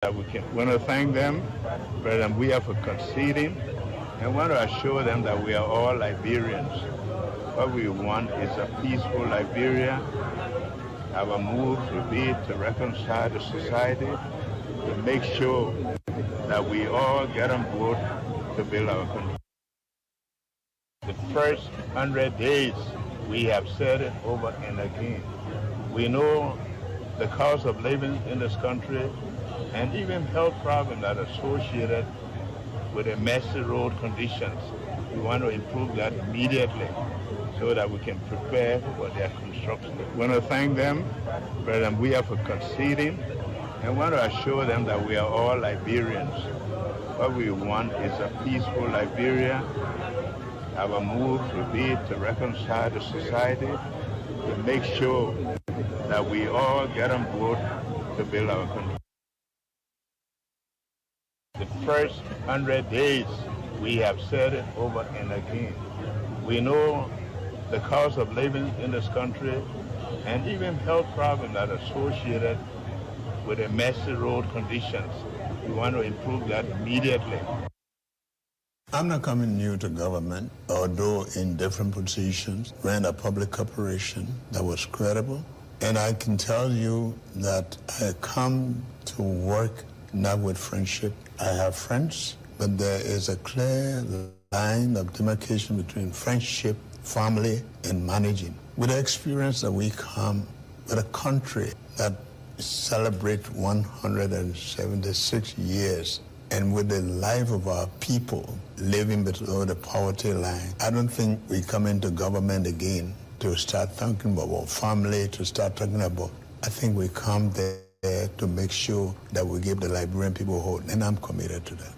that we can. We want to thank them, President Weah, for conceding, and want to assure them that we are all Liberians. What we want is a peaceful Liberia. Our move will be to reconcile the society, to make sure that we all get on board to build our country. The first 100 days, we have said it over and again. We know the cost of living in this country and even health problems that are associated with the messy road conditions. We want to improve that immediately so that we can prepare for their construction. We want to thank them, President Weah, for conceding, and want to assure them that we are all Liberians. What we want is a peaceful Liberia. Our move will be to reconcile the society, to make sure that we all get on board to build our country. The first 100 days, we have said it over and again. We know the cost of living in this country and even health problems that are associated with the messy road conditions. We want to improve that immediately. I'm not coming new to government, although in different positions, ran a public corporation that was credible. And I can tell you that I come to work not with friendship. I have friends, but there is a clear line of demarcation between friendship, family, and managing. With the experience that we come with a country that celebrates 176 years, and with the life of our people living below the poverty line, I don't think we come into government again to start thinking about our family, to start talking about. I think we come there to make sure that we give the Liberian people hope, and I'm committed to that.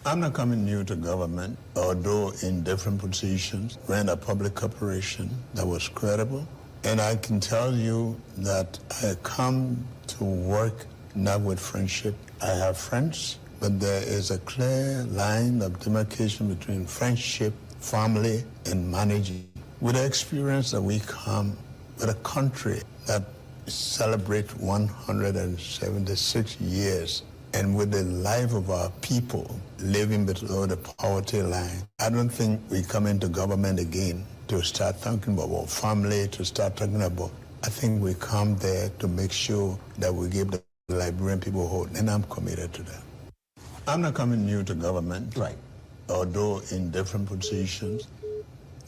I'm not coming new to government, although in different positions, ran a public corporation that was credible. And I can tell you that I come to work not with friendship. I have friends, but there is a clear line of demarcation between friendship, family, and managing. With the experience that we come with a country that celebrates 176 years, and with the life of our people living below the poverty line, I don't think we come into government again to start thinking about our family, to start talking about. I think we come there to make sure that we give the Liberian people hope, and I'm committed to that. I'm not coming new to government. Right. Although in different positions,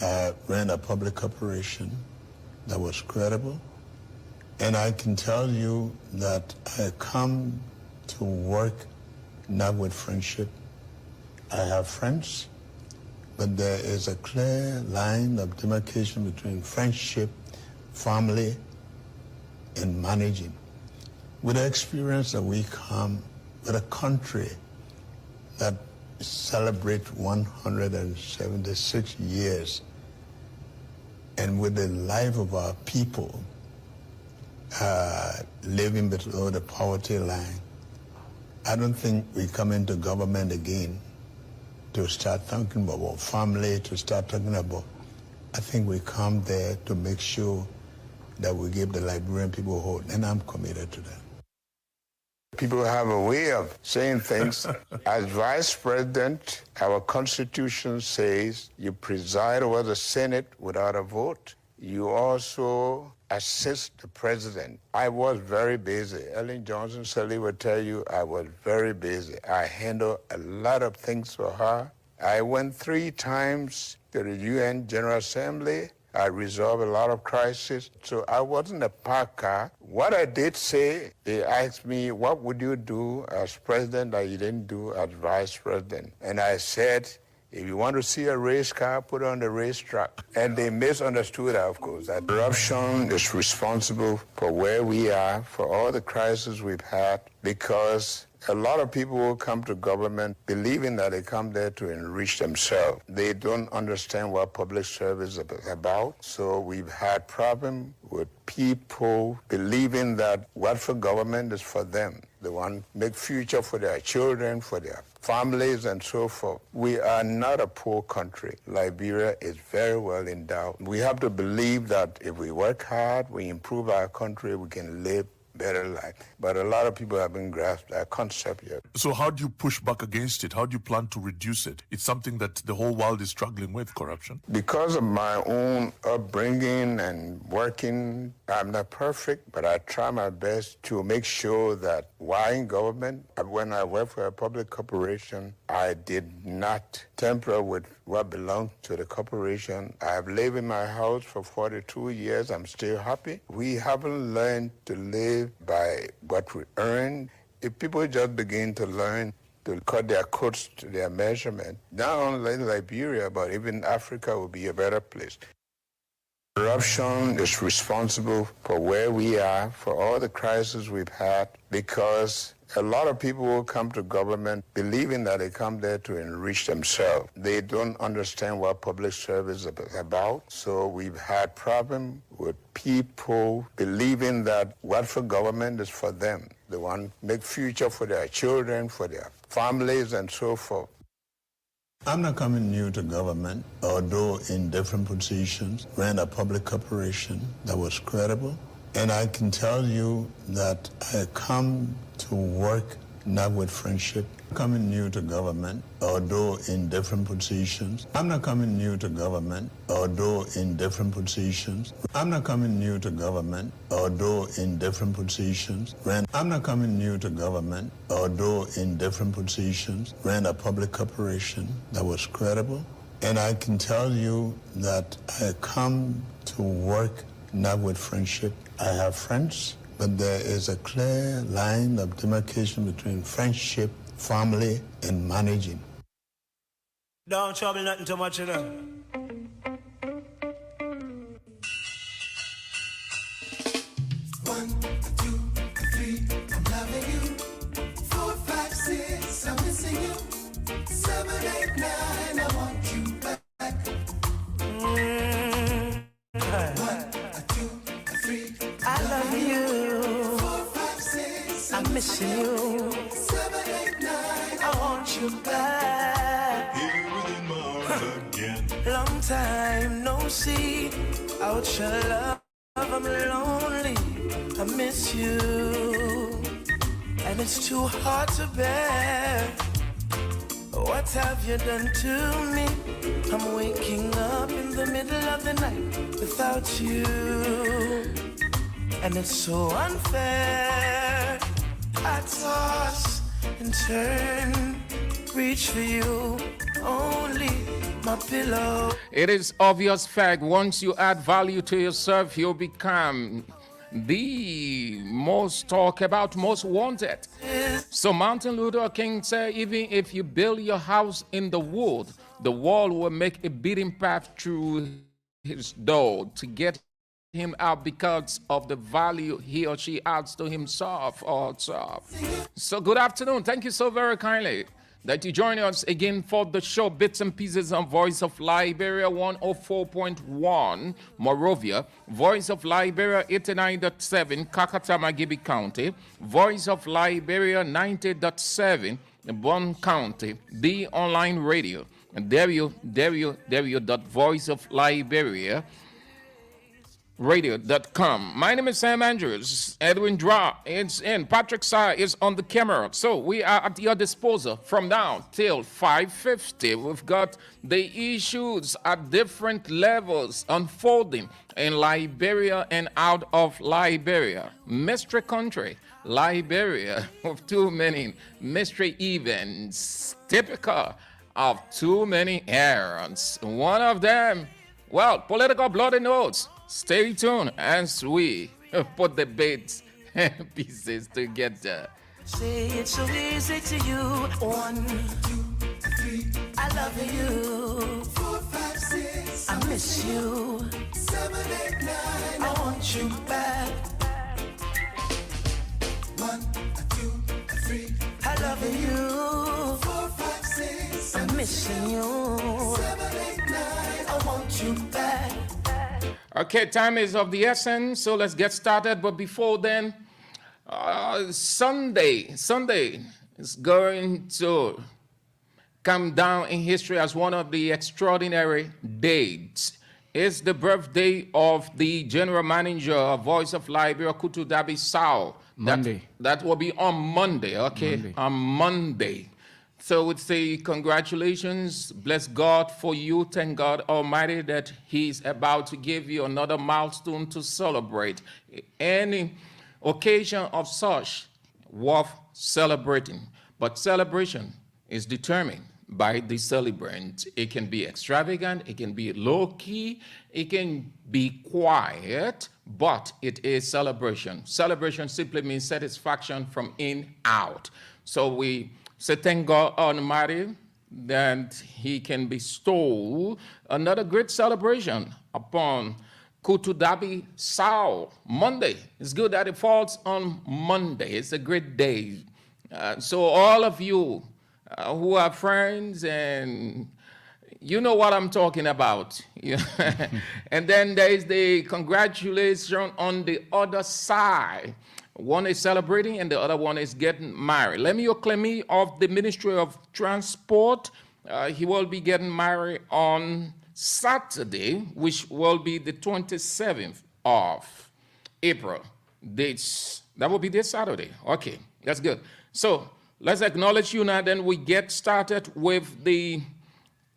I ran a public corporation that was credible. And I can tell you that I come to work not with friendship. I have friends, but there is a clear line of demarcation between friendship, family, and managing. With the experience that we come with a country that celebrates 176 years, and with the life of our people living below the poverty line, I don't think we come into government again to start thinking about our family, to start talking about. I think we come there to make sure that we give the Liberian people hope, and I'm committed to that. People have a way of saying things. As vice president, our constitution says you preside over the Senate without a vote. You also assist the president. I was very busy. Ellen Johnson Sirleaf would tell you I was very busy. I handled a lot of things for her. I went 3 times to the UN General Assembly. I resolved a lot of crises. So I wasn't a parked car. What I did say, they asked me, what would you do as president that you didn't do as vice president? And I said, if you want to see a race car, put it on the racetrack. And they misunderstood, of course, that corruption is responsible for where we are, for all the crises we've had, because a lot of people will come to government believing that they come there to enrich themselves. They don't understand what public service is about. So we've had problems with people believing that what for government is for them. They want to make future for their children, for their families, and so forth. We are not a poor country. Liberia is very well endowed. We have to believe that if we work hard, we improve our country, we can live better life. But a lot of people haven't grasped that concept yet. So how do you push back against it? How do you plan to reduce it? It's something that the whole world is struggling with, corruption. Because of my own upbringing and working, I'm not perfect, but I try my best to make sure that while in government, when I worked for a public corporation, I did not tamper with what belonged to the corporation. I've lived in my house for 42 years. I'm still happy. We haven't learned to live by what we earn. If people just begin to learn to cut their coats to their measurement, not only Liberia, but even Africa will be a better place. Corruption is responsible for where we are, for all the crises we've had, because a lot of people will come to government believing that they come there to enrich themselves. They don't understand what public service is about. So we've had problems with people believing that what for government is for them. They want to make future for their children, for their families, and so forth. I'm not coming new to government, although in different positions, ran a public corporation that was credible. And I can tell you that I come to work not with friendship. Coming new to government, although in different positions. I'm not coming new to government, although in different positions. I'm not coming new to government, although in different positions. I'm not coming new to government, although in different positions. Ran a public corporation that was credible. And I can tell you that I come to work not with friendship. I have friends, but there is a clear line of demarcation between friendship, family, and managing. Don't trouble nothing too much, you know. 1, 2, 3, I'm loving you. 4, 5, 6, I'm missing you. 7, 8, 9, I want you back. 1, 2, 3, I love you. 4, 5, 6, I'm missing you. 7, 8, 9, I want you back. here within my arms again. Long time no see. Out your love, I'm lonely. I miss you, and it's too hard to bear. What have you done to me? I'm waking up in the middle of the night without you, and it's so unfair. I toss and turn, reach for you, only my pillow. It is obvious fact, once you add value to yourself, you'll become the most talked about, most wanted. So Martin Luther King said, even if you build your house in the wood, the wall will make a beating path through his door to get him out because of the value he or she adds to himself or herself. So good afternoon. Thank you so very kindly that you join us again for the show Bits and Pieces on Voice of Liberia 104.1 Morovia, Voice of Liberia 89.7 Kakatama Gibi County, Voice of Liberia 90.7 Bon County, the online radio, and www.voiceofliberia radio.com. My name is Sam Andrews. Edwin Dra is in. Patrick Sa is on the camera. So we are at your disposal from now till 5:50. We've got the issues at different levels unfolding in Liberia and out of Liberia. Mystery country, Liberia, with too many mystery events, typical of too many errands. One of them, well, political bloody notes. Stay tuned as we put the bits and pieces together. Say it's so easy to you. 1, 2, 3, I love you. 4, 5, 6, I miss you. 7, 8, 9, I want you back. 1, 2, 3, I love you. 4, 5, 6, I'm missing you. 7, 8, 9, I want you back. Okay, time is of the essence, so let's get started. But before then, Sunday is going to come down in history as one of the extraordinary dates It's the birthday of the general manager of Voice of Liberia, Kutu Dabi Sao. Monday. That will be on Monday, okay? Monday. On Monday. So we'd say congratulations, bless God for you, thank God Almighty that He's about to give you another milestone to celebrate. Any occasion of such worth celebrating, but celebration is determined by the celebrant. It can be extravagant, it can be low-key, it can be quiet, but it is celebration. Celebration simply means satisfaction from in out. So we say thank God Almighty that He can bestow another great celebration upon Kutudabi Sao Monday. It's good that it falls on Monday. It's a great day. So all of you who are friends, and you know what I'm talking about. And then there is the congratulation on the other side. One is celebrating and the other one is getting married. Lemmy Oklemi of the Ministry of Transport, he will be getting married on Saturday, which will be the 27th of April. That will be this Saturday. Okay, that's good. So let's acknowledge you now, then we get started with the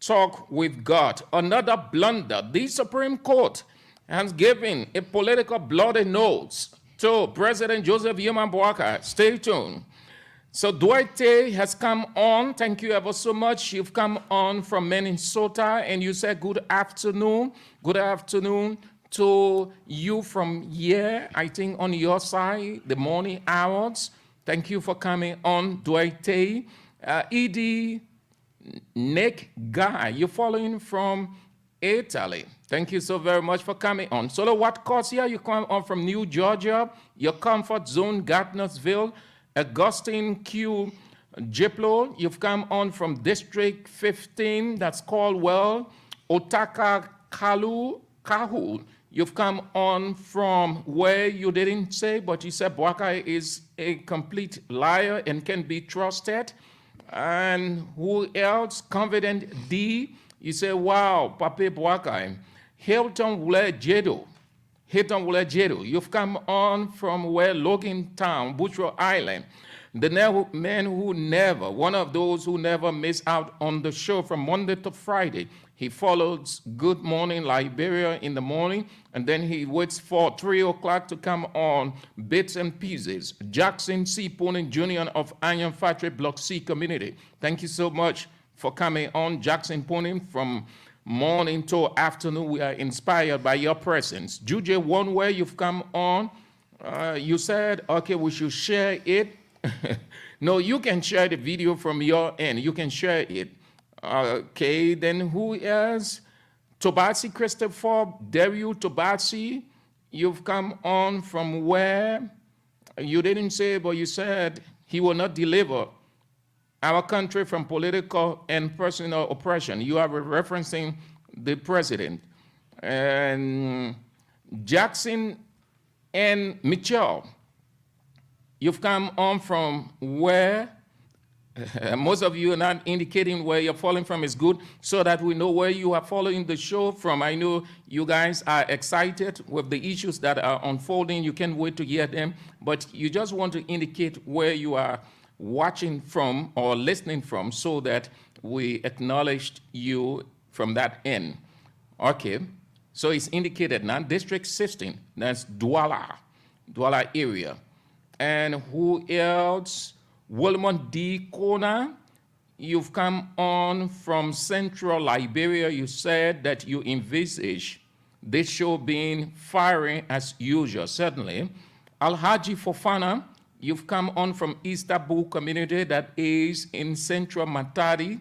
talk with God. Another blunder. The Supreme Court has given a political bloody nose to President Joseph Yuma Boakai. Stay tuned. So Dwight has come on. Thank you ever so much. You've come on from Minnesota, and you said good afternoon. Good afternoon to you from here, I think on your side, the morning hours. Thank you for coming on, Dwight. Edie Nick Guy, you're following from Italy. Thank you so very much for coming on. Solo Wat Corsia, you come on from New Georgia, your comfort zone, Gardnersville. Augustine Q. Jiplo, you've come on from District 15, that's Caldwell. Otaka Kahu, you've come on from where you didn't say, but you said Boakai is a complete liar and can be trusted. And who else? Confident D, you say, wow, Pape Boakai. Hilton Wule Jedo. Hilton Wule Jedo, you've come on from where Logan Town, Butcher Island. The man who never, one of those who never miss out on the show from Monday to Friday. He follows Good Morning Liberia in the morning, and then he waits for 3 o'clock to come on Bits and Pieces. Jackson C. Ponin Jr. of Iron Factory Block C community. Thank you so much for coming on, Jackson Ponin, from morning to afternoon. We are inspired by your presence. Juju, one way you've come on, you said, okay, we should share it. No, you can share the video from your end. You can share it. Okay, then who else? Tobasi Christopher, Dario Tobasi, you've come on from where? You didn't say, but you said he will not deliver our country from political and personal oppression. You are referencing the president. And Jackson and Mitchell, you've come on from where? Most of you are not indicating where you're following from is good, so that we know where you are following the show from. I know you guys are excited with the issues that are unfolding. You can't wait to hear them, but you just want to indicate where you are watching from or listening from, so that we acknowledged you from that end. Okay, so it's indicated now, District 16, that's Douala area. And who else? Wilmot D. Kona, you've come on from Central Liberia. You said that you envisage this show being firing as usual, certainly. Alhaji Fofana, you've come on from Istanbul community that is in Central Matadi.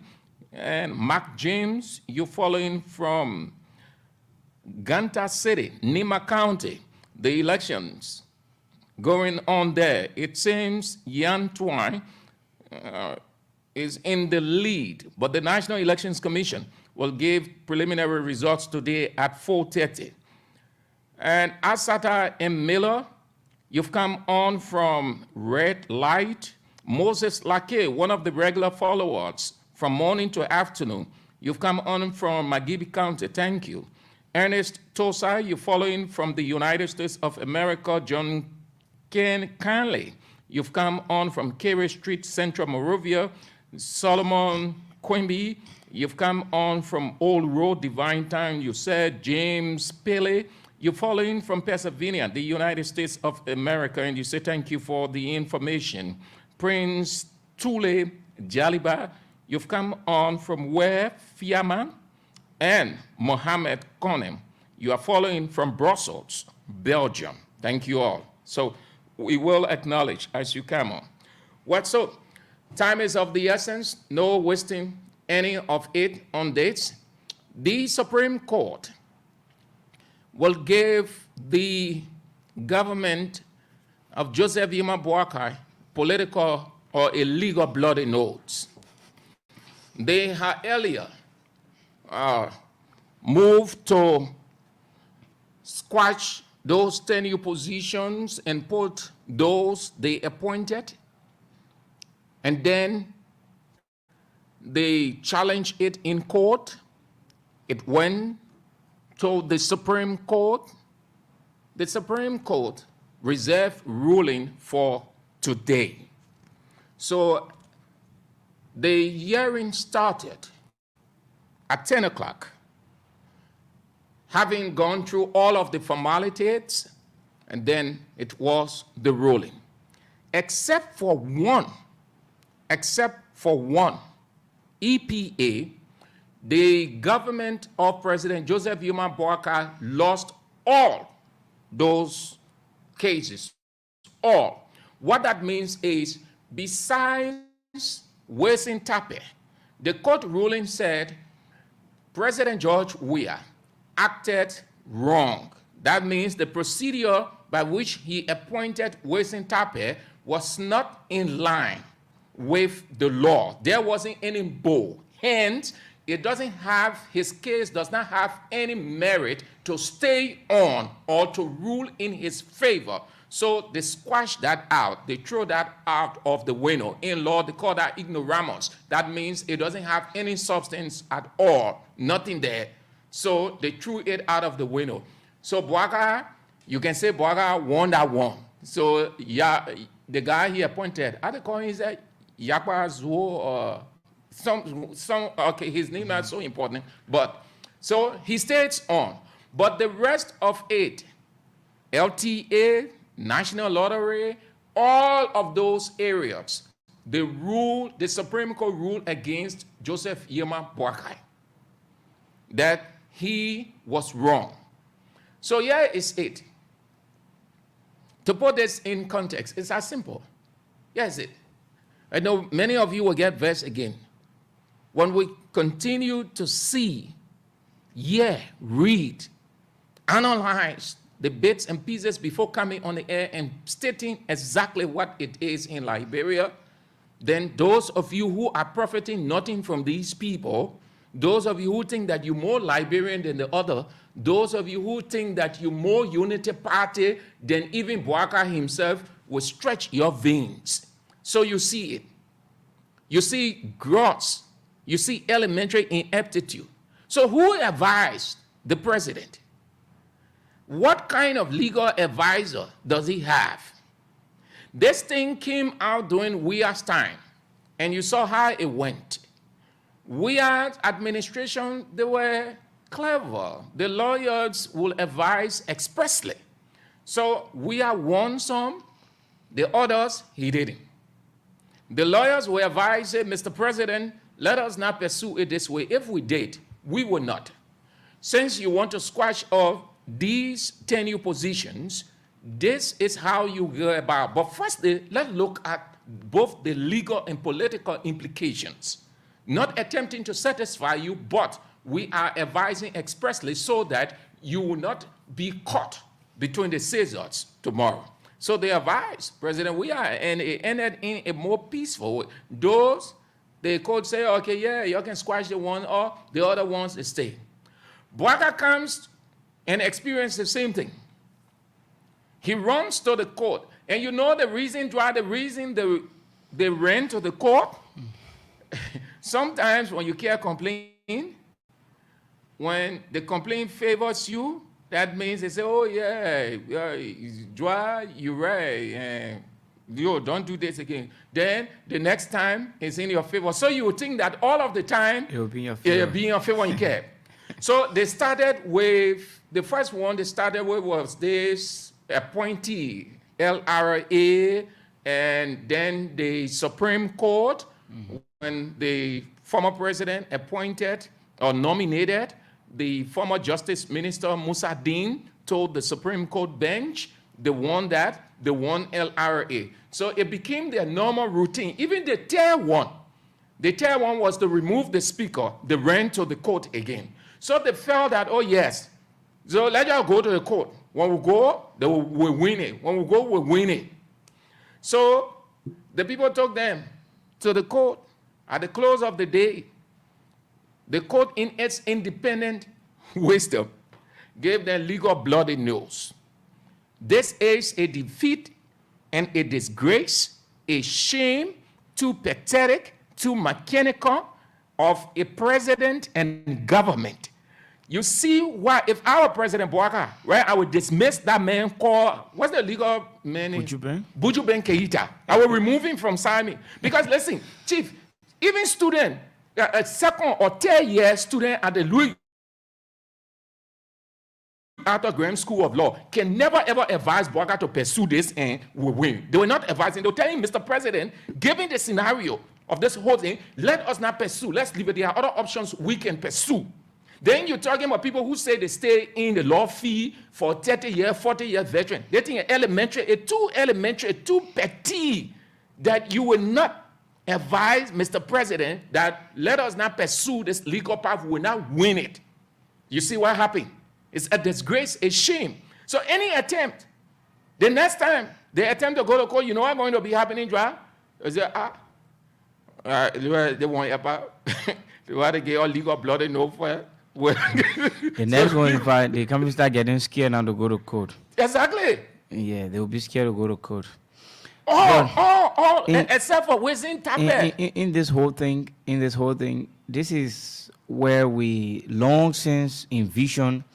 And Mark James, you're following from Ganta City, Nima County, the elections going on there. It seems Yan Twine is in the lead, but the National Elections Commission will give preliminary results today at 4:30. And Asata M. Miller, you've come on from Red Light. Moses Lake, one of the regular followers from morning to afternoon. You've come on from Magibi County, thank you. Ernest Tosa, you're following from the United States of America. John Ken Canley, you've come on from Carey Street, Central Monrovia. Solomon Quimby, you've come on from Old Road, Divine Town, you said. James Pele, you're following from Pennsylvania, the United States of America, and you say thank you for the information. Prince Tule Jaliba, you've come on from where? Fiaman. And Mohammed Konem, you are following from Brussels, Belgium. Thank you all. So we will acknowledge as you come on. What so? Time is of the essence, no wasting any of it on dates. The Supreme Court will give the government of Joseph Yuma Boakai political or illegal bloody notes. They had earlier moved to squash those tenure positions and put those they appointed, and then they challenged it in court. It went to the Supreme Court. The Supreme Court reserved ruling for today. So the hearing started at 10 o'clock. Having gone through all of the formalities, and then it was the ruling. Except for one, EPA, the government of President Joseph Yuma Boakai lost all those cases, all. What that means is, besides Wesley Tape, the court ruling said President George Weah acted wrong. That means the procedure by which he appointed Wesley Tape was not in line with the law. There wasn't any bow. Hence, it doesn't have, his case does not have any merit to stay on or to rule in his favor. So they squashed that out. They threw that out of the window. In law, they call that ignoramus. That means it doesn't have any substance at all, nothing there. So they threw it out of the window. So Boakai, you can say Boakai won that one. So yeah, the guy he appointed, I don't call him, is Yakwa Zuo or some, okay, his name not so important, but so he stays on. But the rest of it, LTA, National Lottery, all of those areas, the Supreme Court ruled against Joseph Yuma Boakai, that he was wrong. So here is it. To put this in context, it's as simple. Here is it. I know many of you will get versed again. When we continue to see, read, analyze the bits and pieces before coming on the air and stating exactly what it is in Liberia, then those of you who are profiting nothing from these people, those of you who think that you're more Liberian than the other, those of you who think that you're more unity party than even Boakai himself, will stretch your veins. So you see it. You see gross. You see elementary ineptitude. So who advised the president? What kind of legal advisor does he have? This thing came out during Weah's time, and you saw how it went. Weah's administration, they were clever. The lawyers will advise expressly. So Weah won some, the others, he didn't. The lawyers will advise, say, Mr. President, let us not pursue it this way. If we did, we would not. Since you want to squash off these tenure positions, this is how you go about. But first, let's look at both the legal and political implications. Not attempting to satisfy you, but we are advising expressly so that you will not be caught between the scissors tomorrow. So they advised President Weah, and it ended in a more peaceful way. Those, they could say, okay, yeah, you can squash the one, or the other ones they stay. Boakai comes and experiences the same thing. He runs to the court. And you know the reason why they ran to the court? Sometimes when you hear complain, when the complaint favors you, that means they say, oh, yeah, Joa, you're right. Yo, don't do this again. Then the next time it's in your favor. So you would think that all of the time It will be in your favor. it'll be in your favor and you care. So they started with, the first one they started with was this appointee, LRA, and then the Supreme Court, when the former president appointed or nominated the former Justice Minister Musa Dean, told the Supreme Court bench they won LRA. So it became their normal routine. Even the tier one was to remove the speaker. They ran to the court again. So they felt that, oh yes, so let us go to the court. When we go, we win it. When we go, we win it. So the people took them to the court. At the close of the day, the court, in its independent wisdom, gave them legal bloody nose. This is a defeat and a disgrace, a shame, too pathetic, too mechanical of a president and government. You see why, if our President Bouaka, right, I would dismiss that man called, what's the legal man name? Buju Ben Keita. I will remove him from Sami. Because listen, Chief, even student, a second or third year student at the Louis Arthur Graham School of Law can never ever advise Bouaka to pursue this and will win. They were not advising. They were telling Mr. President, given the scenario of this whole thing, let us not pursue. Let's leave it. There are other options we can pursue. Then you're talking about people who say they stay in the law fee for 30-year, 40-year veteran. They think too petty that you will not advise Mr. President that let us not pursue this legal path, we will not win it. You see what happened? It's a disgrace, a shame. So any attempt, the next time they attempt to go to court, you know what's going to be happening, Joa? They say, they want about, they want to get all legal blood and no fire. The next one, if they come start getting scared now to go to court. Exactly. Yeah, they will be scared to go to court. Except for Wizen Tape. In this whole thing, this is where we long since envision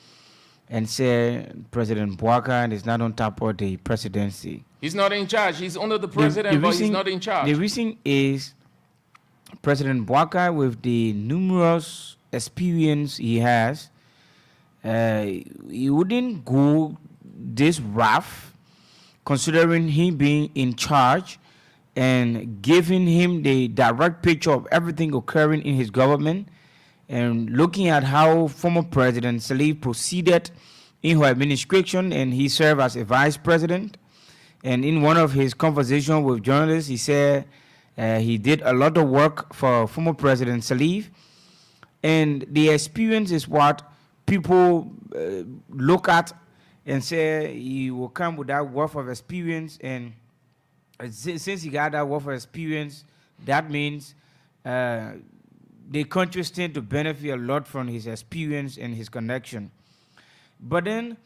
and say President Bouaka is not on top of the presidency. He's not in charge. He's under the president, but he's not in charge. The reason is President Bouaka, with the numerous experience he has, he wouldn't go this rough, considering him being in charge and giving him the direct picture of everything occurring in his government, and looking at how former President Salif proceeded in her administration, and he served as a vice president. And in one of his conversations with journalists, he said he did a lot of work for former President Salif. And the experience is what people look at and say he will come with that wealth of experience. And since he got that wealth of experience, that means the country stand to benefit a lot from his experience and his connection. But then,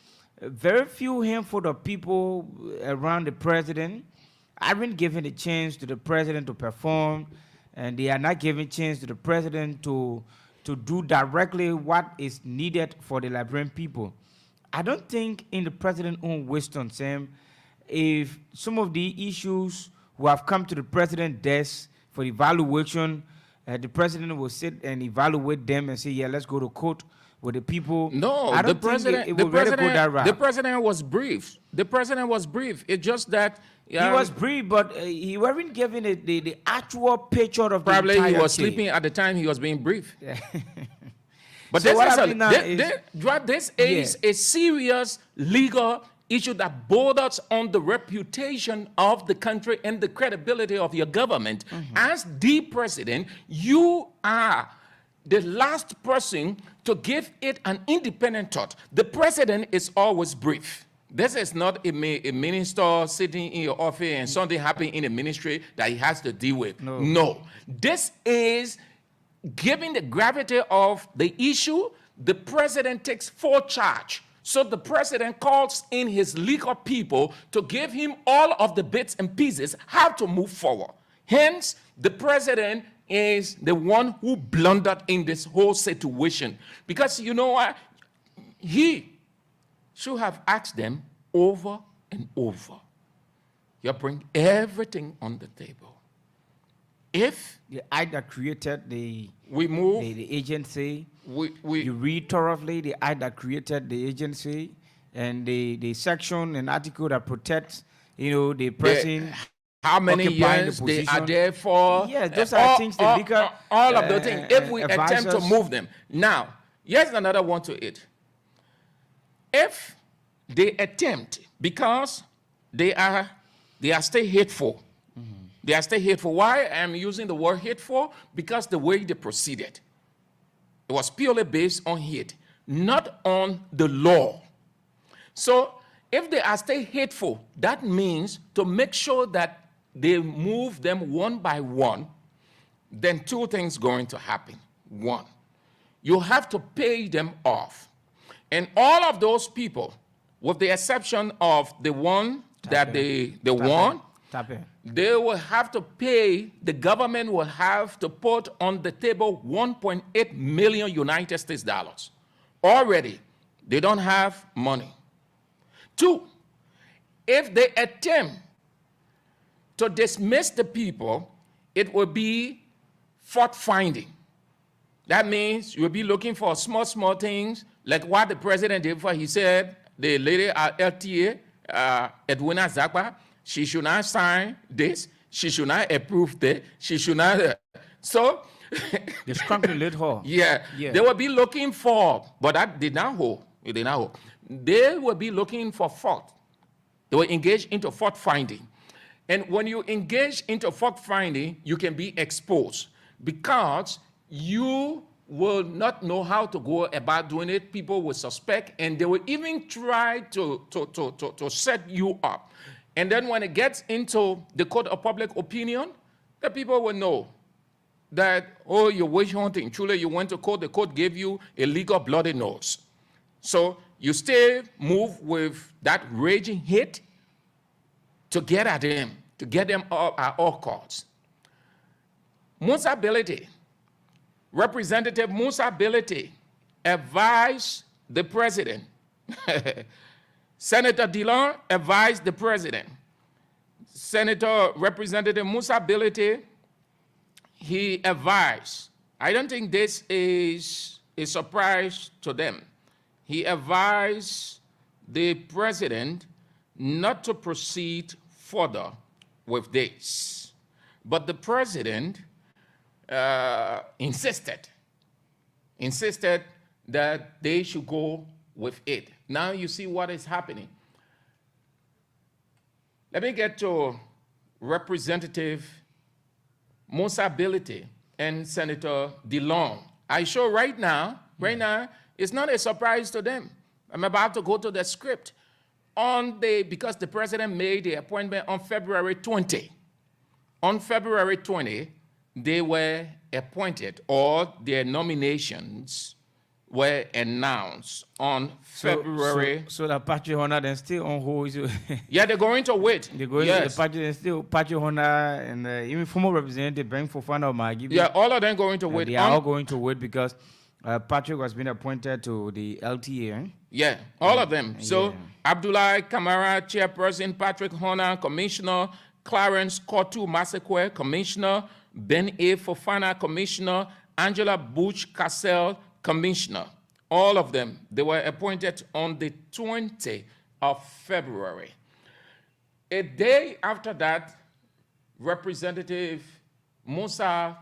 very few handful of people around the president aren't given a chance to the president to perform, and they are not giving chance to the president to do directly what is needed for the Liberian people. I don't think in the president's own wisdom, Sam, if some of the issues who have come to the president's desk for evaluation, the president will sit and evaluate them and say, yeah, let's go to court with the people. No, I don't think it will really go that route. The president was brief. The president was brief. It's just that he was brief, but he wasn't given the actual picture of probably the entire he was thing. sleeping at the time he was being briefed. Yeah. But So this is a serious legal issue that borders on the reputation of the country and the credibility of your government. As the president, you are the last person to give it an independent thought. The president is always brief. This is not a minister sitting in your office and something happening in the ministry that he has to deal with. No. This is, given the gravity of the issue, the president takes full charge. So the president calls in his legal people to give him all of the bits and pieces how to move forward. Hence, the president is the one who blundered in this whole situation. Because you know what? He should have asked them over and over. You bring everything on the table. If The act that created the we move, the agency, we you read thoroughly the act that created the agency and the section and article that protects, the person. how many occupying years the they are position. there for. Yeah, those are things the bigger, all of the things. If we attempt to advisors- move them. Now, here's another one to it. If they attempt, because they are still hateful. They are still hateful. Why I'm using the word hateful? Because the way they proceeded, it was purely based on hate, not on the law. So if they are still hateful, that means to make sure that they move them one by one, then two things going to happen. One, you have to pay them off. And all of those people, with the exception of the one that they won, they will have to pay, the government will have to put on the table 1.8 million United States dollars. Already, they don't have money. Two, if they attempt to dismiss the people, it will be fault finding. That means you'll be looking for small things, like what the president did for. He said the lady at LTA, Edwina Zakpa, she should not sign this, she should not approve this, she should not. So They struck the lid hole. yeah, they will be looking for, but that did not hold. It did not hold. They will be looking for fault. They will engage into fault finding. And when you engage into fault finding, you can be exposed because you will not know how to go about doing it. People will suspect, and they will even try to set you up. And then when it gets into the court of public opinion, the people will know that, oh, you're witch hunting. Truly, you went to court, the court gave you a legal bloody nose. So you still move with that raging hate to get at them, to get them at all costs. Musa Ability, Representative Musa Ability advised the president. Senator Dillon advised the president. Senator Representative Musa Ability, he advised. I don't think this is a surprise to them. He advised the president not to proceed further with this. But the president insisted that they should go with it. Now you see what is happening. Let me get to Representative Musa Ability and Senator Dillon. I show right now, it's not a surprise to them. I'm about to go to the script. Because the president made the appointment on February 20. On February 20, they were appointed, or their nominations were announced on February. So the Patrick Honor then still on hold. Yeah, they're going to wait. They're going to the Patrick and still Patrick Honor and even former representative Ben Fofana Magi. Yeah, all of them going to wait. They are all going to wait because Patrick has been appointed to the LTA. Eh? Yeah, all of them. So Abdullah Kamara, Chairperson, Patrick Honor, Commissioner, Clarence Kotu Masekwe, Commissioner, Ben A. Fofana, Commissioner, Angela Butch Cassell, Commissioner. All of them, they were appointed on the 20th of February. A day after that, Representative Musa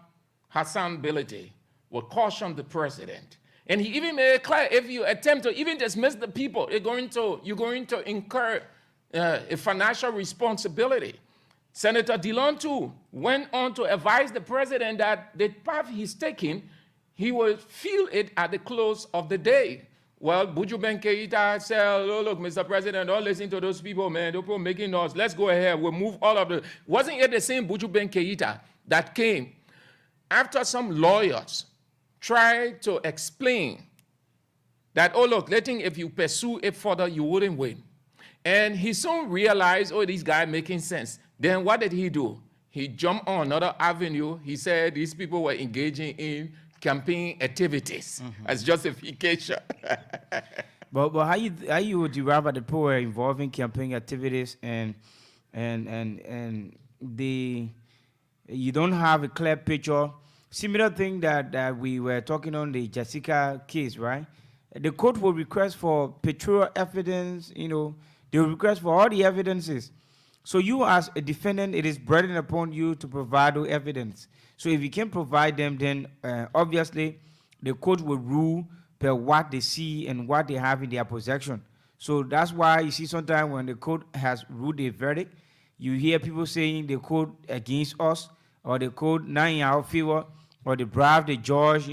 Hassan Bility will caution the president. And he even made it clear, if you attempt to even dismiss the people, you're going to incur a financial responsibility. Senator Dillon, too, went on to advise the president that the path he's taking, he will feel it at the close of the day. Well, Buju Ben Keita said, oh, look, Mr. President, don't listen to those people, man. Those people making noise. Let's go ahead. We'll move all of the... Wasn't it the same Buju Ben Keita that came after some lawyers tried to explain that, oh, look, if you pursue it further, you wouldn't win. And he soon realized, oh, this guy making sense. Then what did he do? he jumped on another avenue. He said these people were engaging in campaign activities as justification. But how you would derive at the poor involving campaign activities and the you don't have a clear picture. Similar thing that we were talking on the Jessica case, right? The court will request for pictorial evidence, they will request for all the evidences. So you as a defendant, it is burden upon you to provide the evidence. So if you can provide them, then obviously the court will rule per what they see and what they have in their possession. So that's why you see sometimes when the court has ruled a verdict, you hear people saying the court against us, or the court not in our favor, or they bribe the judge,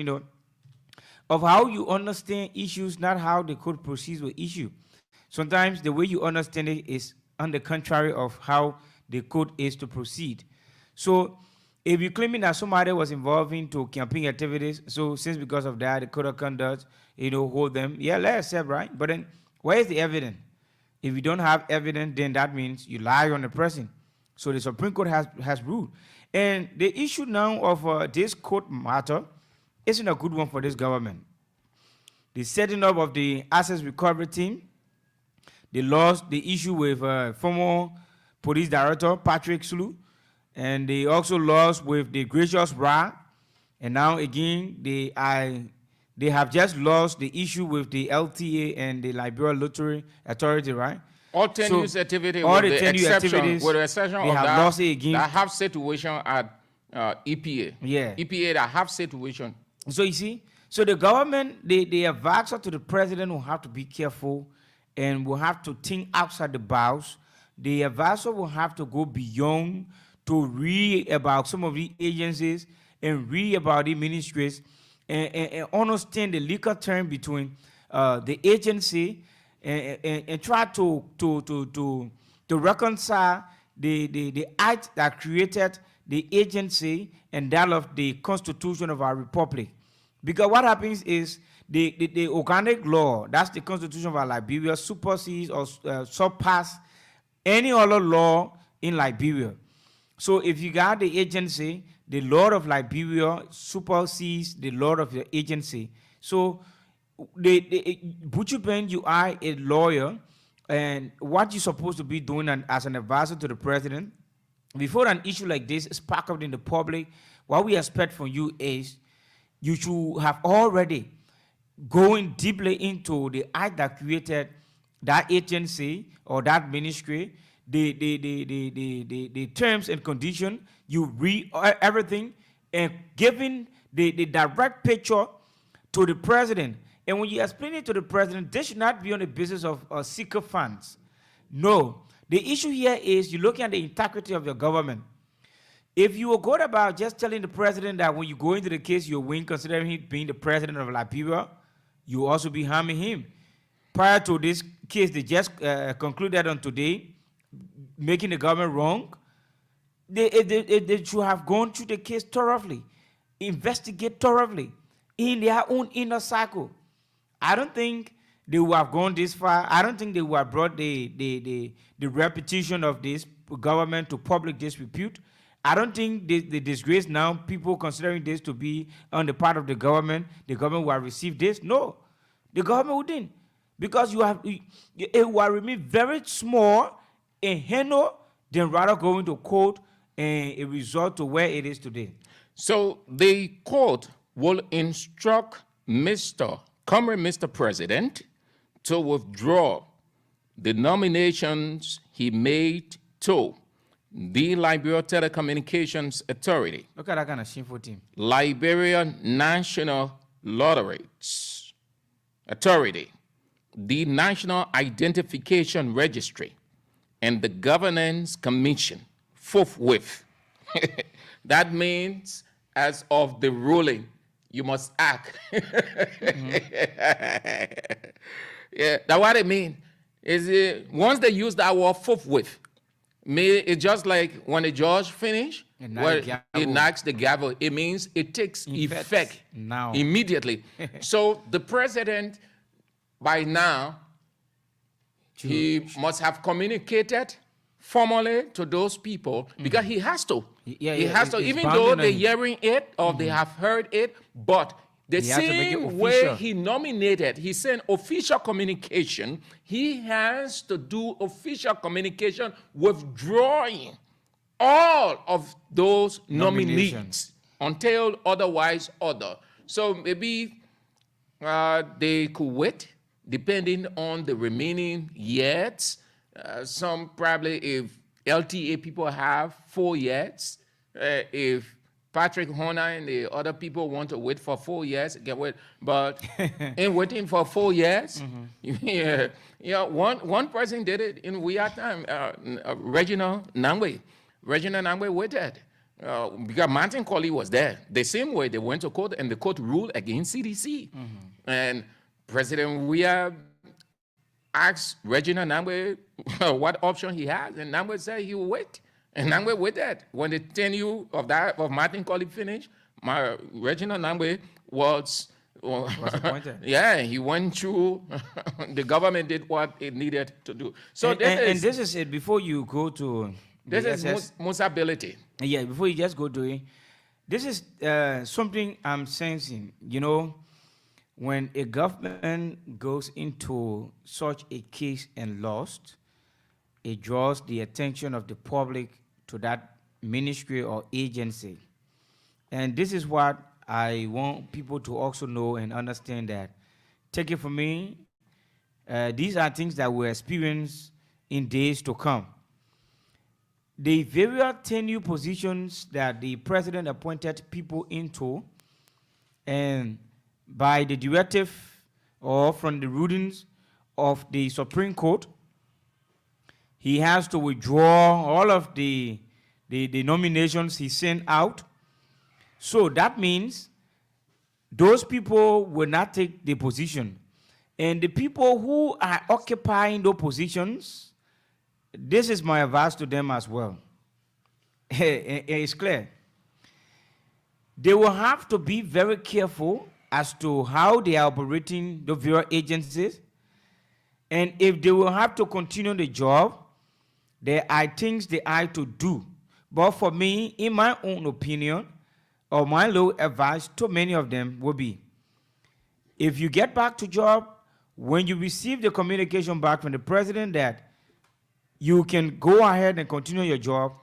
of how you understand issues, not how the court proceeds with issue. Sometimes the way you understand it is on the contrary of how the court is to proceed. So if you're claiming that somebody was involved into campaign activities, so since because of that, the code of conduct, hold them, yeah, let's accept, right? But then where is the evidence? If you don't have evidence, then that means you lie on the person. So the Supreme Court has ruled. And the issue now of this court matter isn't a good one for this government. The setting up of the assets recovery team, they lost the issue with former police director Patrick Sulu, and they also lost with the Gracious Ra, and now again they have just lost the issue with the LTA and the Liberia Lottery Authority, right? All 10 use activity all with the exception activities, of that, lost it again. That have situation at EPA. Yeah. EPA that have situation. So you see, so the government, the advisor to the president will have to be careful and will have to think outside the box. The advisor will have to go beyond to read about some of the agencies and read about the ministries and understand the legal term between the agency and try to reconcile the act that created the agency and that of the Constitution of our Republic. Because what happens is the organic law, that's the Constitution of our Liberia, supersedes or surpass any other law in Liberia. So if you got the agency, the law of Liberia supersedes the law of the agency. So Buchupen, you are a lawyer, and what you're supposed to be doing as an advisor to the president, before an issue like this spark up in the public, what we expect from you is you should have already going deeply into the act that created that agency or that ministry, the terms and conditions, you read everything and giving the direct picture to the president. And when you explain it to the president, this should not be on the basis of seeker funds. No. The issue here is you're looking at the integrity of your government. If you were good about just telling the president that when you go into the case, you win, considering him being the president of Liberia, you will also be harming him. Prior to this case, they just concluded on today, making the government wrong. They should have gone through the case thoroughly, investigate thoroughly in their own inner cycle. I don't think they would have gone this far. I don't think they would have brought the repetition of this government to public disrepute. I don't think the disgrace now, people considering this to be on the part of the government will have received this. No, the government wouldn't. Because it will remain very small and handle than rather going to court and it result to where it is today. So the court will instruct Mr. President to withdraw the nominations he made to the Liberia Telecommunications Authority. Look at that kind of shameful team. Liberia National Lotteries Authority, the National Identification Registry, and the Governance Commission forthwith. That means as of the ruling, you must act. Yeah, that's what it means. Once they use that word forthwith, it's just like when a judge finishes, it knocks the gavel. It means it takes effect now, immediately. So the president, by now, he must have communicated formally to those people because he has to. Yeah, He has to, it's even bounded though on they're him. hearing it or they have heard it, but the He has to make it same way official. he nominated, he sent official communication, he has to do official communication withdrawing all of those nominees Nominations. until otherwise ordered. So maybe they could wait, depending on the remaining years. Some probably, if LTA people have 4 years, if Patrick Horner and the other people want to wait for 4 years, get wait. But in waiting for 4 years, one person did it in weird time. Reginald Nangwe. Reginald Nangwe waited. Because Martin Colley was there. The same way they went to court and the court ruled against CDC. And President Weah asked Reginald Nangwe what option he has, and Nangwe said he will wait. And Nangwe waited. When the tenure of Martin Colley finished, Reginald Nangwe was appointed. Yeah, he went through. The government did what it needed to do. So And this is it. Before you go to this the is SS musability. Yeah, before you just go to it, this is something I'm sensing. You know, when a government goes into such a case and lost, it draws the attention of the public to that ministry or agency. And this is what I want people to also know and understand, that, take it from me, these are things that we'll experience in days to come. The various tenure positions that the president appointed people into, and by the directive or from the rulings of the Supreme Court, he has to withdraw all of the nominations he sent out. So that means those people will not take the position. And the people who are occupying those positions, this is my advice to them as well. It's clear. They will have to be very careful as to how they are operating the various agencies. And if they will have to continue the job, there are things they are to do. But for me, in my own opinion, or my low advice to many of them will be, if you get back to job, when you receive the communication back from the president that you can go ahead and continue your job.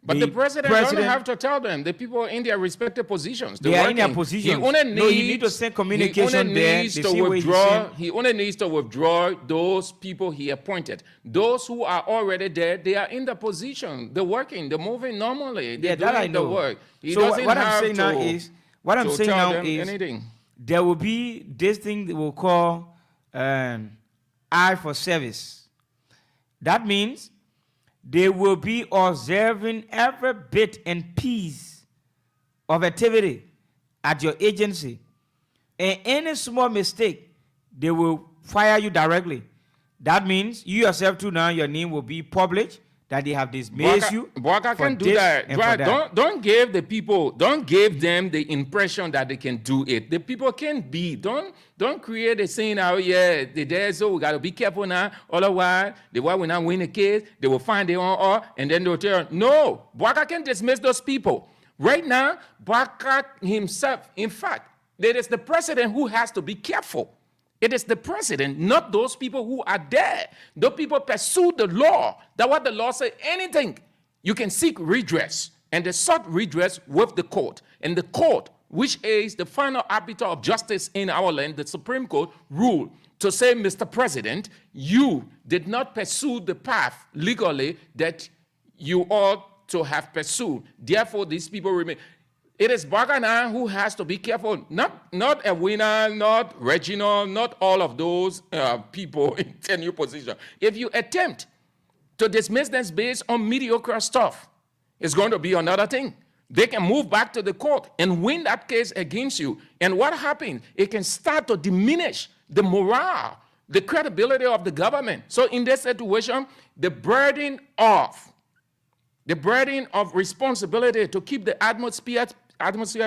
But the president doesn't have to tell them. The people in their respective positions. They are in their positions. He need to send communication there. He only needs to withdraw those people he appointed. Those who are already there, they are in the position. They're working. They're moving normally. They're doing the work. So what I'm saying now is, anything. There will be this thing that we'll call eye for service. That means they will be observing every bit and piece of activity at your agency. And any small mistake, they will fire you directly. That means you yourself too now, your name will be published, that they have dismissed you. Bwaka can do that. Don't give the people, don't give them the impression that they can do it. The people can be. Don't create a scene out here. So we got to be careful now. Otherwise, the way we not win the case, they will find their own and then they'll tell, no, Bwaka can dismiss those people. Right now, Bwaka himself, in fact, it is the president who has to be careful. It is the president, not those people who are there. Those people pursue the law. That's what the law says. Anything, you can seek redress. And they sought redress with the court. And the court, which is the final arbiter of justice in our land, the Supreme Court, ruled to say, Mr. President, you did not pursue the path legally that you ought to have pursued. Therefore, these people remain. It is Bagana who has to be careful, not Edwina, not Reginald, not all of those people in tenure position. If you attempt to dismiss them based on mediocre stuff, it's going to be another thing. They can move back to the court and win that case against you. And what happens? It can start to diminish the morale, the credibility of the government. So in this situation, the burden of responsibility to keep the atmosphere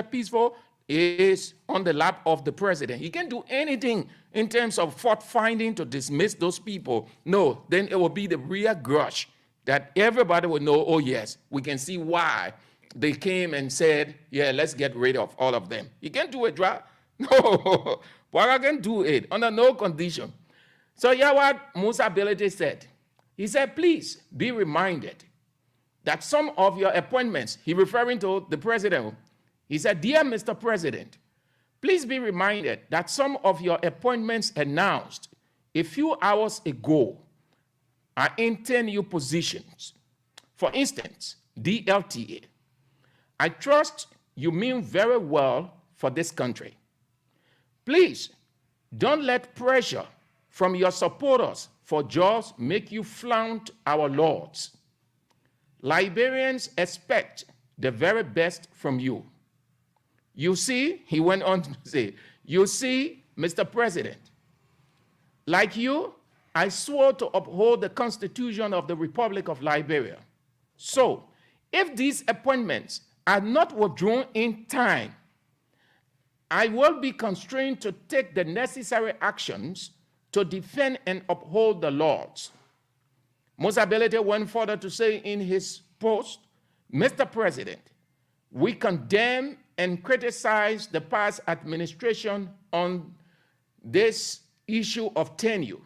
peaceful is on the lap of the president. He can't do anything in terms of fault finding to dismiss those people. No, then it will be the real grudge that everybody will know, oh yes, we can see why they came and said, yeah, let's get rid of all of them. You can't do it, right? No, but I can do it under no condition. So yeah, what Musa Belete said. He said, please be reminded that some of your appointments, he referring to the president, he said, dear Mr. President, please be reminded that some of your appointments announced a few hours ago are in 10 new positions. For instance, DLTA. I trust you mean very well for this country. Please don't let pressure from your supporters for jobs make you flaunt our laws. Liberians expect the very best from you. You see, he went on to say, you see, Mr. President, like you, I swore to uphold the Constitution of the Republic of Liberia. So, if these appointments are not withdrawn in time, I will be constrained to take the necessary actions to defend and uphold the laws. Musa Belete went further to say in his post, Mr. President, we condemn and criticize the past administration on this issue of tenure,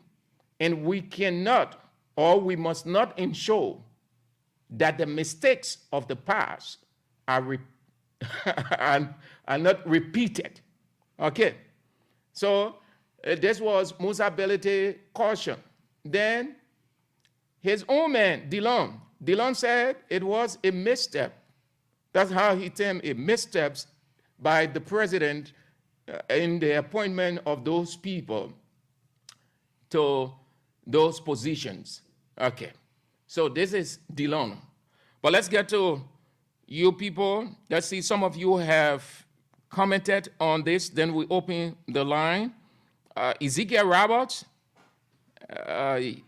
and we cannot or we must not ensure that the mistakes of the past are not repeated. Okay, so this was Musa Belete caution. Then his own man, Dillon said it was a misstep. That's how he termed it, missteps by the president in the appointment of those people to those positions. Okay, so this is Dillon. But let's get to you people. Let's see, some of you have commented on this. Then we open the line. Ezekiel Roberts,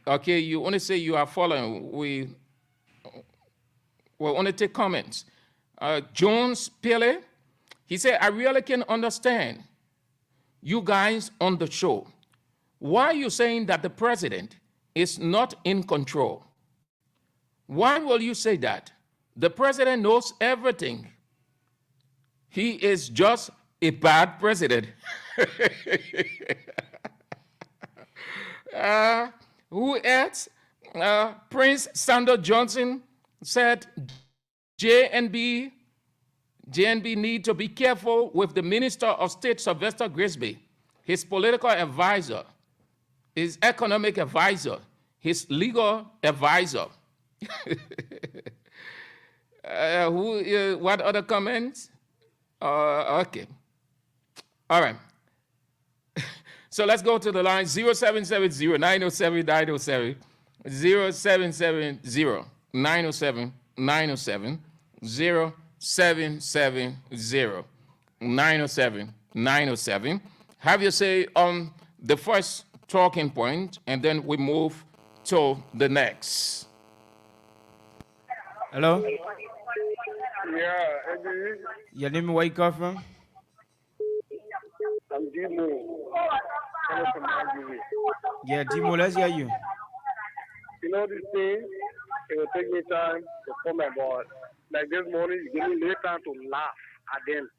okay, you only say you are following. We will only take comments. Jones Pele, he said, I really can understand you guys on the show. Why are you saying that the president is not in control? Why will you say that? The president knows everything. He is just a bad president. Who else? Prince Sandor Johnson said JNB need to be careful with the Minister of State, Sylvester Grisby, his political advisor, his economic advisor, his legal advisor. What other comments? Okay. All right. So let's go to the line 0770-907-907, 0770-907-907, 0770-907-907. Have you say on the first talking point, and then we move to the next. Hello? Yeah, Eddie. Your name, where you come from? I'm Dimo. From Nigeria. Yeah, Dimo, let's hear you. You know this thing, it will take me time to come about. Like this morning, you give me little time to laugh at them.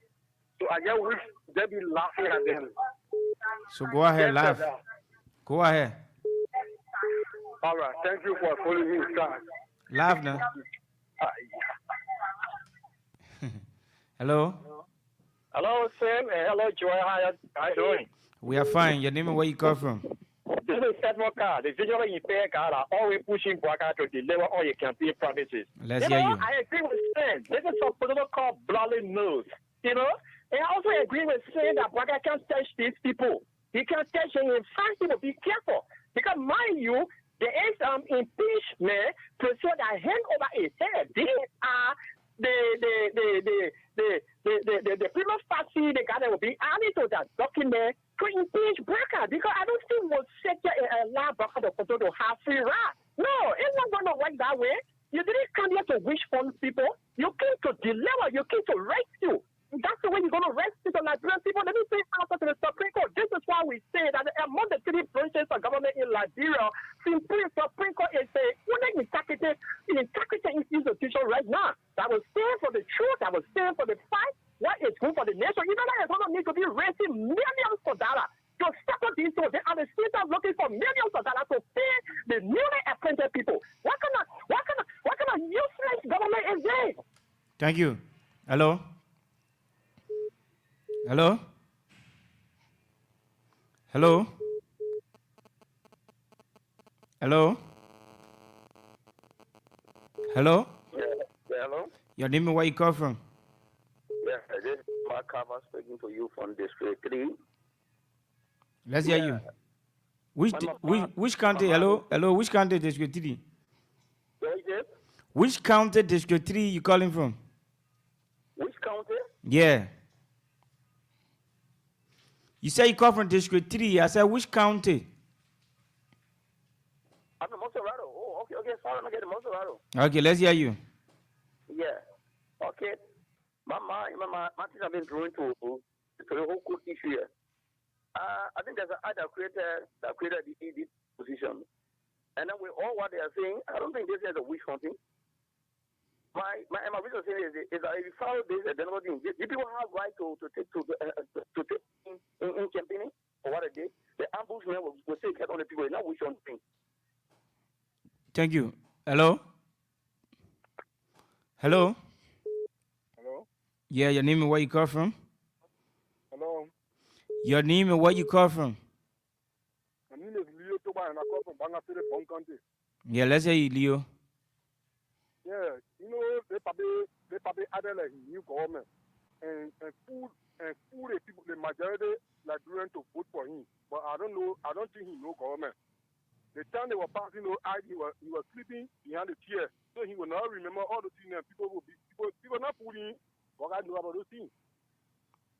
So I just wish they be laughing at them. So go ahead, laugh. Go ahead. All right, thank you for following me, sir. Laugh now. Hello? Hello, Sam, and hello, Joy. How you doing? We are fine. Your name and where you come from? This is Seth Walker. The visual impaired guy are always pushing Walker to deliver all your campaign promises. Let's hear you. I agree with Sam. This is some political bloody news. You know? And I also agree with saying that Walker can't touch these people. He can't touch them. In fact, people be careful. Because mind you, there is impeachment to say that hand over his head. These are the previous party, the guy that will be added to that document to impeach Barker, because I don't think we'll set a allow Barker to have free ride. No, it's not going to work that way. You didn't come here to wish for people. You came to deliver. You came to rescue. That's the way you're going to rescue the Liberian people. Let me say answer to the Supreme Court. This is why we say that among the three branches of government in Liberia, Supreme Court is a integrity institution right now that will stand for the truth to be raising millions of dollars to settle these things, and the states are looking for millions of dollars to pay the newly appointed people. What kind of useless government is this? Thank you. Hello? Hello? Hello? Hello? Hello? Yeah, hello? Your name and where you come from? Yeah, this is Mark Carver speaking to you from District 3. Let's hear you. Which county? Hello? Hello? Which county District 3? What is it? Which county District 3 you calling from? Which county? Yeah. You say you come from District 3. I said, which county? I'm in Monserrato. Oh, okay. Sorry, I'm getting Monserrato. Okay, let's hear you. Yeah. Okay. My thing I've been drawing to the whole court issue here. I think there's an act that created the ED position. And then with all what they are saying, I don't think this is a wish hunting. My reason saying is that if you follow this, then what do people have right to take in campaigning for what they did? The ambushment will take head on the people. It's not wish hunting. Thank you. Hello? Hello? Hello? Yeah, your name and where you call from? Hello? Your name and where you call from? My name is Leo Toba and I come from Banga City, Bong County. Yeah, let's hear you, Leo. Yeah, they probably added a new government and food the people, the majority Nigerians to vote for him. But I don't think he know government. The time they were passing those acts, he was sleeping behind the chair. So he will not remember all the things that people not putting what I know about those things.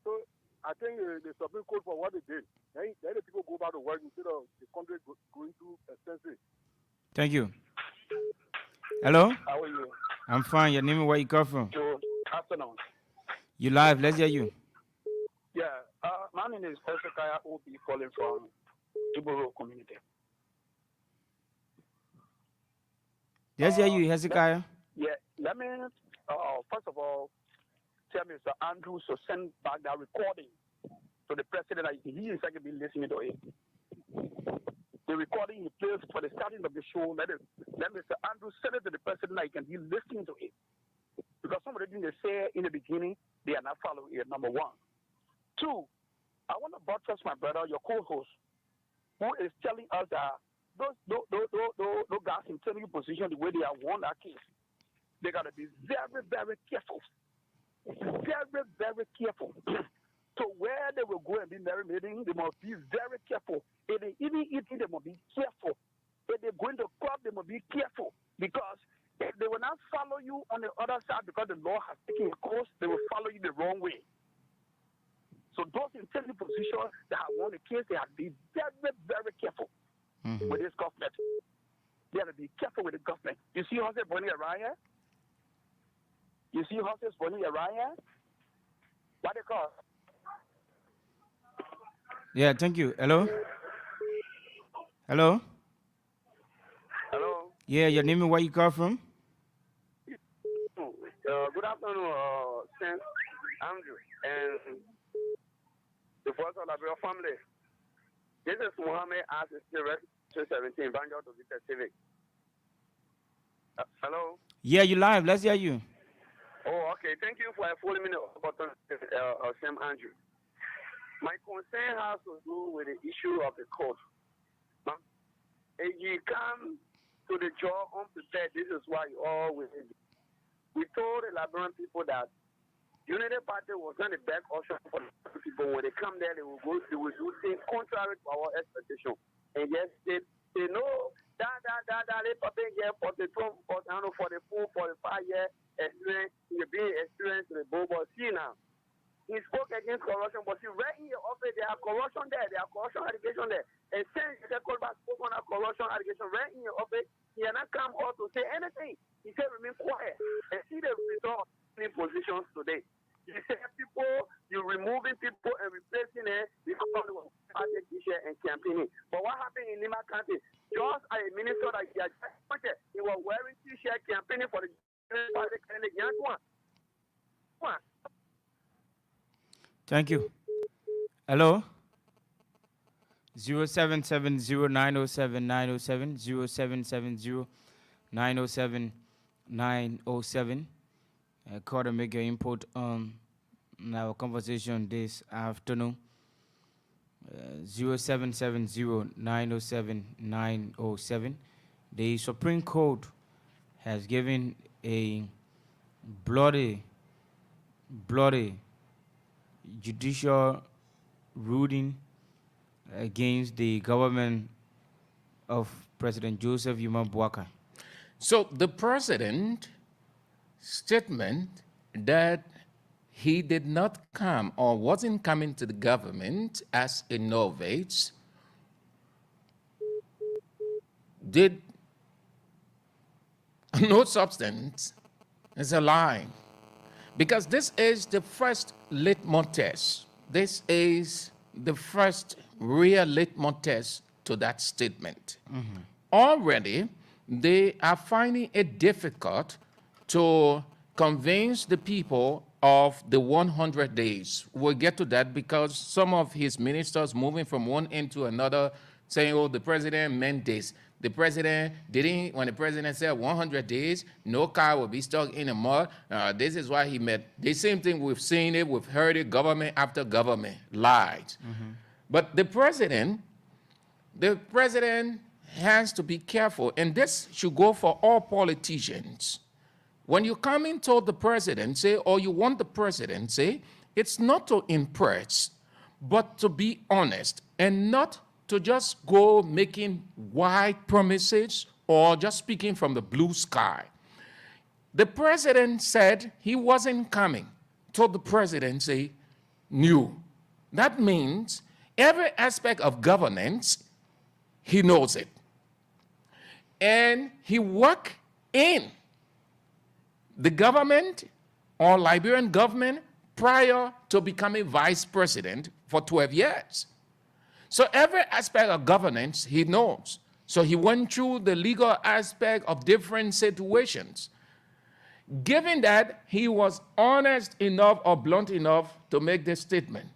So I think the Supreme Court for what they did. Then the people go back to work instead of the country going through expensive. Thank you. Hello? How are you? I'm fine. Your name and where you come from? Good afternoon. You live. Let's hear you. Yeah, my name is Hezekiah Obi calling from Iboro community. Let's hear you, Hezekiah. Yeah, let me, first of all, tell Mr. Andrews to send back that recording to the president. He is going to be listening to it. The recording he plays for the starting of the show, let Mr. Andrews send it to the president. He can be listening to it. Because some of the things they say in the beginning, they are not following it, number one. Two, I want to buttress my brother, your co-host, who is telling us that those guys in telling you position the way they have won that case, they got to be very, very careful. Very, very careful. So where they will go and be marinating, they must be very careful. If they even eating, they must be careful. If they're going to club, they must be careful. Because if they will not follow you on the other side because the law has taken a course, they will follow you the wrong way. So those in telling position that have won the case, they have to be very, very careful with this government. They have to be careful with the government. You see horses burning a riot? You see horses burning a riot? What they call? Yeah, thank you. Hello? Hello? Hello? Yeah, your name and where you call from? Good afternoon, Saint Andrew and the voice of Liberia family. This is Mohammed as Spirit 217, Banjo to Victor Civic. Hello? Yeah, you live. Let's hear you. Oh, okay. Thank you for a 40-minute opportunity, Sam Andrew. My concern has to do with the issue of the court. If you come to the job unprepared, this is why you always. We told the Liberian people that Unity Party was not the best option for the people. When they come there, they will do things contrary to our expectation. And yes, they know that they probably get 42, 45 years experience, being experienced in the board. But see now, he spoke against corruption, but see, right in your office, there are corruption there, there are corruption allegations there. And since the callback spoke on a corruption allegation right in your office, he had not come out to say anything. He said, remain quiet. And see the result in positions today. You say people, you're removing people and replacing it because of party t-shirt and campaigning. But what happened in Lima County? Just as a minister that he had just appointed, he was wearing t-shirt campaigning for the party candidate. Thank you. Hello? 0770-907-907, 0770-907-907. Call and make your input on our conversation this afternoon. 0770-907-907. The Supreme Court has given a bloody judicial ruling against the government of President Joseph Yuma Boakai. So the president statement that he did not come or wasn't coming to the government as a novice did no substance is a lie. Because this is the first litmus test. This is the first real litmus test to that statement. Already, they are finding it difficult to convince the people of the 100 days. We'll get to that because some of his ministers moving from one end to another saying, oh, the president meant this. The president didn't, when the president said 100 days, no car will be stuck in the mud. This is why he meant. The same thing, we've seen it, we've heard it, government after government lied. But the president has to be careful, and this should go for all politicians. When you come in to the presidency, or you want the presidency, it's not to impress, but to be honest, and not to just go making wide promises or just speaking from the blue sky. The president said he wasn't coming till the presidency knew. That means every aspect of governance, he knows it. And he worked in the government or Liberian government prior to becoming vice president for 12 years. So every aspect of governance he knows. So he went through the legal aspect of different situations. Given that, he was honest enough or blunt enough to make this statement.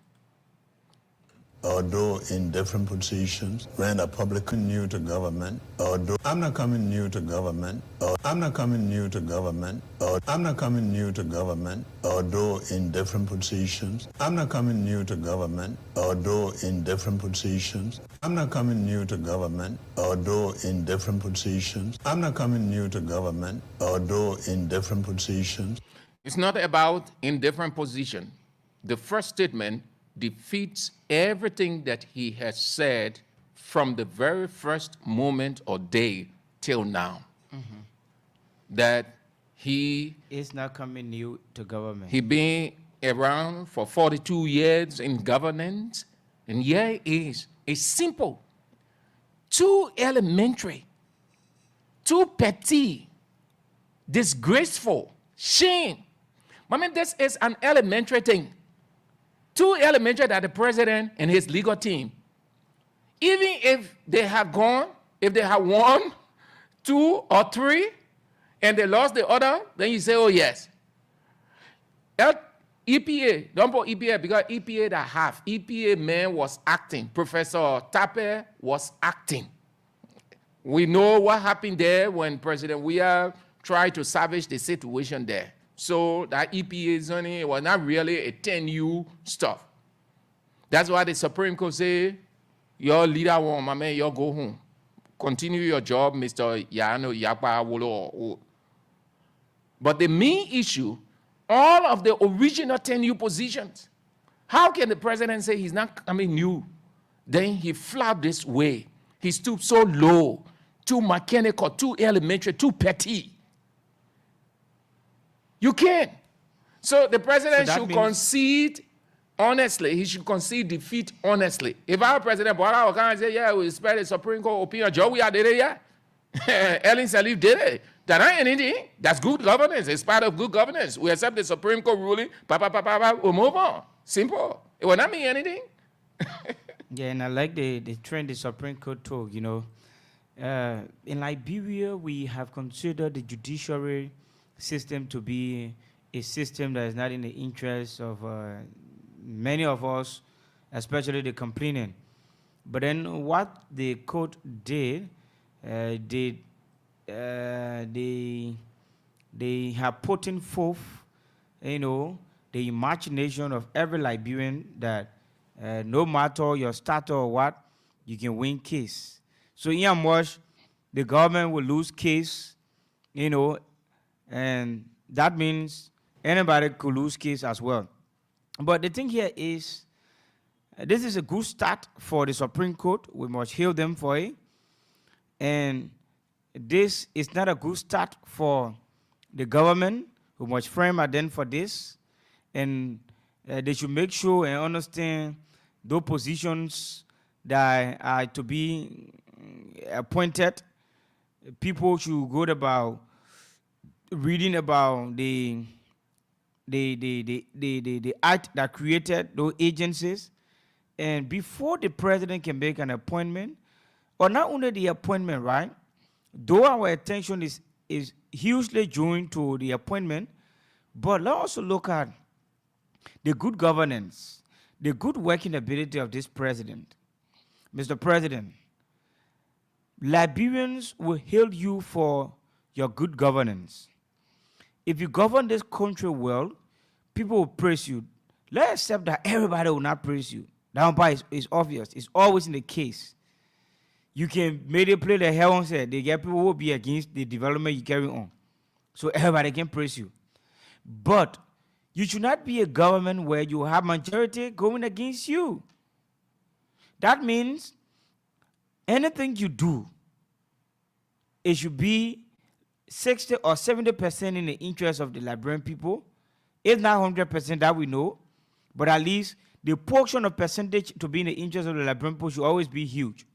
Although in different positions, when a public new to government, although I'm not coming new to government, or I'm not coming new to government, or I'm not coming new to government, although in different positions, I'm not coming new to government, although in different positions, I'm not coming new to government, although in different positions, I'm not coming new to government, although in different positions. It's not about in different position. The first statement defeats everything that he has said from the very first moment or day till now. That he is not coming new to government. He been around for 42 years in governance, and here is a simple, too elementary, too petty, disgraceful, shame. I mean, this is an elementary thing. Too elementary that the president and his legal team, even if they have gone, if they have won 2 or 3, and they lost the other, then you say, oh yes. EPA, don't put EPA because EPA that have, EPA man was acting. Professor Tape was acting. We know what happened there when President Weah tried to salvage the situation there. So that EPA zoning was not really a 10U stuff. That's why the Supreme Court say, your leader won, my man, you go home. Continue your job, Mr. Yano Yakpa Wolo. But the main issue, all of the original 10U positions, how can the president say he's not coming new? Then he flapped this way. He stooped so low, too mechanical, too elementary, too petty. You can't. So the president should concede honestly. He should concede defeat honestly. If our president, I would say, yeah, we expect the Supreme Court opinion. Joe, we did it, yeah. Ellen Salif did it. That ain't anything. That's good governance. It's part of good governance. We accept the Supreme Court ruling. We'll move on. Simple. It will not mean anything. Yeah, and I like the trend the Supreme Court took, you know. In Liberia, we have considered the judiciary system to be a system that is not in the interest of many of us especially the complaining. But then what the court did, they have put in forth, the imagination of every Liberian that no matter your status or what, you can win case. So in a much, the government will lose case, and that means anybody could lose case as well. But the thing here is, this is a good start for the Supreme Court. We must hail them for it. And this is not a good start for the government. We must frame a den for this. And they should make sure and understand those positions that are to be appointed. People should go about reading about the act that created those agencies. And before the president can make an appointment, or not only the appointment, right? Though our attention is hugely joined to the appointment, but let's also look at the good governance, the good working ability of this president. Mr. President, Liberians will hail you for your good governance. If you govern this country well, people will praise you. Let's accept that everybody will not praise you. That part is obvious. It's always in the case. You can maybe play the hell on set. They get people who will be against the development you carry on. So everybody can praise you. But you should not be a government where you have majority going against you. That means anything you do, it should be 60 or 70% in the interest of the Liberian people. It's not 100% that we know, but at least the portion of percentage to be in the interest of the Liberian people should always be huge.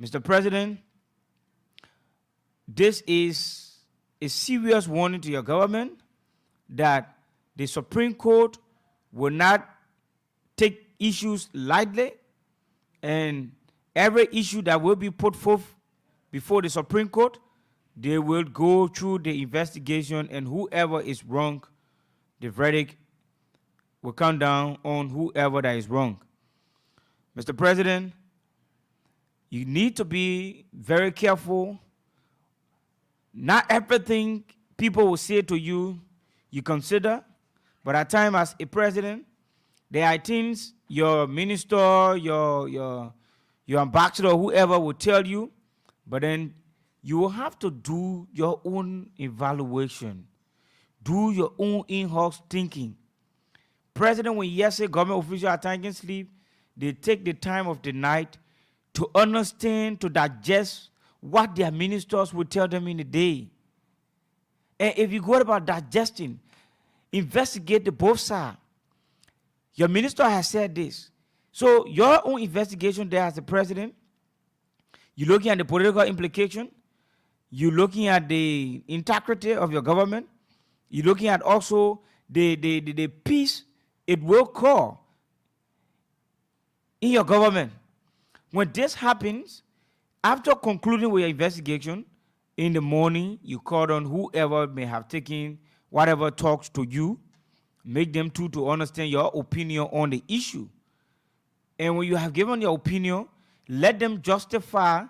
Mr. President, this is a serious warning to your government that the Supreme Court will not take issues lightly, and every issue that will be put forth before the Supreme Court, they will go through the investigation, and whoever is wrong, the verdict will come down on whoever that is wrong. Mr. President, you need to be very careful. Not everything people will say to you, you consider, but at times as a president, there are things your minister, your ambassador, whoever will tell you, but then you will have to do your own evaluation. Do your own in-house thinking. President, when yes, say government officials are taking sleep, they take the time of the night to understand, to digest what their ministers will tell them in the day. And if you go about digesting, investigate the both sides. Your minister has said this. So your own investigation there as the president, you're looking at the political implication, you're looking at the integrity of your government, you're looking at also the peace it will call in your government. When this happens, after concluding with your investigation, in the morning, you call on whoever may have taken whatever talks to you, make them to understand your opinion on the issue. And when you have given your opinion, let them justify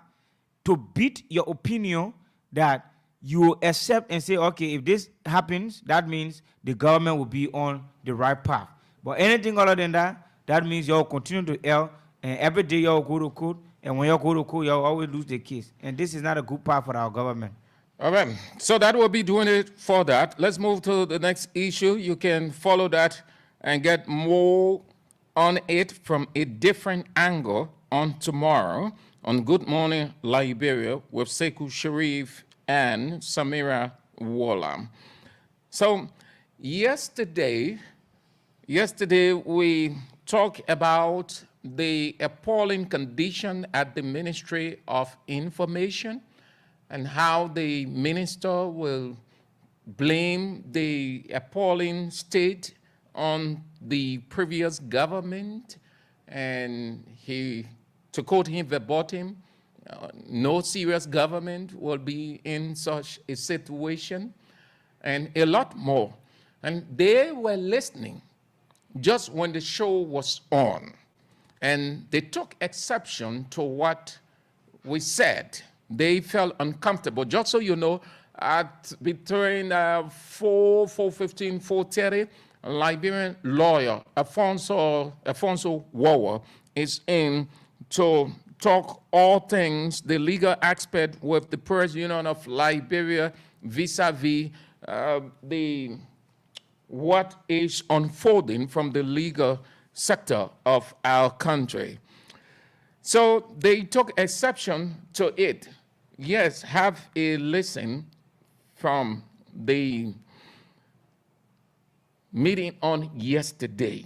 to beat your opinion that you accept and say, okay, if this happens, that means the government will be on the right path. But anything other than that, that means you'll continue to err, and every day you'll go to court, and when you go to court, you'll always lose the case. And this is not a good path for our government. All right, so that will be doing it for that. Let's move to the next issue. You can follow that and get more on it from a different angle on tomorrow on Good Morning Liberia with Sekou Sharif and Samira Walla. So yesterday we talked about the appalling condition at the Ministry of Information and how the minister will blame the appalling state on the previous government. And he, to quote him verbatim, no serious government will be in such a situation, and a lot more. And they were listening just when the show was on, and they took exception to what we said. They felt uncomfortable. Just so you know, at between 4:15, 4:30, a Liberian lawyer, Alfonso Wawa, is in to talk all things, the legal aspect with the Press Union of Liberia vis-a-vis the what is unfolding from the legal sector of our country. So they took exception to it. Yes, have a listen from the meeting on yesterday.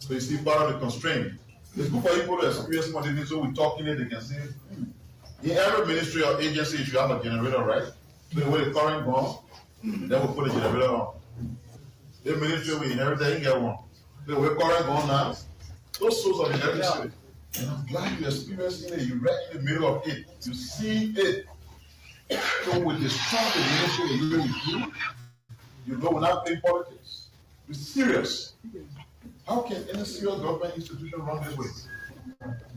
So you see, part of the constraint. It's good for people to experience what it is, so we talk in it, they can see. In every ministry or agency, you should have a generator, right? So the way the current goes, then we put a generator on. The ministry we inherited, you get one. The way current going now, those souls are in every city. And I'm glad you're experiencing it. You're right in the middle of it. You see it. So with the strong ministry that you with you know we're not playing politics. We're serious. How can any serious government institution run this way?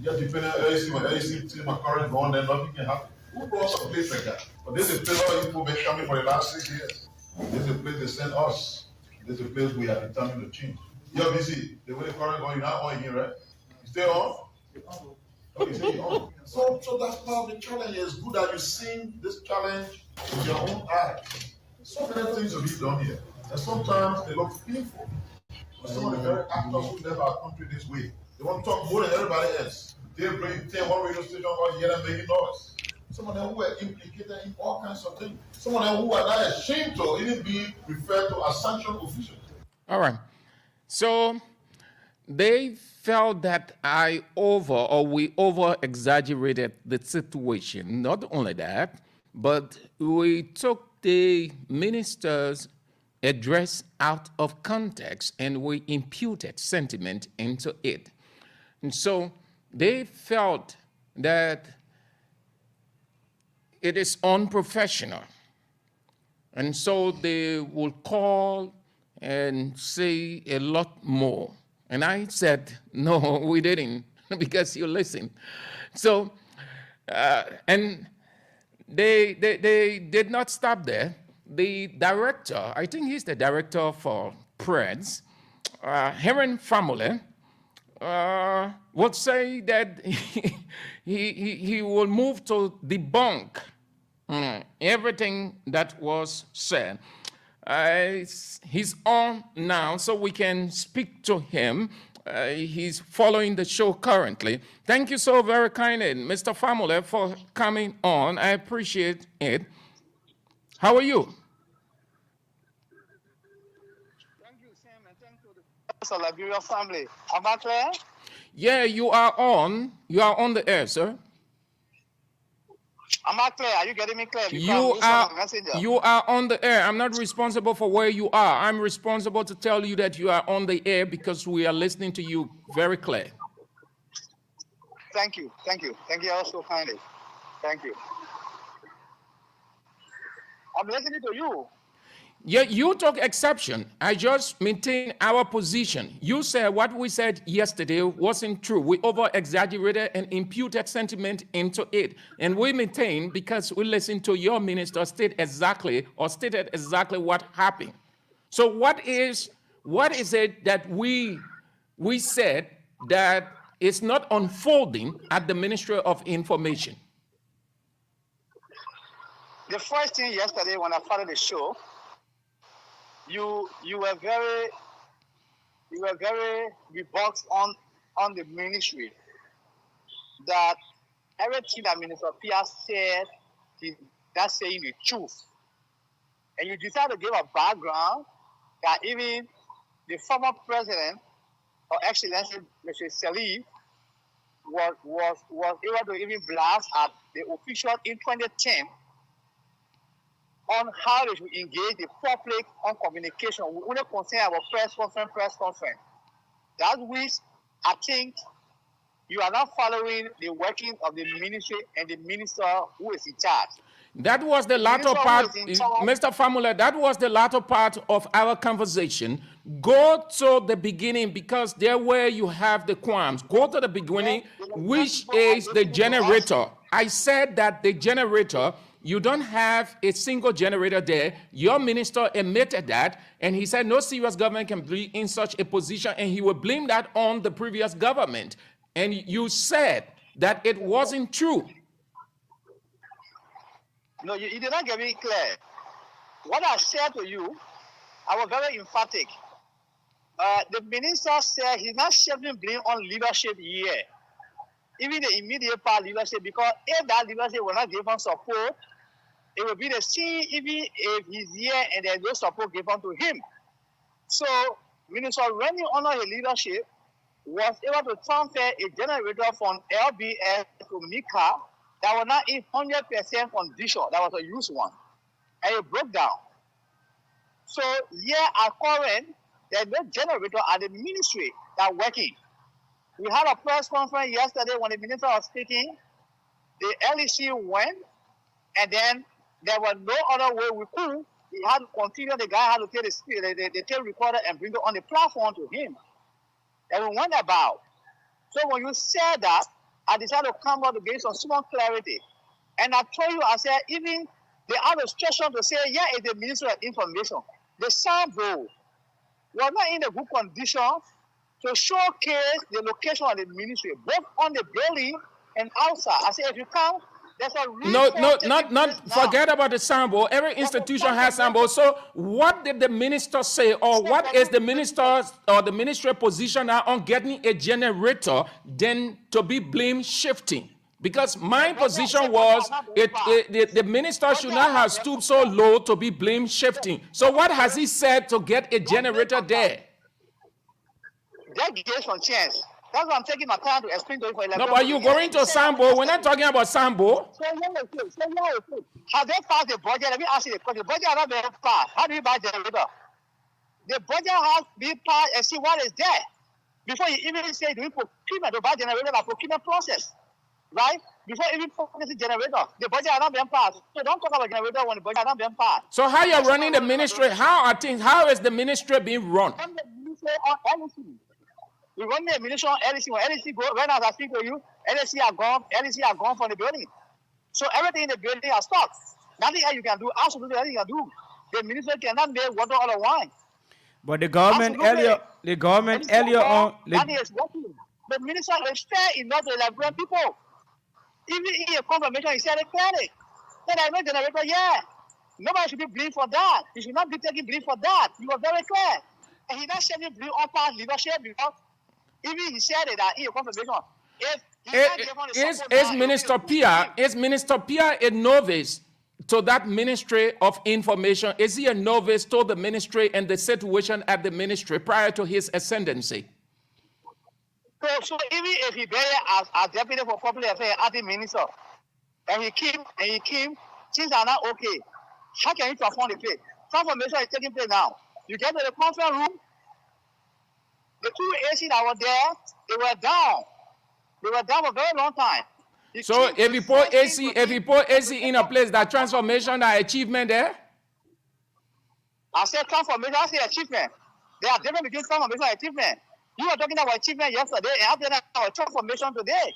You have to depend on LAC, my current going, then nothing can happen. Who brought us a place like that? But this is a place all people been coming for the last 6 years. This is a place they sent us. This is a place we have determined to change. You're busy. The way the current going, you're not on here, right? You stay on? Okay, stay on. So that's part of the challenge. It's good that you see this challenge with your own eyes. So many things will be done here. And sometimes they look painful. But some of the very actors who left our country this way, they want to talk more than everybody else. They bring one radio station or hear them making noise. Some of them who were implicated in all kinds of things. Some of them who are not ashamed to even be referred to as sanctioned officials. All right. So they felt that we over exaggerated the situation. Not only that, but we took the minister's address out of context and we imputed sentiment into it. And so they felt that it is unprofessional. And so they will call and say a lot more. And I said, no, we didn't, because you listened. So, and they did not stop there. The director, I think he's the director for Preds, Heron Famule, would say that he will move to debunk everything that was said. He's on now, so we can speak to him. He's following the show currently. Thank you so very kindly, Mr. Famule, for coming on. I appreciate it. How are you? Thank you, Sam, and thank you to the Liberia family. Am I clear? Yeah, you are on. You are on the air, sir. Am I clear? Are you getting me clear? You are on the air. I'm not responsible for where you are. I'm responsible to tell you that you are on the air because we are listening to you very clear. Thank you. Thank you. Thank you also kindly. Thank you. I'm listening to you. Yeah, you took exception. I just maintain our position. You said what we said yesterday wasn't true. We over-exaggerated and imputed sentiment into it. And we maintain, because we listened to your minister stated exactly what happened. So what is it that we said that is not unfolding at the Ministry of Information? The first thing yesterday when I started the show, you were very rebuffed on the ministry that everything that Minister Pia said, that's saying the truth. And you decided to give a background that even the former president, or Excellency Mr. Salih, was able to even blast at the official in 2010 on how they should engage the public on communication. We only concern our press conference. That which I think you are not following the working of the ministry and the minister who is in charge. That was the latter minister who part, is in charge. Mr. Famula, that was the latter part of our conversation. Go to the beginning, because there where you have the qualms. Go to the beginning, which is the generator. I said that the generator, you don't have a single generator there. Your minister admitted that, and he said no serious government can be in such a position, and he would blame that on the previous government. And you said that it wasn't true. No, you did not get me clear. What I said to you, I was very emphatic. The minister said he's not shifting blame on leadership here, even the immediate part leadership, because if that leadership will not give him support, it will be the same even if he's here and there's no support given to him. So, Minister Rennie, under his leadership, was able to transfer a generator from LBS to Nika that was not in 100% condition. That was a used one. And it broke down. So, here at current, there's no generator at the ministry that working. We had a press conference yesterday when the minister was speaking. The LEC went, and then there was no other way we could. He had to continue. The guy had to take the tape recorder and bring it on the platform to him. And we went about. So when you said that, I decided to come out to give some small clarity. And I told you, I said, even the administration to say, yeah, it's the Ministry of Information. The sample was not in a good condition to showcase the location of the ministry, both on the building and outside. I said, if you come, there's a not forget about the sample. Every institution has sample. So what did the minister say, or what is the minister's or the ministry position now on getting a generator then to be blame shifting? Because my position was the minister should not have stooped so low to be blame shifting. So what has he said to get a generator there? That gives some chance. That's why I'm taking my time to explain to you for 11 No, but you're going to Sambo. We're not talking about Sambo. Have they passed the budget? Let me ask you the question. The budget has not been passed. How do you buy generator? The budget has been passed and see what is there. Before you even say, do you procurement to buy generator, by procurement process, right? Before even purchasing generator, the budget has not been passed. So don't talk about generator when the budget has not been passed. So how you're running the ministry? How is the ministry being run? We run the ministry on LEC. When LEC go, when I speak to you, LEC are gone from the building. So everything in the building are stopped. Nothing else you can do. Absolutely nothing you can do. The minister cannot make water out of wine. But the government earlier on, that is working. The minister is fair enough to Liberian people. Even in a confirmation, he said it clearly. Then I made generator, yeah. Nobody should be blamed for that. He should not be taking blame for that. He was very clear. And he not shedding blame on past leadership because even he said it that in a confirmation. Is Minister Pia a novice to that Ministry of Information? Is he a novice to the ministry and the situation at the ministry prior to his ascendancy? So even if he bear as deputy for public affairs, as the minister, and he came, things are not okay. How can he perform the place? Transformation is taking place now. You get to the conference room, the two AC that were there, they were down. They were down for a very long time. So if you put AC in a place, that transformation, that achievement there? I said transformation, I said achievement. There are different between transformation and achievement. You were talking about achievement yesterday, and after that, about transformation today.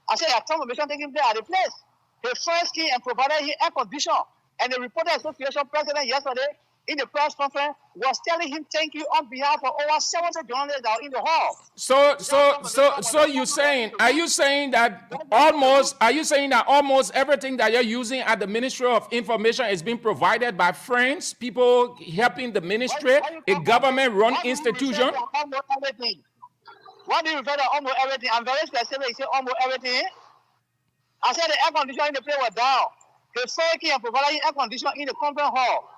I said that transformation taking place at the place. He first came and provided him air condition. And the Reporter Association president yesterday in the press conference was telling him thank you on behalf of over 70 journalists that are in the hall. So you saying, are you saying that almost everything that you're using at the Ministry of Information is being provided by friends, people helping the ministry, a government-run institution? What do you refer to almost everything? I'm very specific. You say almost everything. I said the air conditioner in the place was down. The security and providing air conditioner in the conference hall.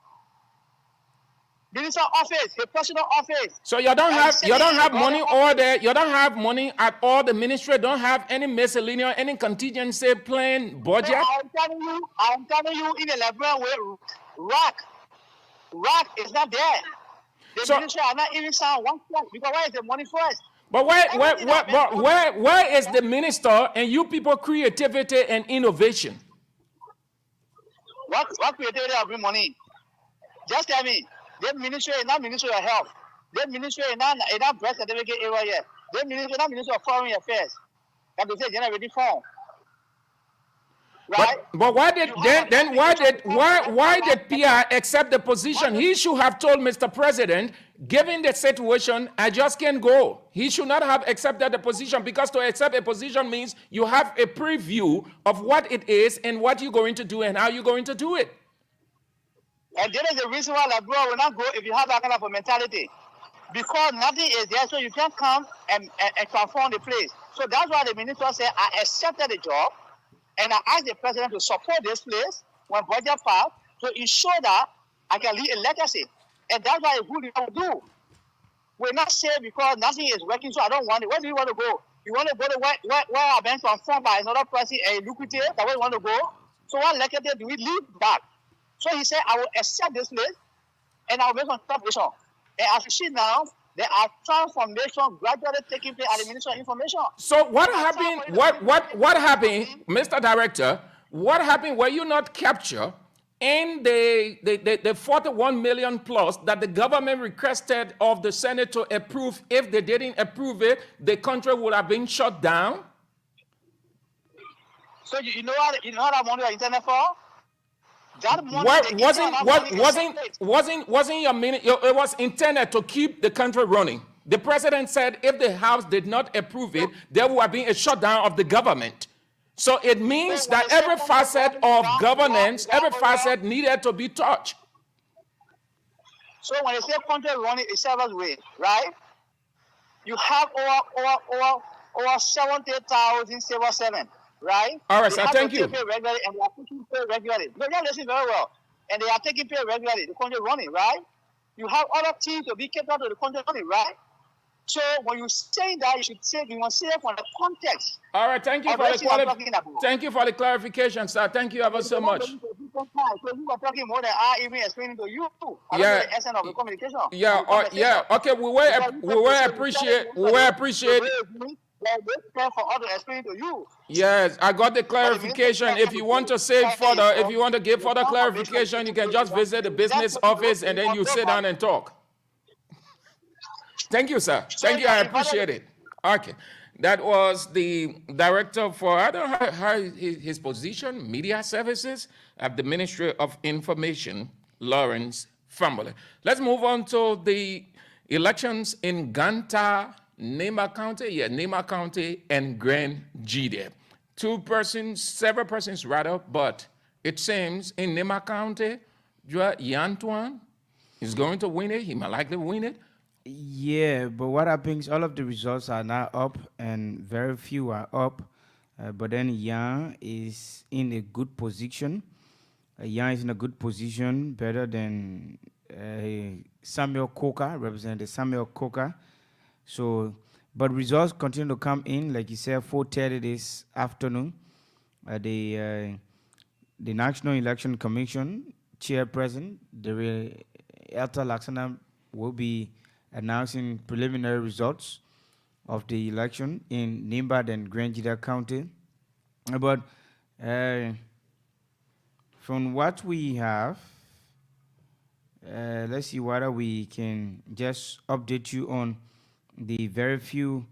Minister office, the personal office. So you don't have money all there. You don't have money at all. The ministry don't have any miscellaneous, any contingency plan budget. No, I'm telling you, in the Liberian way, rack is not there. The ministry are not even sound one place because where is the money first? But where is the minister and you people creativity and innovation? What criteria bring money? Just tell me. The ministry is not Ministry of Health. The ministry is not birth certificate area yet. The ministry is not Ministry of Foreign Affairs. That they say generally form. Right? But why did why did PR accept the position? He should have told Mr. President, given the situation, I just can't go. He should not have accepted the position, because to accept a position means you have a preview of what it is and what you're going to do and how you're going to do it. And there is a reason why Liberia will not go if you have that kind of a mentality. Because nothing is there, so you can't come and transform the place. So that's why the minister said, I accepted the job. And I asked the president to support this place when budget passed to ensure that I can leave a legacy. And that's what a good leader will do. We're not saying because nothing is working, so I don't want it. Where do you want to go? You want to go to where I've been transformed by another person, a lucrative, that way you want to go? So what legacy do we leave back? So he said, I will accept this place and I will make some transformation. And as you see now, there are transformation gradually taking place at the Ministry of Information. So what happened? What happened, Mr. Director? What happened? Were you not captured in the 41 million plus that the government requested of the Senate to approve? If they didn't approve it, the country would have been shut down. So you know what money are intended for? That money wasn't your meaning? It was intended to keep the country running. The president said if the House did not approve it, there would have been a shutdown of the government. So it means that every facet of governance, every facet needed to be touched. So when you say country running in several ways, right? You have over 70,000 civil servants. Right? All right, sir. Thank you. And they are taking pay regularly. No, you listen very well. And they are taking pay regularly. The country running, right? You have other teams to be kept out of the country running, right? So when you say that, you must say it from the context. All right, thank you for the clarification, sir. Thank you ever so much. So you are talking more than I even explaining to you. Yeah. The essence of the communication. Yeah. Okay, we will appreciate. For others explaining to you. Yes, I got the clarification. If you want to say further, if you want to give further clarification, you can just visit the business office and then you sit down and talk. Thank you, sir. Thank you. I appreciate it. Okay. That was the director for, I don't know how his position, media services at the Ministry of Information, Lawrence Family. Let's move on to the elections in Ganta, Nema County, and Grand Gide. Several persons rather, but it seems in Nema County, Yantuan is going to win it. He might likely win it. Yeah, but what happens, all of the results are now up and very few are up. But then Yan is in a good position. Yan is in a good position, better than Samuel Coker, Representative Samuel Coker. So, but results continue to come in, like you said, 4:30 this afternoon. The National Election Commission chairperson, Elta Laksana, will be announcing preliminary results of the election in Nimba and Grand Gide County. But from what we have, let's see whether we can just update you on the very few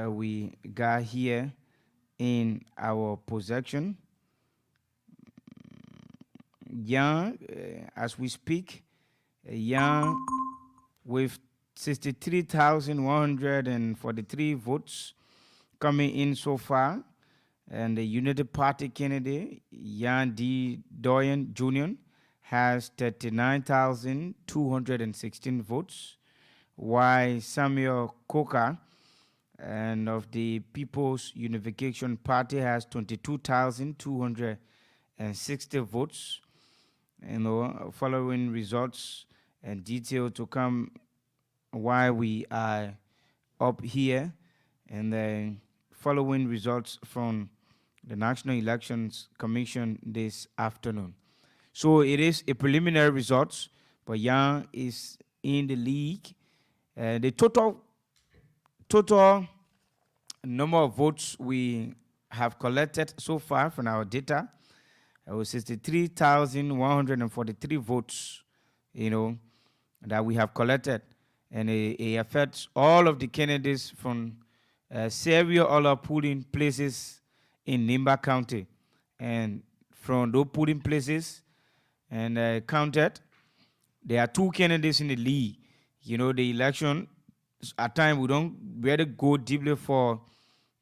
we got here in our possession. Young, as we speak, Young with 63,143 votes coming in so far, and the United Party candidate, Yan D. Doyen Jr., has 39,216 votes, while Samuel Coker and of the People's Unification Party has 22,260 votes. Following results and detail to come while we are up here, and then following results from the National Elections Commission this afternoon. So it is a preliminary results, but Yang is in the league. The total number of votes we have collected so far from our data, It was 63,143 votes, that we have collected. And it affects all of the candidates from several other polling places in Nimba County. And from those polling places and counted, there are 2 candidates in the league. The election, at times we don't really go deeply for,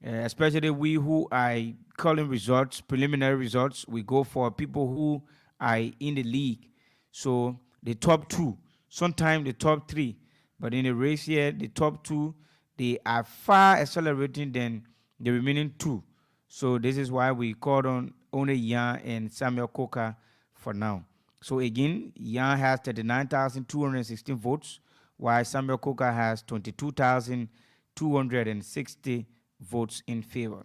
especially we who are calling results, preliminary results, we go for people who are in the league. So the top 2, sometimes the top 3, but in the race here, the top 2, they are far accelerating than the remaining 2. So this is why we called on only Yan and Samuel Coker for now. So again, Yan has 39,216 votes, while Samuel Coker has 22,260 votes in favor.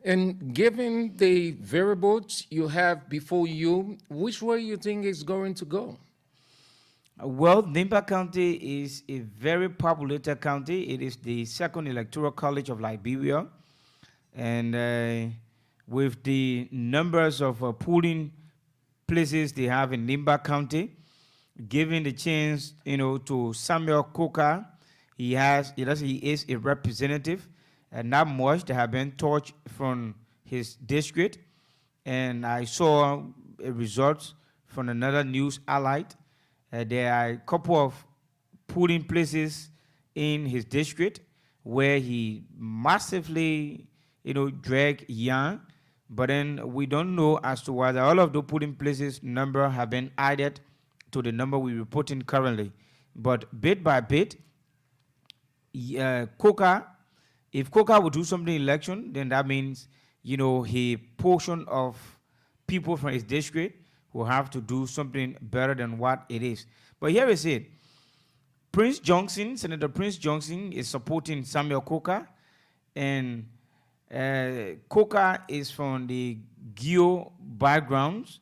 And given the variables you have before you, which way you think is going to go? Well, Nimba County is a very populated county. It is the second electoral college of Liberia. And with the numbers of polling places they have in Nimba County, giving the chance, to Samuel Coker, he is a representative, and not much that have been touched from his district. And I saw a result from another news outlet. There are a couple of polling places in his district where he massively, dragged Yan. But then we don't know as to whether all of the polling places number have been added to the number we're reporting currently. But bit by bit, Coker, if Coker would do something in election, then that means, a portion of people from his district will have to do something better than what it is. But here is it. Senator Prince Johnson is supporting Samuel Coker, and Coker is from the Gio backgrounds,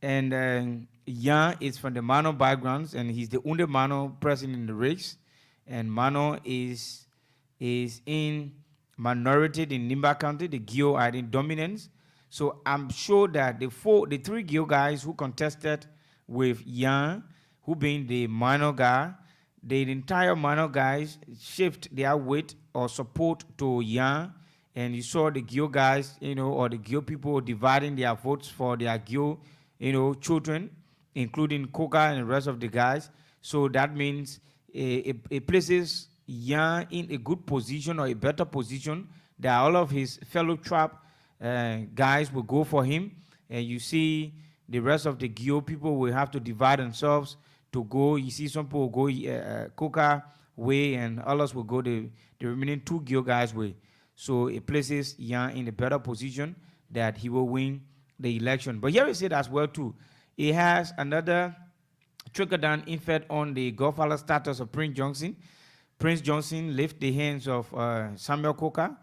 and Yan is from the Mano backgrounds, and he's the only Mano present in the race. And Mano is in minority in Nimba County. The Gio are in dominance. So I'm sure that the 3 Gio guys who contested with Yan, who being the Mano guy, the entire Mano guys shift their weight or support to Yan. And you saw the Gio guys, or the Gio people dividing their votes for their Gio, children, including Coker and the rest of the guys. So that means it places Yan in a good position or a better position that all of his fellow tribe guys will go for him. And you see the rest of the Gio people will have to divide themselves to go. You see some people will go Coker way, and others will go the remaining 2 Gio guys way. So it places Yan in a better position that he will win the election. But here is it as well too. It has another trickle-down effect on the godfather status of Prince Johnson. Prince Johnson lifted the hands of Samuel Coker,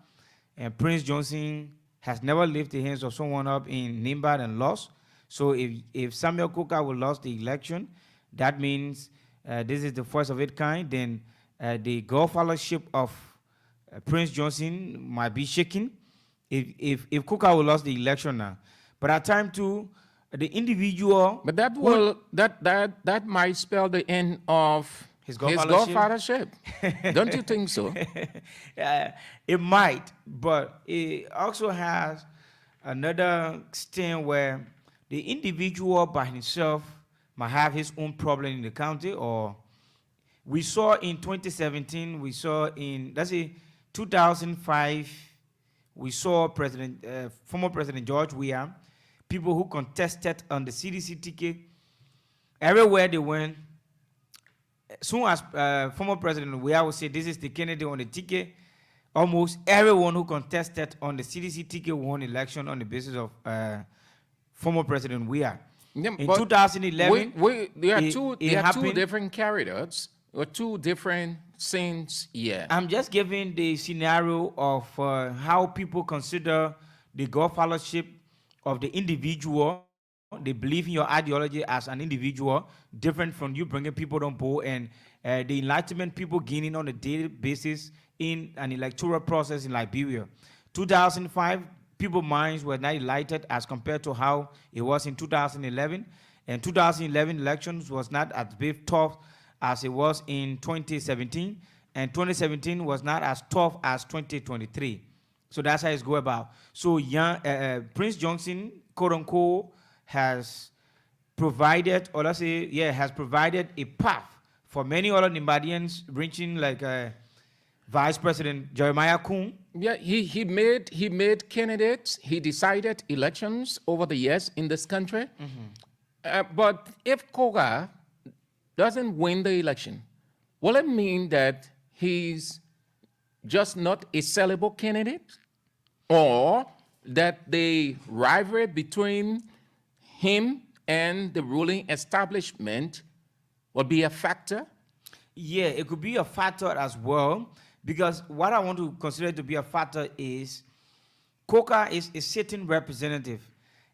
and Prince Johnson has never lifted the hands of someone up in Nimba and lost. So if Samuel Coker will lose the election, that means this is the first of its kind. Then the godfathership of Prince Johnson might be shaken if Coker will lose the election now. But at time too, the individual. But that might spell the end of his godfathership. Don't you think so? It might, but it also has another stand where the individual by himself might have his own problem in the county. Or we saw in 2017, we saw in 2005, we saw former President George Weah, people who contested on the CDC ticket. Everywhere they went, soon as former President Weah would say this is the candidate on the ticket, almost everyone who contested on the CDC ticket won election on the basis of former President Weah. Yeah, in 2011, there are two different candidates or 2 different scenes here. I'm just giving the scenario of how people consider the godfathership of the individual. They believe in your ideology as an individual, different from you bringing people on board, and the enlightenment people gaining on a daily basis in an electoral process in Liberia. 2005, people's minds were not enlightened as compared to how it was in 2011. And 2011 elections was not as big tough as it was in 2017. And 2017 was not as tough as 2023. So that's how it's go about. So Prince Johnson, quote unquote, has provided, or let's say, has provided a path for many other Nimbadians reaching like Vice President Jeremiah Kuhn. Yeah, he made candidates. He decided elections over the years in this country. But if Koga doesn't win the election, will it mean that he's just not a sellable candidate? Or that the rivalry between him and the ruling establishment will be a factor? Yeah, it could be a factor as well, because what I want to consider to be a factor is Coca is a sitting representative,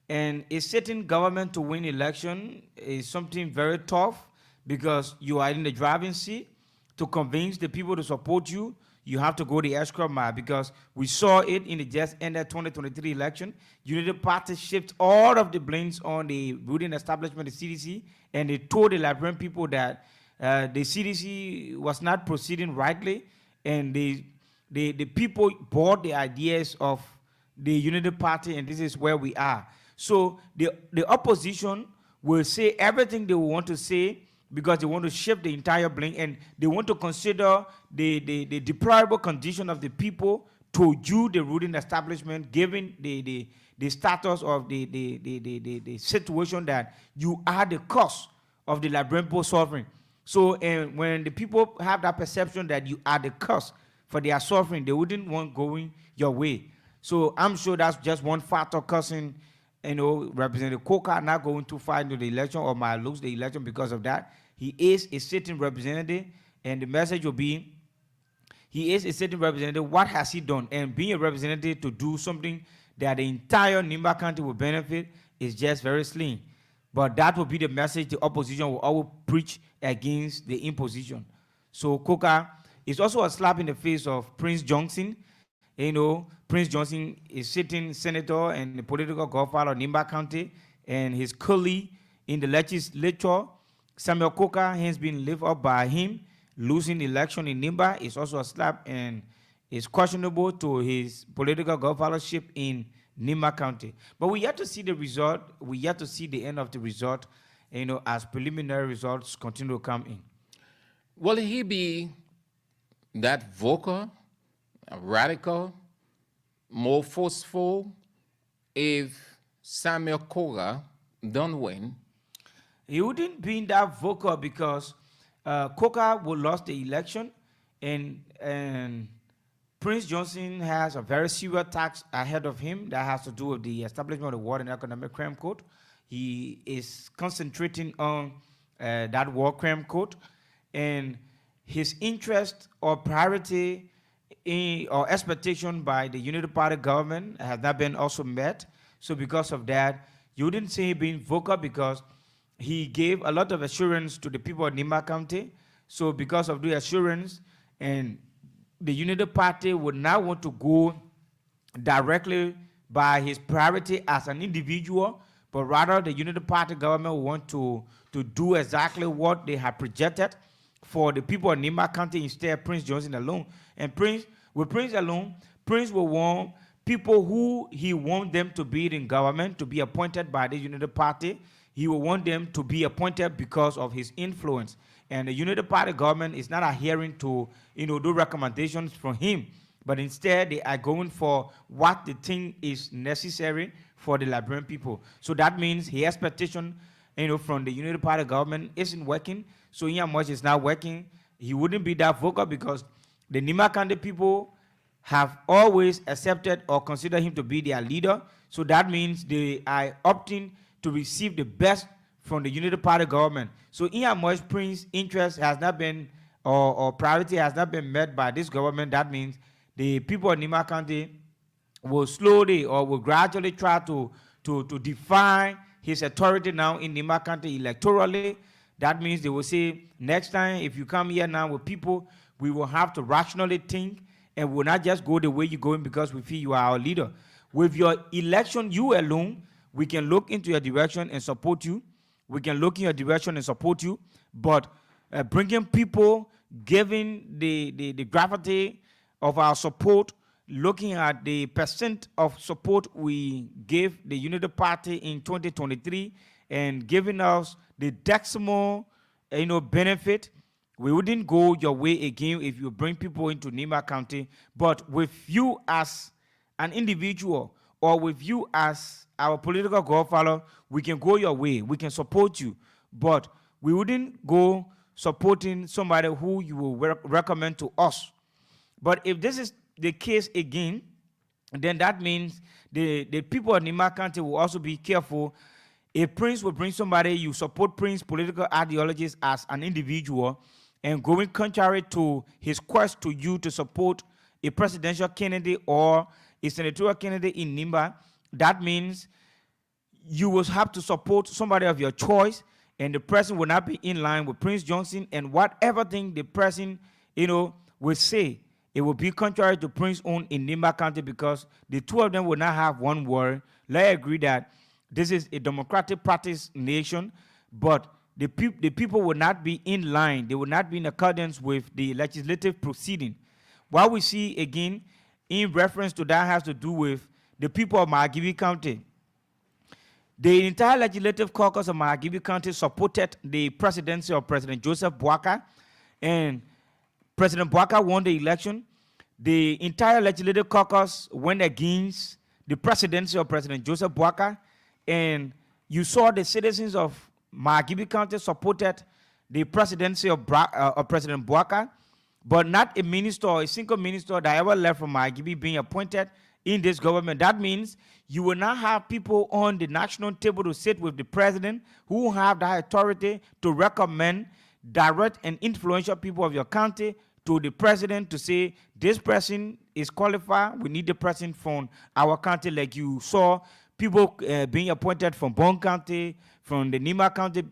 and a sitting government to win election is something very tough, because you are in the driving seat. To convince the people to support you, you have to go the extra mile, because we saw it in the just ended 2023 election. Unity Party shift all of the blames on the ruling establishment, the CDC, and they told the Liberian people that the CDC was not proceeding rightly, and the people bought the ideas of the Unity Party, and this is where we are. So the opposition will say everything they want to say, because they want to shift the entire blame, and they want to consider the deplorable condition of the people to you, the ruling establishment, given the status of the situation that you are the cause of the Liberian people suffering. So and when the people have that perception that you are the cause for their suffering, they wouldn't want going your way. So I'm sure that's just one factor causing, Representative Coca not going too far into the election, or might lose the election because of that. He is a sitting representative, and the message will be, he is a sitting representative. What has he done? And being a representative to do something that the entire Nimba County will benefit is just very slim. But that will be the message the opposition will always preach against the imposition. So Coca is also a slap in the face of Prince Johnson. Prince Johnson is sitting senator and the political godfather of Nimba County, and his colleague in the legislature, Samuel Coca, has been lifted up by him. Losing the election in Nimba is also a slap, and is questionable to his political godfathership in Nimba County. But we yet to see the result. We yet to see the end of the result, as preliminary results continue to come in. Will he be that vocal, radical, more forceful if Samuel Coga don't win? He wouldn't be that vocal, because Coca will lose the election, and Prince Johnson has a very serious task ahead of him that has to do with the establishment of the War and Economic Crime Code. He is concentrating on that War Crime Code, and his interest or priority or expectation by the Unity Party government has not been also met. So because of that, you wouldn't say being vocal, because he gave a lot of assurance to the people of Nimba County. So because of the assurance, and the Unity Party would not want to go directly by his priority as an individual, but rather the Unity Party government will want to do exactly what they have projected for the people of Nimba County instead of Prince Johnson alone. And Prince alone, Prince will want people who he wants them to be in government to be appointed by the Unity Party. He will want them to be appointed because of his influence. And the Unity Party government is not adhering to, do recommendations from him, but instead they are going for what they think is necessary for the Liberian people. So that means his expectation, from the Unity Party government isn't working. So in much it's not working, he wouldn't be that vocal, because the Nimba County people have always accepted or considered him to be their leader. So that means they are opting to receive the best from the Unity Party government. So in much Prince's interest has not been, or priority has not been met by this government, that means the people of Nimba County will slowly or will gradually try to define his authority now in Nimba County electorally. That means they will say, next time if you come here now with people, we will have to rationally think, and will not just go the way you're going because we feel you are our leader. with your election, you alone, we can look into your direction and support you. We can look in your direction and support you. But bringing people, giving the gravity of our support, looking at the percent of support we gave the Unity Party in 2023 and giving us the decimal benefit, we wouldn't go your way again if you bring people into Nimba County. But with you as an individual or with you as our political godfather, we can go your way. We can support you. But we wouldn't go supporting somebody who you will recommend to us. But if this is the case again, then that means the people of Nimba County will also be careful. If Prince will bring somebody, you support Prince's political ideologies as an individual, and going contrary to his quest to you to support a presidential candidate or a senatorial candidate in Nimba, that means you will have to support somebody of your choice, and the person will not be in line with Prince Johnson, and whatever thing the person, will say, it will be contrary to Prince's own in Nimba County, because the two of them will not have one word. Let's agree that this is a democratic practice nation, but the people will not be in line. They will not be in accordance with the legislative proceeding. What we see again in reference to that has to do with the people of Margibi County. The entire legislative caucus of Margibi County supported the presidency of President Joseph Boakai, and President Boakai won the election. The entire legislative caucus went against the presidency of President Joseph Boakai, and you saw the citizens of Margibi County supported the presidency of President Boakai, but not a minister or a single minister that ever left from Margibi being appointed in this government. That means you will not have people on the national table to sit with the president who have the authority to recommend direct and influential people of your county to the president to say, this person is qualified, we need the person from our county. Like you saw people being appointed from Bon County, from the Nimba County,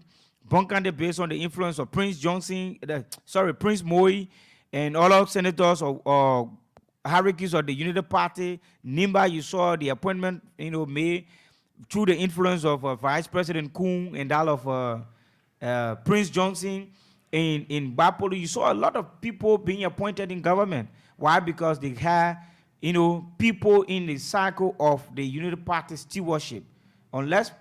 Bon County, based on the influence of Prince Johnson, Prince Moi, and all our senators or hierarchies of the Unity Party. Nimba, you saw the appointment, made through the influence of Vice President Kuhn and that of Prince Johnson. In Bapolo, you saw a lot of people being appointed in government. Why? Because they had, people in the cycle of the Unity Party stewardship. Unless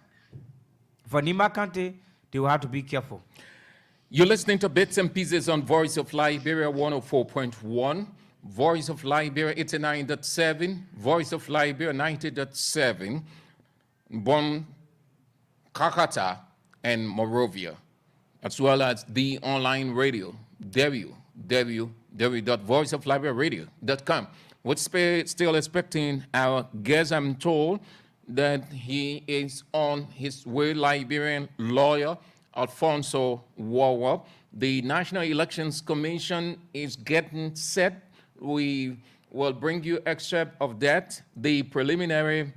for Nimba County, they will have to be careful. You're listening to Bits and Pieces on Voice of Liberia 104.1, Voice of Liberia 89.7, Voice of Liberia 90.7, Bon, Kakata, and Morovia, as well as the online radio, www.voiceofliberiaradio.com. We're still expecting our guest. I'm told that he is on his way, Liberian lawyer Alfonso Wawa. The National Elections Commission is getting set. We will bring you excerpt of that. The preliminary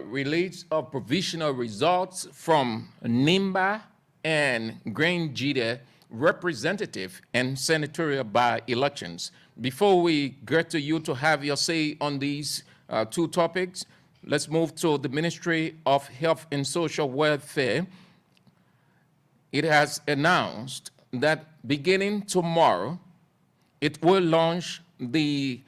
release of provisional results from Nimba and Grain Jide representative and senatorial by-elections. Before we get to you to have your say on these two topics, let's move to the Ministry of Health and Social Welfare. It has announced that beginning tomorrow, it will launch the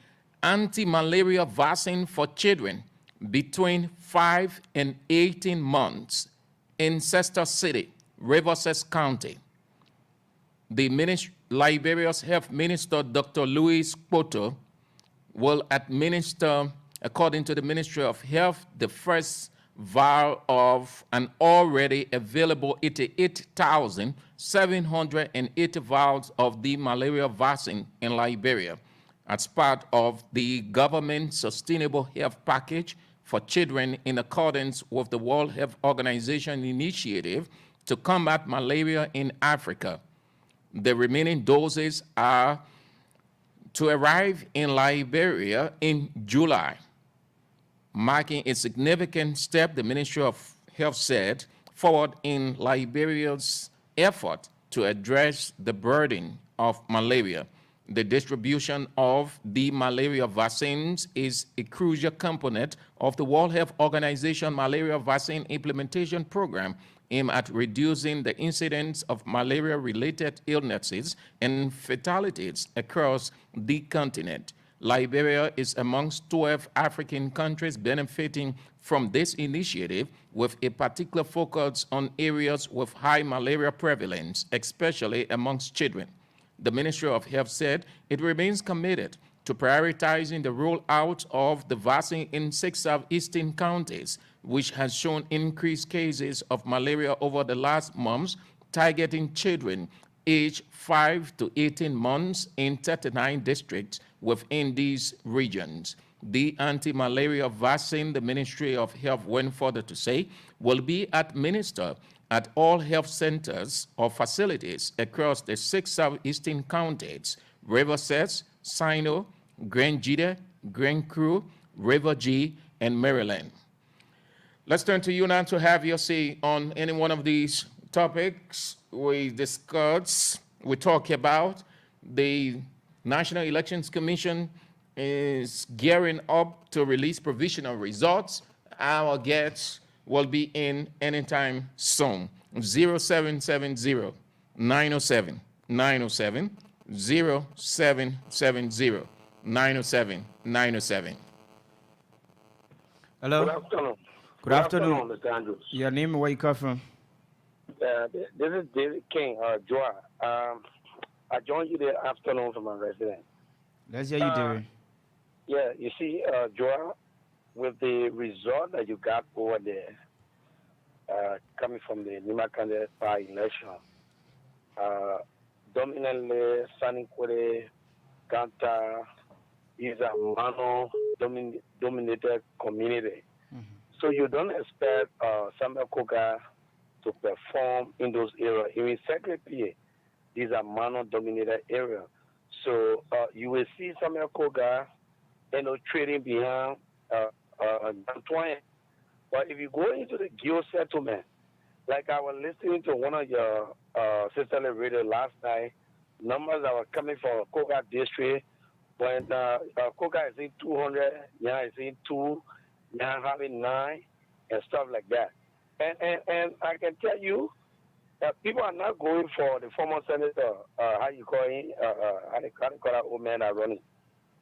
anti-malaria vaccine for children between 5 and 18 months in Chester City, Riverside County. The Liberia's Health Minister, Dr. Louis Poto, will administer, according to the Ministry of Health, the first vial of an already available 88,780 vials of the malaria vaccine in Liberia as part of the government Sustainable Health Package for Children in accordance with the World Health Organization initiative to combat malaria in Africa. The remaining doses are to arrive in Liberia in July, marking a significant step, the Ministry of Health said, forward in Liberia's effort to address the burden of malaria. The distribution of the malaria vaccines is a crucial component of the World Health Organization Malaria Vaccine Implementation Program aimed at reducing the incidence of malaria-related illnesses and fatalities across the continent. Liberia is amongst 12 African countries benefiting from this initiative, with a particular focus on areas with high malaria prevalence, especially amongst children. The Ministry of Health said it remains committed to prioritizing the rollout of the vaccine in 6 southeastern counties, which has shown increased cases of malaria over the last months, targeting children aged 5 to 18 months in 39 districts within these regions. The anti-malaria vaccine, the Ministry of Health went further to say, will be administered at all health centers or facilities across the 6 southeastern counties: Riverside, Sino, Grand Jida, Grand Cru, River G, and Maryland. Let's turn to you now to have your say on any one of these topics we discuss. We talk about the National Elections Commission is gearing up to release provisional results. Our guests will be in anytime soon. 0770 907 907 0770 907 907. Hello. Good afternoon. Good afternoon. Mr. Andrews. Your name and where you come from? This is David King, Joa. I joined you this afternoon from my residence. Let's hear you, David. Yeah, you see, Joa, with the result that you got over there, coming from the Nima County by-election, dominantly Sanikwere, Kanta is a mono-dominated community. So you don't expect Samuel Koga to perform in those areas. In Secretary, these are mono-dominated areas. So you will see Samuel Koga, trading behind Antoine. But if you go into the Geo settlement, like I was listening to one of your sisterly radio last night, numbers that were coming from Koga district, when Koga is in 200, yeah, is in 2, yeah, having 9, and stuff like that. And I can tell you that people are not going for the former senator, how you call him, how they call that old man that running.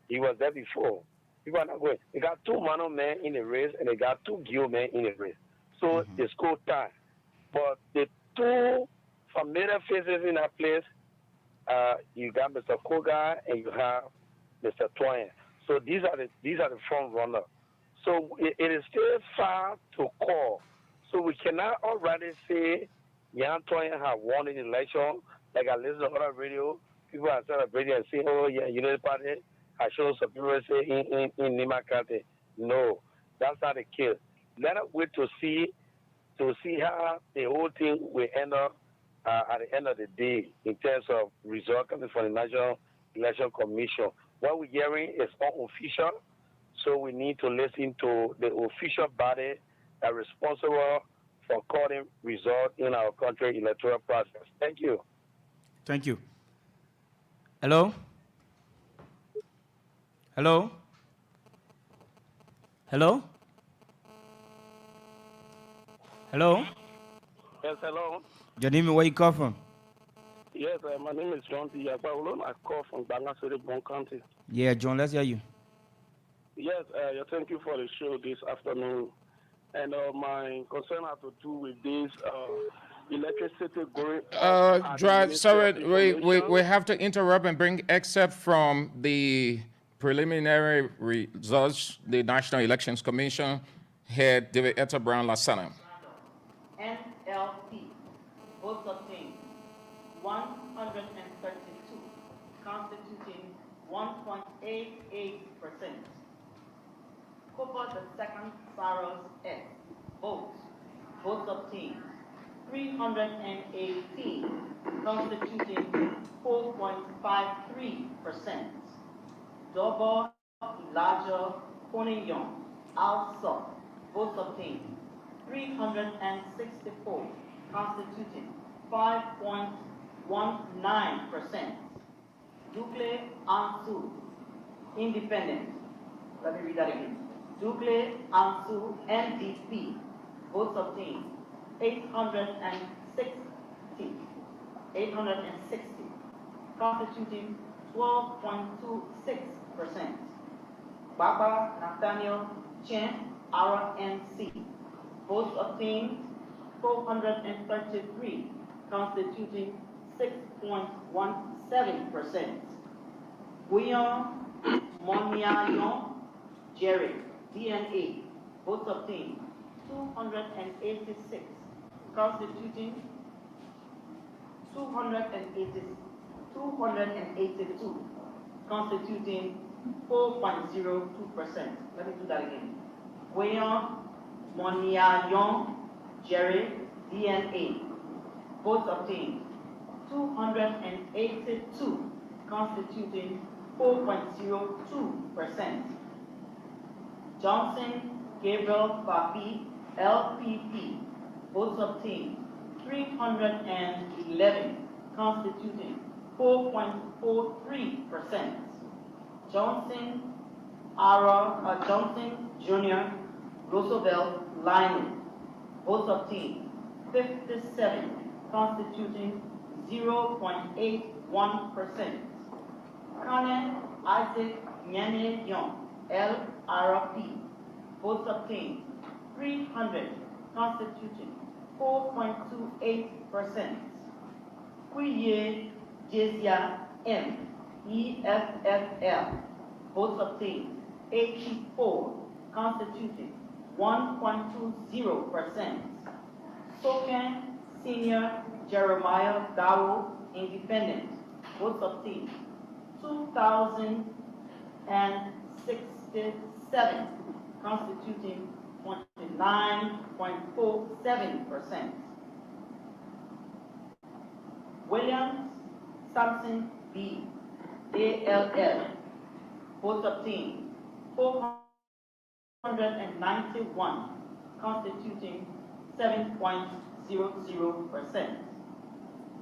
He was there before. People are not going. They got 2 Mano men in the race, and they got 2 Gil men in the race. So it's go time. But the 2 familiar faces in that place, you got Mr. Koga and you have Mr. Twain. So these are the front runners. So it is still far to call. So we cannot already say Jan Twain have won the election. Like I listen to other radio, people are celebrating and saying, oh yeah, Unity Party. I show some people say in Nima County. No, that's not the case. Let us wait to see how the whole thing will end up at the end of the day in terms of result coming from the National Election Commission. What we're hearing is unofficial, so we need to listen to the official body that are responsible for calling results in our country electoral process. Thank you. Thank you. Hello? Hello? Hello? Hello? Yes, hello. Your name and where you come from? Yes, my name is John P. Yagbawolo. I call from Bangasore, Bon County. Yeah, John, let's hear you. Yes, thank you for the show this afternoon. And my concern has to do with this electricity going sorry, we have to interrupt and bring excerpt from the preliminary results. The National Elections Commission head David Etta Brown Lasana. NLP votes obtained 132, constituting 1.88%. Cooper the second Saros S votes obtained 318, constituting 4.53%. Dobo Elijah Koniyon Alsop votes obtained 364, constituting 5.19%. Ducle Ansu, Independent. Let me read that again. Ducle Ansu, NDP, votes obtained 860, constituting 12.26%. Baba Nathaniel Chen, RNC, votes obtained 433, constituting 6.17%. Guillaume Moniayon Jerry, DNA, votes obtained 286, constituting 282, constituting 4.02%. Let me do that again. Guillaume Moniayon Jerry, DNA, votes obtained 282, constituting 4.02%. Johnson Gabriel Papi, LPP, votes obtained 311, constituting 4.43%. Johnson Jr. Roosevelt Lionel, votes obtained 57, constituting 0.81%. Colonel Isaac Nyane Young, LRP, votes obtained 300, constituting 4.28%. Kuye Jezia M, EFFL, votes obtained 84, constituting 1.20%. Soken Senior Jeremiah Dawo, Independent, votes obtained 2,067, constituting 29.47%. Williams Sampson B, ALL, votes obtained 491, constituting 7.00%.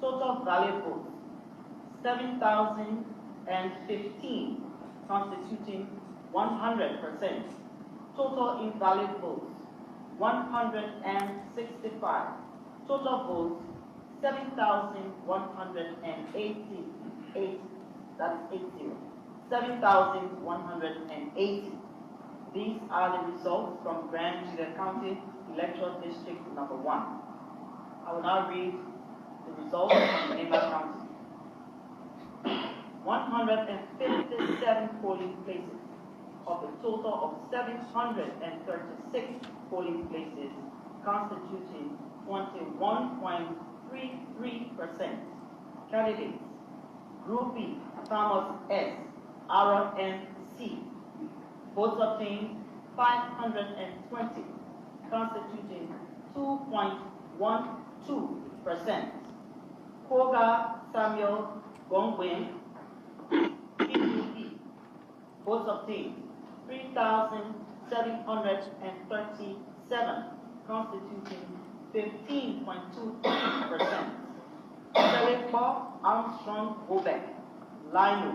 Total valid votes 7,015, constituting 100%. Total invalid votes 165. Total votes 7,188. That's 80. 7,180. These are the results from Grand Judah County Electoral District number 1. I will now read the results from Nimba County. 157 polling places of a total of 736 polling places, constituting 21.33%. Candidates: Group B, Thomas S, RNC, votes obtained 520, constituting 2.12%. Koga Samuel Gongwin, PUP, votes obtained 3,737, constituting 15.23%. Philip Armstrong Bobek, Lino,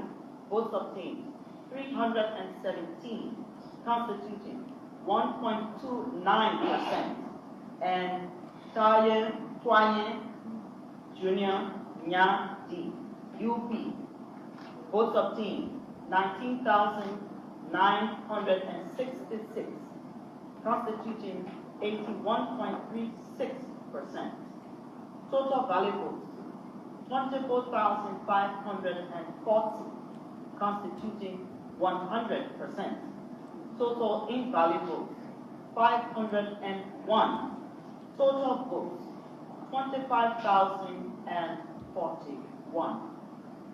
votes obtained 317, constituting 1.29%. And Taye Twaye Jr. Nya D, UP, votes obtained 19,966, constituting 81.36%. Total valid votes 24,540, constituting 100%. Total invalid votes 501. Total votes 25,041.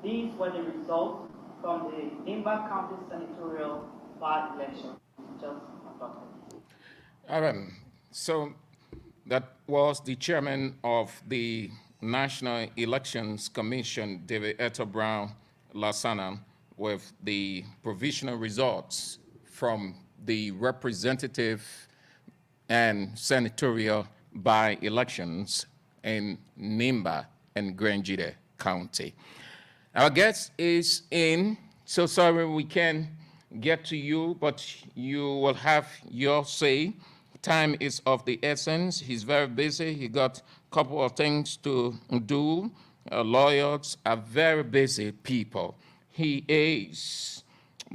These were the results from the Nimba County Senatorial by-election just conducted. So that was the chairman of the National Elections Commission, David Eto Brown Lasana, with the provisional results from the representative and senatorial by-elections in Nimba and Grand Judah County. Our guest is in. So sorry we can't get to you, but you will have your say. Time is of the essence. He's very busy. He got a couple of things to do. Lawyers are very busy people. He is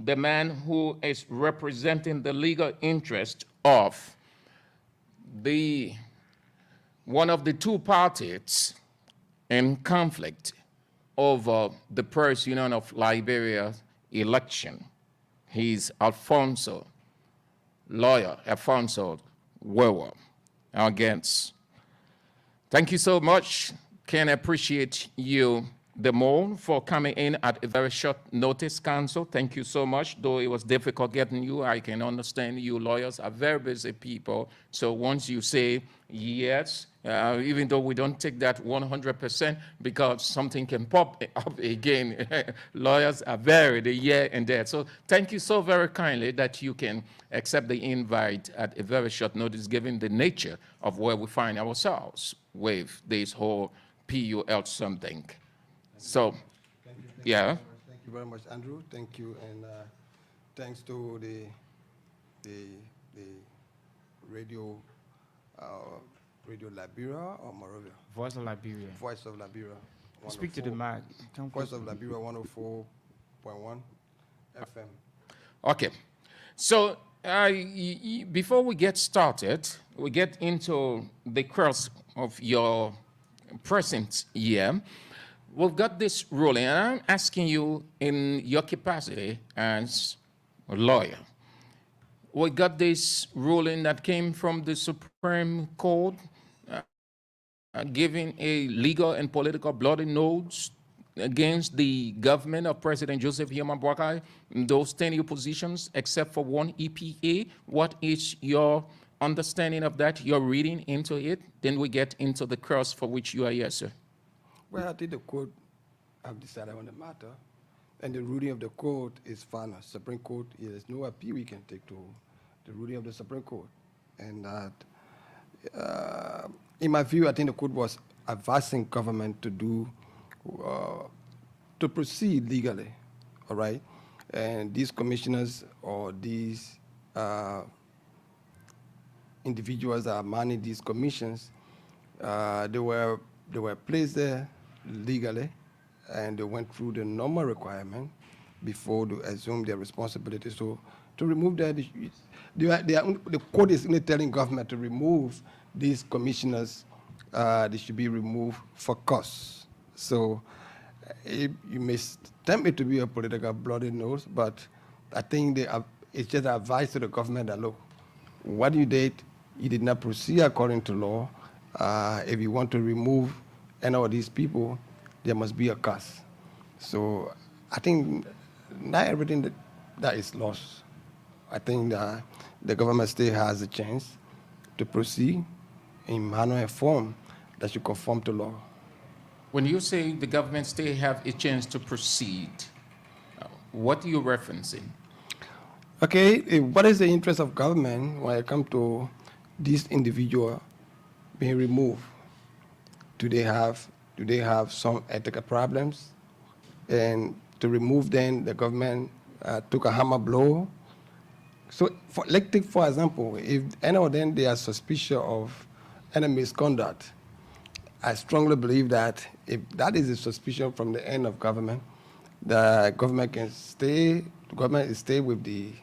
the man who is representing the legal interest of the one of the two parties in conflict over the President of Liberia election. He's Alfonso, lawyer Alfonso Wewer, our guest. Thank you so much. Can appreciate you the more for coming in at a very short notice, counsel. Thank you so much. Though it was difficult getting you, I can understand you lawyers are very busy people. So once you say yes, even though we don't take that 100% because something can pop up again, lawyers are very the yeah and there. So thank you so very kindly that you can accept the invite at a very short notice, given the nature of where we find ourselves with this whole PUL something. So, yeah. Thank you very much, Andrew. Thank you, and thanks to the radio, Radio Liberia or Moravia? Voice of Liberia. Voice of Liberia. Speak to the mic. Voice of Liberia 104.1 FM. Okay. So, before we get started, we get into the course of your present year. We've got this ruling, and I'm asking you in your capacity as a lawyer. We got this ruling that came from the Supreme Court giving a legal and political bloody notes against the government of President Joseph Hima Boakai in those 10 positions, except for one EPA. What is your understanding of that, your reading into it? Then we get into the course for which you are here, sir. Well, I think the court have decided on the matter, and the ruling of the court is final. Supreme Court, there's no appeal we can take to the ruling of the Supreme Court. And that, in my view, I think the court was advising government to do, to proceed legally, all right? And these commissioners or these individuals that are managing these commissions, they were placed there legally, and they went through the normal requirement before they assume their responsibility. So to remove that, the court is only telling government to remove these commissioners. They should be removed for costs. So you may tempt it to be a political bloody nose, but I think it's just advice to the government that, look, what you did not proceed according to law. If you want to remove any of these people, there must be a cost. So I think not everything that is lost. I think that the government still has a chance to proceed in manner and form that should conform to law. When you say the government still have a chance to proceed, what are you referencing? Okay, what is the interest of government when it comes to this individual being removed? Do they have some ethical problems? And to remove them, the government took a hammer blow. So, let's take for example, if any of them they are suspicious of any misconduct, I strongly believe that if that is a suspicion from the end of government, the government can stay. The government is stay with the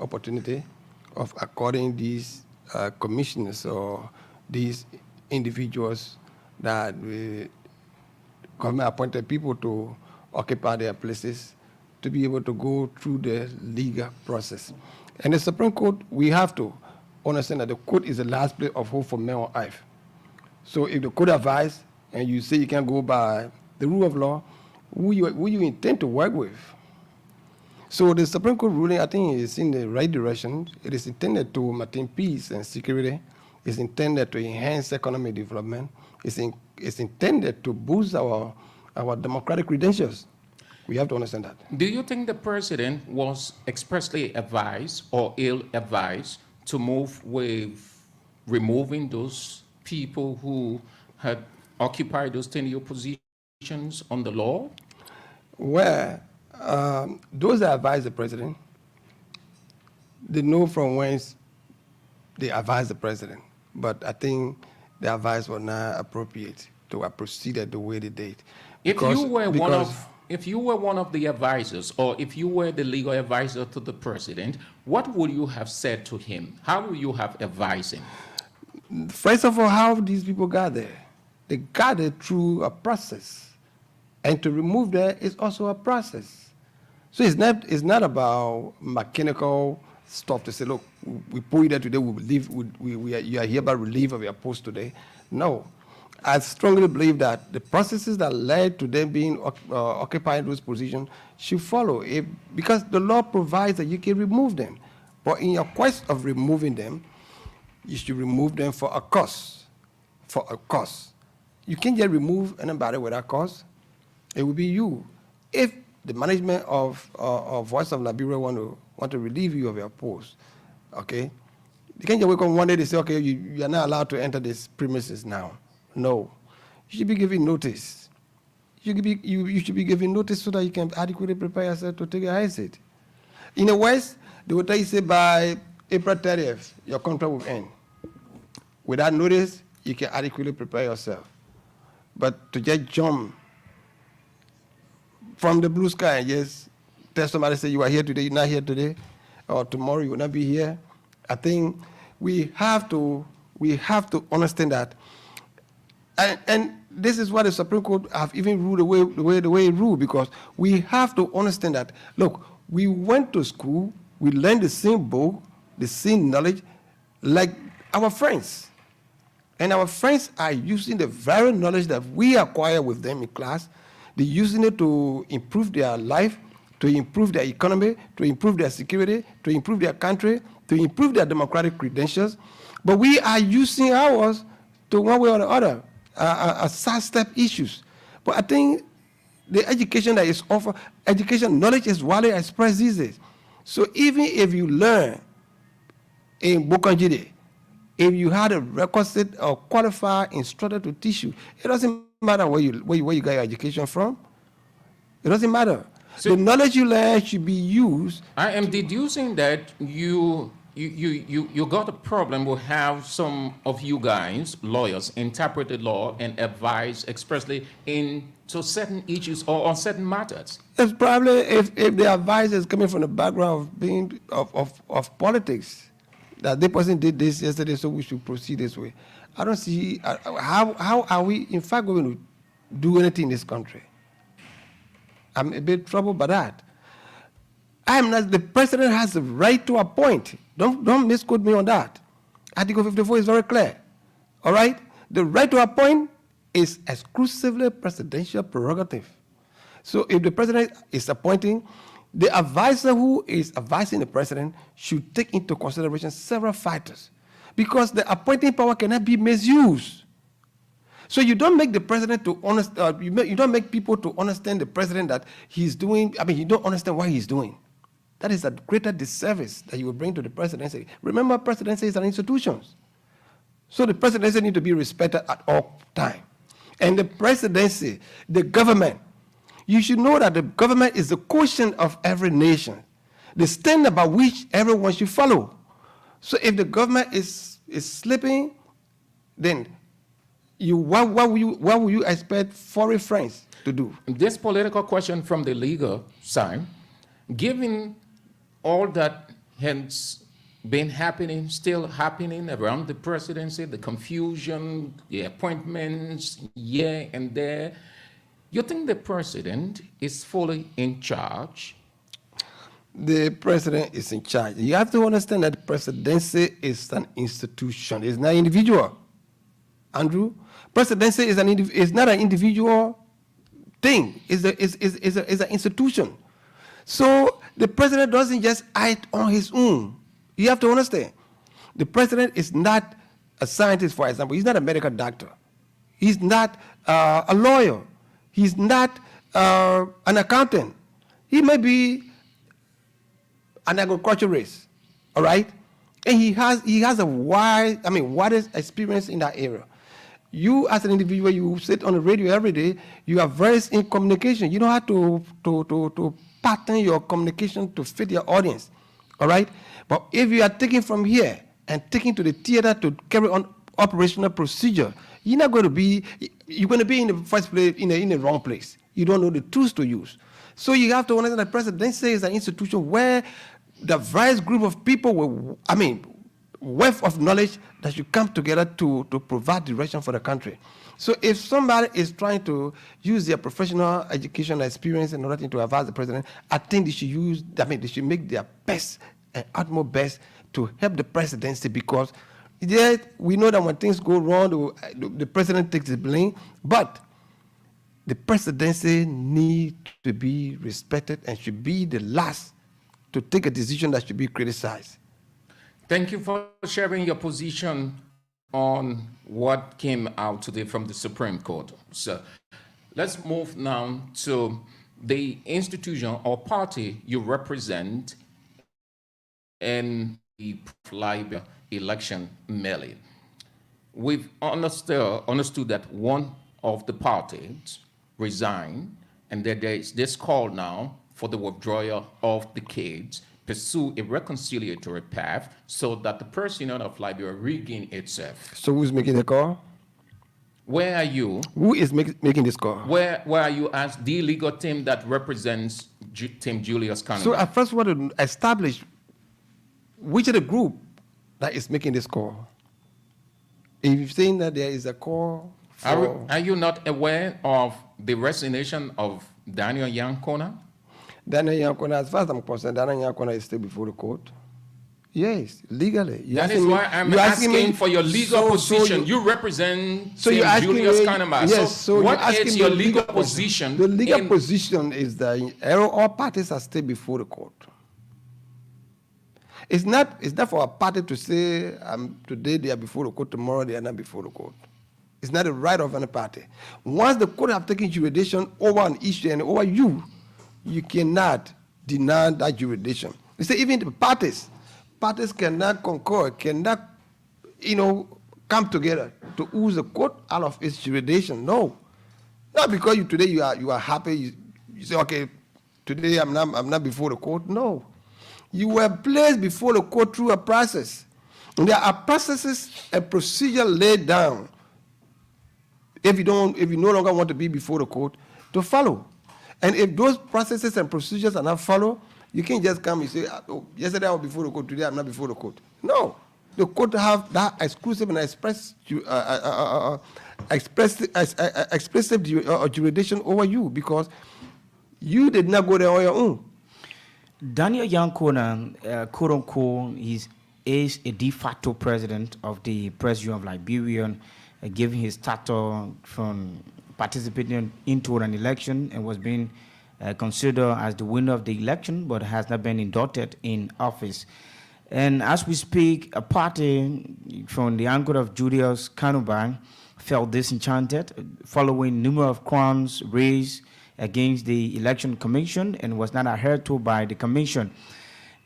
opportunity of according these commissioners or these individuals that the government appointed people to occupy their places to be able to go through the legal process. And the Supreme Court, we have to understand that the court is the last place of hope for men on earth. So if the court advise and you say you can't go by the rule of law, who you intend to work with? So the Supreme Court ruling, I think, is in the right direction. It is intended to maintain peace and security. It's intended to enhance economic development. It's intended to boost our democratic credentials. We have to understand that. Do you think the president was expressly advised or ill-advised to move with removing those people who had occupied those tenure positions? on the law? Well, those that advise the president, they know from whence they advise the president. But I think the advice was not appropriate to have proceeded the way they did. If you were one of the advisors, or if you were the legal advisor to the president, what would you have said to him? How would you have advised him? First of all, how these people got there? They got there through a process. And to remove that is also a process. So it's not about mechanical stuff to say, look, we put you there today, you are hereby relieved of your post today. No. I strongly believe that the processes that led to them being occupying those positions should follow, because the law provides that you can remove them. But in your quest of removing them, you should remove them for a cause. For a cause. You can't just remove anybody without cause. It will be you. If the management of Voice of Liberia want to relieve you of your post, okay, you can't just wake up one day and say, okay, you are not allowed to enter this premises now. No. You should be given notice. You should be given notice so that you can adequately prepare yourself to take a high seat. In the West, they will tell you, say, by April 30th, your contract will end. Without notice, you can adequately prepare yourself. But to just jump from the blue sky and just tell somebody, say, you are here today, you're not here today, or tomorrow you will not be here, I think we have to understand that. And this is what the Supreme Court have even ruled the way it ruled, because we have to understand that, look, we went to school, we learned the same book, the same knowledge, like our friends. And our friends are using the very knowledge that we acquire with them in class. They're using it to improve their life, to improve their economy, to improve their security, to improve their country, to improve their democratic credentials. But we are using ours to one way or the other, sidestep issues. But I think the education that is offered, knowledge is widely expressed these days. So even if you learn in Bokanjide, if you had a requisite or qualified instructor to teach you, it doesn't matter where you got your education from. It doesn't matter. So the knowledge you learn should be used. I am deducing that you got a problem with how some of you guys, lawyers, interpret the law and advise expressly into certain issues or on certain matters. It's probably if the advice is coming from the background of being of politics, that the person did this yesterday, so we should proceed this way. I don't see how are we in fact going to do anything in this country. I'm a bit troubled by that. I'm not. The president has the right to appoint. Don't misquote me on that. Article 54 is very clear. All right? The right to appoint is exclusively presidential prerogative. So if the president is appointing, the advisor who is advising the president should take into consideration several factors, because the appointing power cannot be misused. So you don't make the president to understand, you don't make people to understand the president that he's doing, you don't understand what he's doing. That is a greater disservice that you will bring to the presidency. Remember, presidency is an institution. So the presidency needs to be respected at all times. And the presidency, the government, you should know that the government is the quotient of every nation, the standard by which everyone should follow. So if the government is slipping, then what will you expect foreign friends to do? This political question from the legal side, given all that has been happening, still happening around the presidency, the confusion, the appointments here and there, you think the president is fully in charge? The president is in charge. You have to understand that the presidency is an institution. It's not an individual. Andrew, presidency is not an individual thing. It's an institution. So the president doesn't just act on his own. You have to understand. The president is not a scientist, for example. He's not a medical doctor. He's not a lawyer. He's not an accountant. He may be an agriculturist, all right? And he has a widest experience in that area. You as an individual, you sit on the radio every day, you are versed in communication. You know how to pattern your communication to fit your audience, all right? But if you are taking from here and taking to the theater to carry on operational procedure, you're going to be in the first place in the wrong place. You don't know the tools to use. So you have to understand that presidency is an institution where the various group of people wealth of knowledge that should come together to provide direction for the country. So if somebody is trying to use their professional education experience in order to advise the president, I think they should make their best and utmost best to help the presidency, because we know that when things go wrong, the president takes the blame, but the presidency needs to be respected and should be the last to take a decision that should be criticized. Thank you for sharing your position on what came out today from the Supreme Court. So let's move now to the institution or party you represent in the Liberia election melee. We've understood that one of the parties resigned, and that there is this call now for the withdrawal of the case, pursue a reconciliatory path so that the President of Liberia regain itself. So who's making the call? Where are you? Who is making this call? Where are you as the legal team that represents Team Julius Canada? So I first want to establish which of the group that is making this call. If you're saying that there is a call for... Are you not aware of the resignation of Daniel Yankona? Daniel Yankona, as far as I'm concerned, Daniel Yankona is still before the court. Yes, legally. That is why I'm asking for your legal position. You represent Julius Canada. Yes, so what is your legal position? The legal position is that all parties are still before the court. It's not for a party to say today they are before the court, tomorrow they are not before the court. It's not the right of any party. Once the court have taken jurisdiction over an issue and over you, you cannot deny that jurisdiction. You say even the parties cannot concur, cannot, come together to use the court out of its jurisdiction. No, not because today you are happy. You say, okay, today I'm not before the court. No, you were placed before the court through a process, and there are processes and procedure laid down. If you no longer want to be before the court, to follow. And if those processes and procedures are not followed, you can't just come and say, oh, yesterday I was before the court, today I'm not before the court. No. The court have that exclusive and expressive jurisdiction over you because you did not go there on your own. Daniel Yankona, quote unquote, is a de facto president of the President of Liberia, giving his title from participating into an election and was being considered as the winner of the election, but has not been inducted in office. And as we speak, a party from the angle of Julius Canada felt disenchanted following numerous crimes raised against the election commission and was not adhered to by the commission.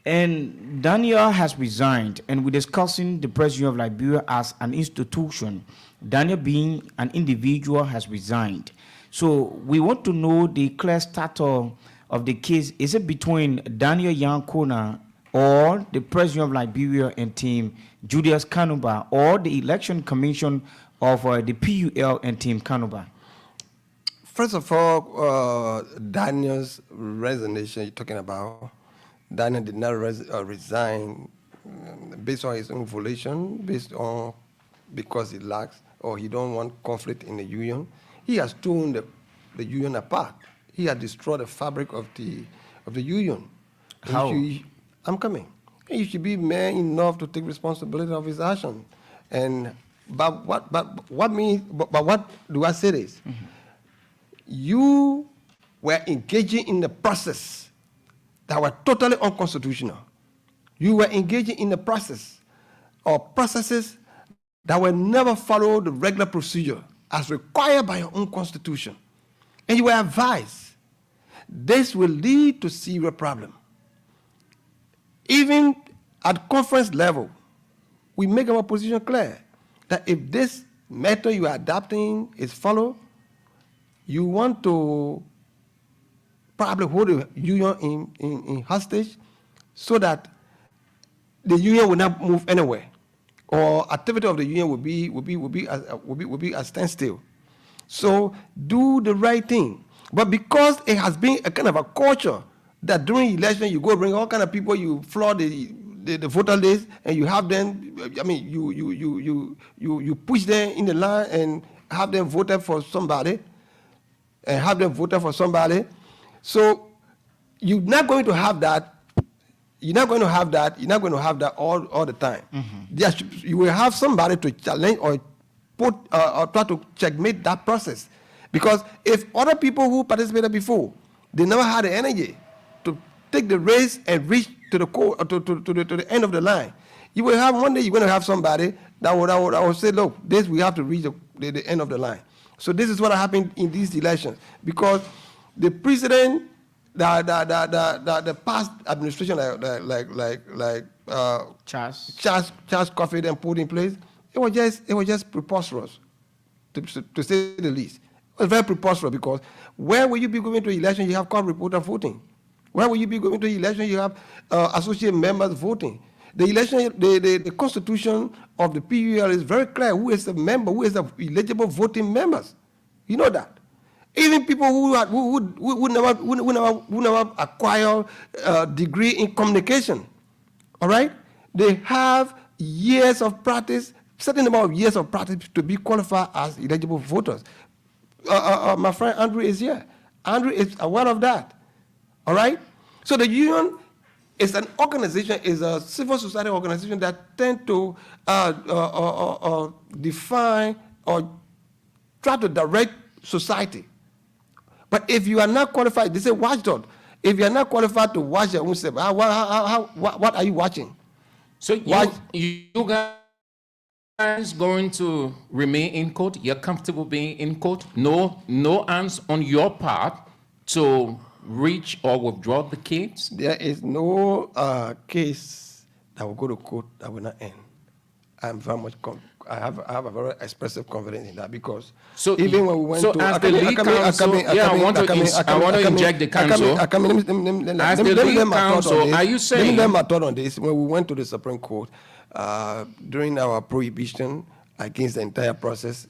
And Daniel has resigned, and we're discussing the President of Liberia as an institution. Daniel, being an individual, has resigned. So we want to know the clear status of the case. Is it between Daniel Yankona or the President of Liberia and Team Julius Canada, or the election commission of the PUL and Team Canada? First of all, Daniel's resignation you're talking about, Daniel did not resign based on his own volition, because he lacks or he don't want conflict in the union. He has torn the union apart. He has destroyed the fabric of the union. How? I'm coming. He should be man enough to take responsibility of his action. But what do I say this? Mm-hmm. You were engaging in the process that were totally unconstitutional. You were engaging in the process or processes that will never follow the regular procedure as required by your own constitution. And you were advised this will lead to serious problem. Even at conference level, we make our position clear that if this method you are adapting is follow. You want to probably hold the union in hostage so that the union will not move anywhere, or activity of the union will be a standstill. So do the right thing. But because it has been a kind of a culture that during election you go bring all kind of people, you flood the voter list, and you have them. I mean, you push them in the line and have them voted for somebody, So you're not going to have that. You're not going to have that all the time. You will have somebody to challenge or or try to checkmate that process. Because if other people who participated before, they never had the energy to take the race and reach to the core, to the end of the line, you will have one day. You're going to have somebody that will say, "Look, this we have to reach the end of the line." So this is what happened in these elections, because the president, the past administration, like Charles Coffey then put in place, it was just preposterous, to say the least. It was very preposterous, because where will you be going to election? You have court reporter voting. Where will you be going to election? You have associate members voting. The election, the constitution of the PUL is very clear. Who is a member? Who is the eligible voting members? You know that. Even people who never acquire a degree in communication, all right? They have years of practice, certain amount of years of practice to be qualified as eligible voters. My friend Andrew is here. Andrew is aware of that, all right? So the union is an organization, is a civil society organization that tend to define or try to direct society. But if you are not qualified, they say watchdog. If you are not qualified to watch your own self, what are you watching? So you guys going to remain in court? You're comfortable being in court? No hands on your part to reach or withdraw the case? There is no case that will go to court that will not end. I'm very much I have a very expressive confidence in that, because even when we went to as the lead counsel, I want to inject the counsel. As the lead counsel, are you saying? Let me my thought on this. When we went to the Supreme Court during our prohibition against the entire process,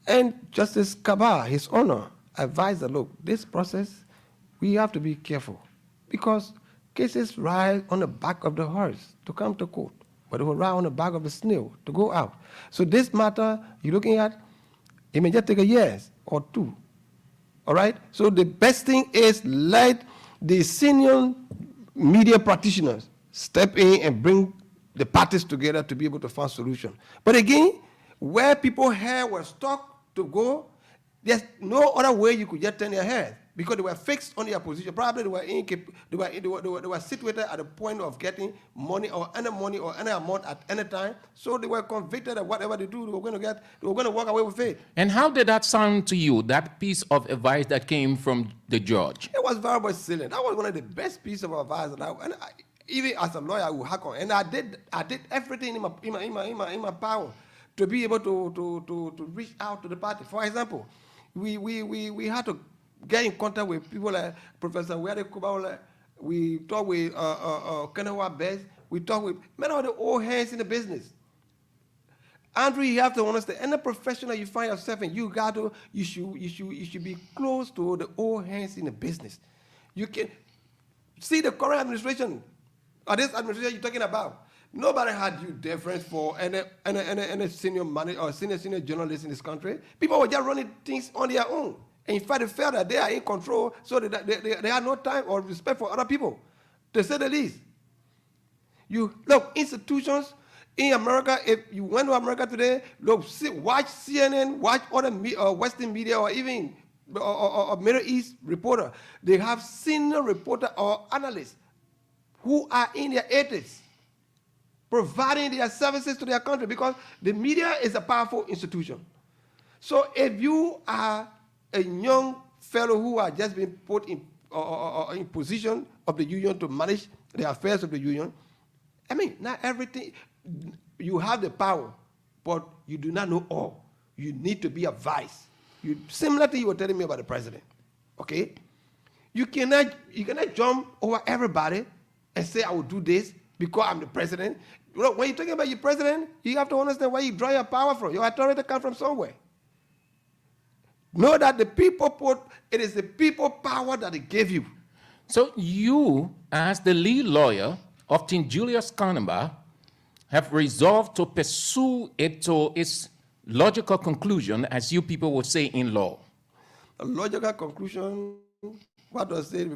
and Justice Kabar, His Honor, advised that, look, this process, we have to be careful, because cases ride on the back of the horse to come to court, but it will ride on the back of the snail to go out. So this matter you're looking at, it may just take a year or two, all right? So the best thing is let the senior media practitioners step in and bring the parties together to be able to find solution. But again, where people hair were stuck to go, there's no other way you could just turn their head, because they were fixed on their position. Probably they were situated at the point of getting money or any amount at any time. So they were convicted that whatever they do, they were going to walk away with it. And how did that sound to you, that piece of advice that came from the judge? It was very much salient. That was one of the best pieces of advice that even as a lawyer, I would hack on. And I did everything in my power to be able to reach out to the party. For example, we had to get in contact with people like Professor Wade Kubaule. We talk with Kenewa Bitz. We talk with many of the old hands in the business. Andrew, you have to understand, any professional you find yourself in, you should be close to the old hands in the business. You can see the current administration, or this administration you're talking about. Nobody had due deference for any senior manager or senior journalist in this country. People were just running things on their own. And in fact, they felt that they are in control, so they had no time or respect for other people, to say the least. You look, institutions in America, if you went to America today, look, watch CNN, watch other Western media, or even or Middle East reporter. They have senior reporter or analysts who are in their 80s, providing their services to their country, because the media is a powerful institution. So if you are a young fellow who has just been put in position of the union to manage the affairs of the union, I mean, not everything, you have the power but you do not know all. You need to be advised. Similar to you were telling me about the president, okay? You cannot jump over everybody and say, I will do this because I'm the president. Look, when you're talking about your president, you have to understand where you draw your power from. Your authority comes from somewhere. Know that it is the people power that they gave you. So you, as the lead lawyer of King Julius Kanamba, have resolved to pursue it to its logical conclusion, as you people would say in law. A logical conclusion, what does it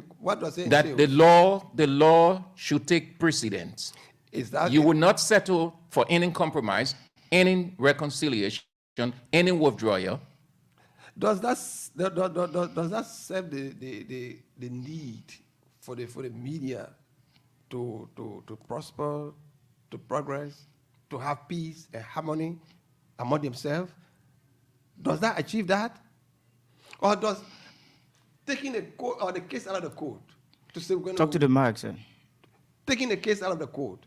that say? The law should take precedence. Is that you will not settle for any compromise, any reconciliation, any withdrawal. Does that serve the need for the media to prosper, to progress, to have peace and harmony among themselves? Does that achieve that? Or does taking the case out of the court to say we're going Talk to the mic, sir. Taking the case out of the court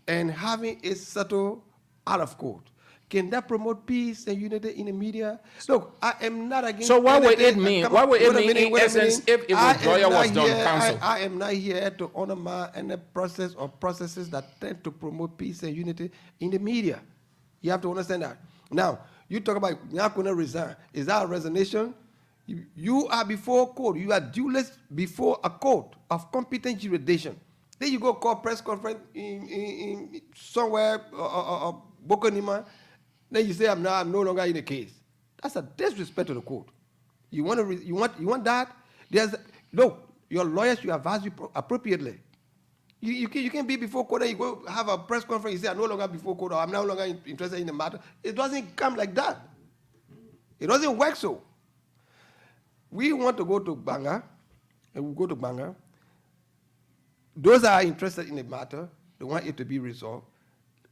and having it settled out of court, can that promote peace and unity in the media? Look, I am not against. So what would it mean? What would it mean in essence if withdrawal was done, counsel? I am not here to undermine any process or processes that tend to promote peace and unity in the media. You have to understand that. Now, you talk about Nyakuna resign. Is that a resignation? You are before court. You are dueless before a court of competent jurisdiction. Then you go call press conference in somewhere, Bokonima. Then you say I'm no longer in the case. That's a disrespect to the court. You want that? Look, your lawyers should advise you appropriately. You can be before court and you go have a press conference. You say I'm no longer before court or I'm no longer interested in the matter. It doesn't come like that. It doesn't work so. We want to go to Banga, and we go to Banga. Those that are interested in the matter, they want it to be resolved.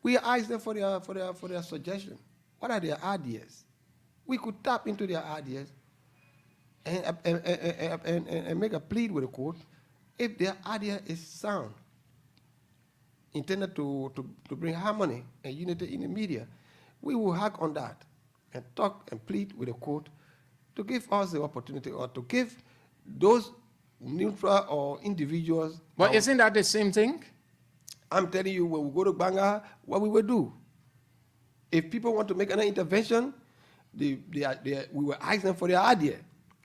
We ask them for their suggestion. What are their ideas? We could tap into their ideas and make a plea with the court if their idea is sound, intended to bring harmony and unity in the media. We will hack on that and talk and plead with the court to give us the opportunity or to give those neutral or individuals. But isn't that the same thing? I'm telling you, when we go to Banga, what we will do. If people want to make an intervention, we will ask them for their idea.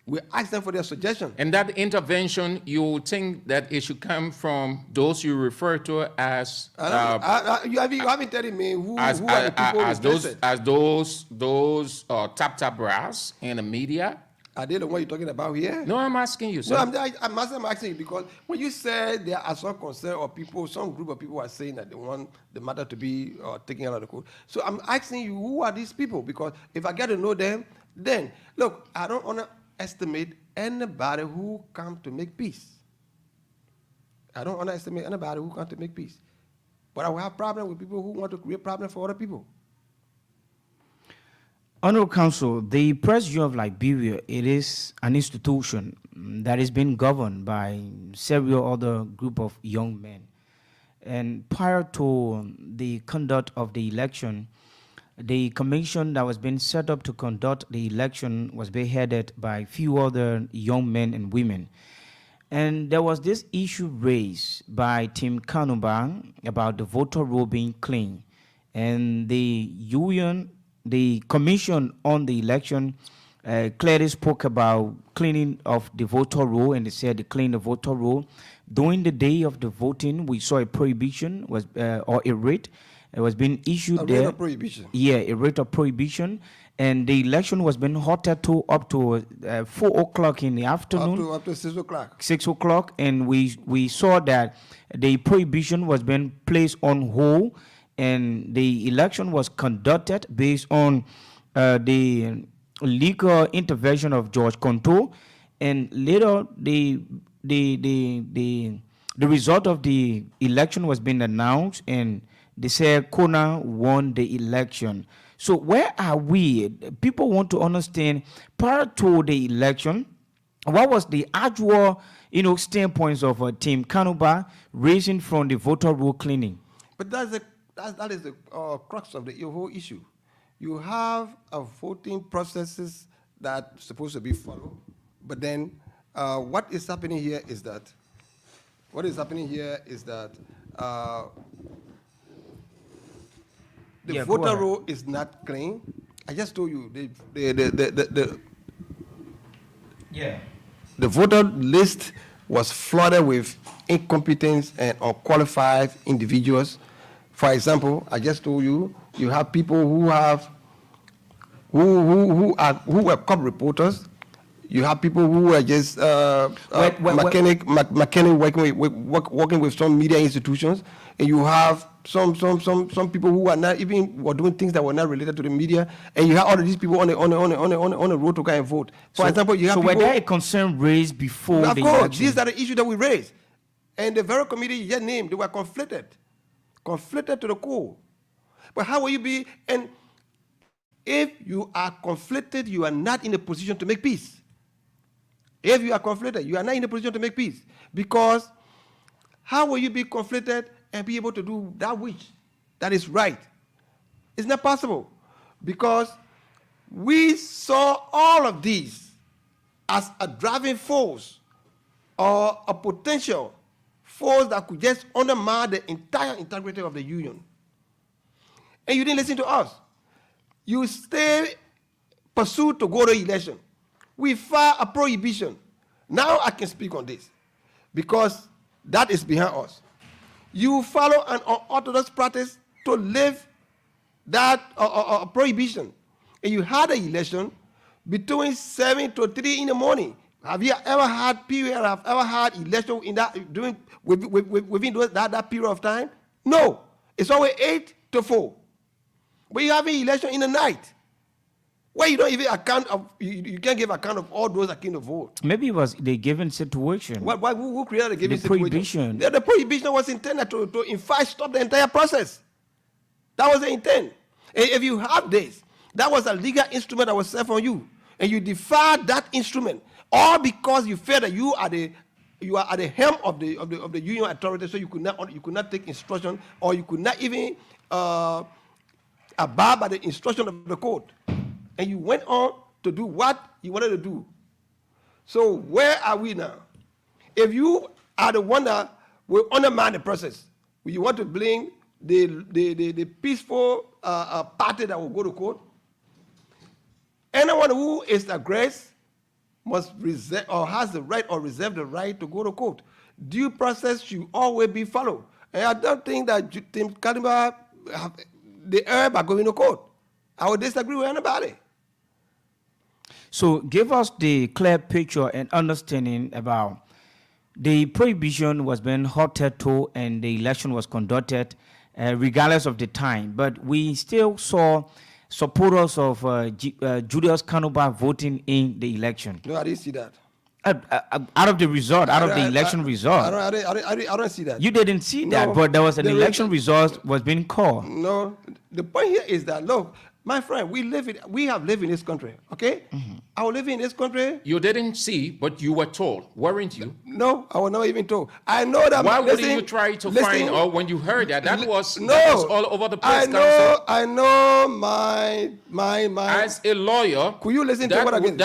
We ask them for their suggestion. And that intervention, you think that it should come from those you refer to as... you haven't telling me who are the people as those tap brass in the media. Are they the one you're talking about here? No, I'm asking you, sir. No, I'm asking you because when you said there are some concern or people, some group of people are saying that they want the matter to be taken out of the court. So I'm asking you, who are these people? Because if I get to know them, then, look, I don't want to estimate anybody who come to make peace. I don't underestimate anybody who come to make peace. But I will have problem with people who want to create problems for other people. Honorable Counsel, the Press Bureau of Liberia, it is an institution that is being governed by several other group of young men. And prior to the conduct of the election, the commission that was being set up to conduct the election was beheaded by few other young men and women. And there was this issue raised by Tim Kanumba about the voter roll being clean. And the commission on the election clearly spoke about cleaning of the voter roll, and they said they cleaned the voter roll. During the day of the voting, we saw a prohibition or a writ. It was being issued there. A rate of prohibition. Yeah, a rate of prohibition. And the election was being halted to up to 4 o'clock in the afternoon. Up to 6 o'clock. 6 o'clock, and we saw that the prohibition was being placed on hold, and the election was conducted based on the legal intervention of George Conto, and later the result of the election was being announced, and they said Kona won the election. So where are we? People want to understand, prior to the election, what was the actual, standpoints of Team Kanuba raising from the voter roll cleaning? But that is the crux of the whole issue. You have a voting processes that supposed to be followed, but then what is happening here is that the Yeah, go voter ahead. roll is not clean. I just told you the Yeah. the voter list was flooded with incompetent and unqualified individuals. For example, I just told you, you have people who were cop reporters. You have people who are just mechanic working with some media institutions, and you have some people who are not even were doing things that were not related to the media, and you have all of these people on the road to go and vote. For example, you have were people. there a concern raised before Of the course, election? these are the issues that we raised, and the very committee you just named, they were conflicted to the core. But how will you be? And if you are conflicted, you are not in a position to make peace. If you are conflicted, you are not in a position to make peace. Because how will you be conflicted and be able to do that is right? It's not possible. Because we saw all of these as a driving force or a potential force that could just undermine the entire integrity of the union. And you didn't listen to us. You stay pursued to go to election. We filed a prohibition. Now I can speak on this because that is behind us. You follow an unorthodox practice to live that prohibition. And you had an election between 7 to 3 in the morning. Have you ever had election in that within that period of time? No. It's always 8 to 4. But you have an election in the night. Where you don't even account of, you can't give account of all those that came to vote. Maybe it was the given situation. Who created the given situation? Prohibition. The prohibition was intended to in fact stop the entire process. That was the intent. And if you have this, that was a legal instrument that was set on you, and you defied that instrument, all because you felt that you are at the helm of the union authority, so you could not take instruction, or you could not even abide by the instruction of the court. And you went on to do what you wanted to do. So where are we now? If you are the one that will undermine the process, you want to blame the peaceful party that will go to court, anyone who is aggressive must reserve or has the right or reserve the right to go to court. Due process should always be followed. And I don't think that Tim Kalimba the error by going to court. I would disagree with anybody. So give us the clear picture and understanding about the prohibition was being adhered to and the election was conducted regardless of the time. But we still saw supporters of Julius Kanuba voting in the election. No, I didn't see that. Out of the result, out of the election result. I don't see that. You didn't see that, but there was an election result was being called. No, the point here is that, look, my friend, we have lived in this country, okay? Mm-hmm. I was living in this country. You didn't see, but you were told, weren't you? No, I was not even told. I know that. Why wouldn't you try to find out when you heard that? That was all over the press council. I know my. As a lawyer, could you listen to what I mean?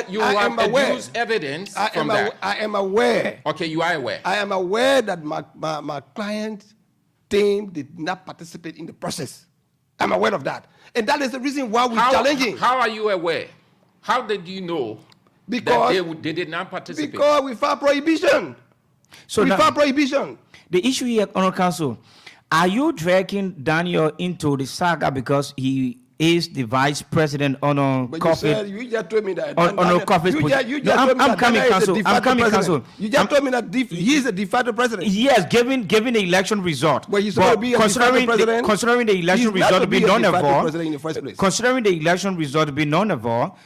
You have adduced evidence from that. I am aware. Okay, you are aware. I am aware that my client team did not participate in the process. I'm aware of that. And that is the reason why we're challenging. How are you aware? How did you know that they did not participate? Because we filed prohibition. So we filed prohibition. The issue here, Honor Counsel, are you dragging Daniel into the saga because he is the vice president on a corporate? You just told me that. On a corporate position. I'm coming, Counsel. You just told me that he is a de facto president. Yes, given the election result. But he's supposed to be a de facto president. Considering the election result to be non-eval. Considering the election result to be non-eval,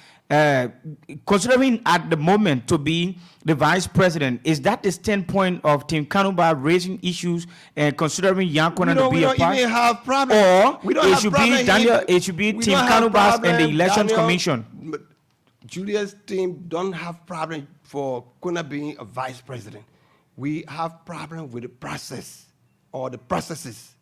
considering at the moment to be the vice president, is that the standpoint of Tim Kanuba raising issues and considering Yankwana to be a part? We don't even have problems. Or it should be Tim Kanuba and the Elections Commission. Julia's team don't have problem for Kuna being a vice president. We have problem with the process or the processes.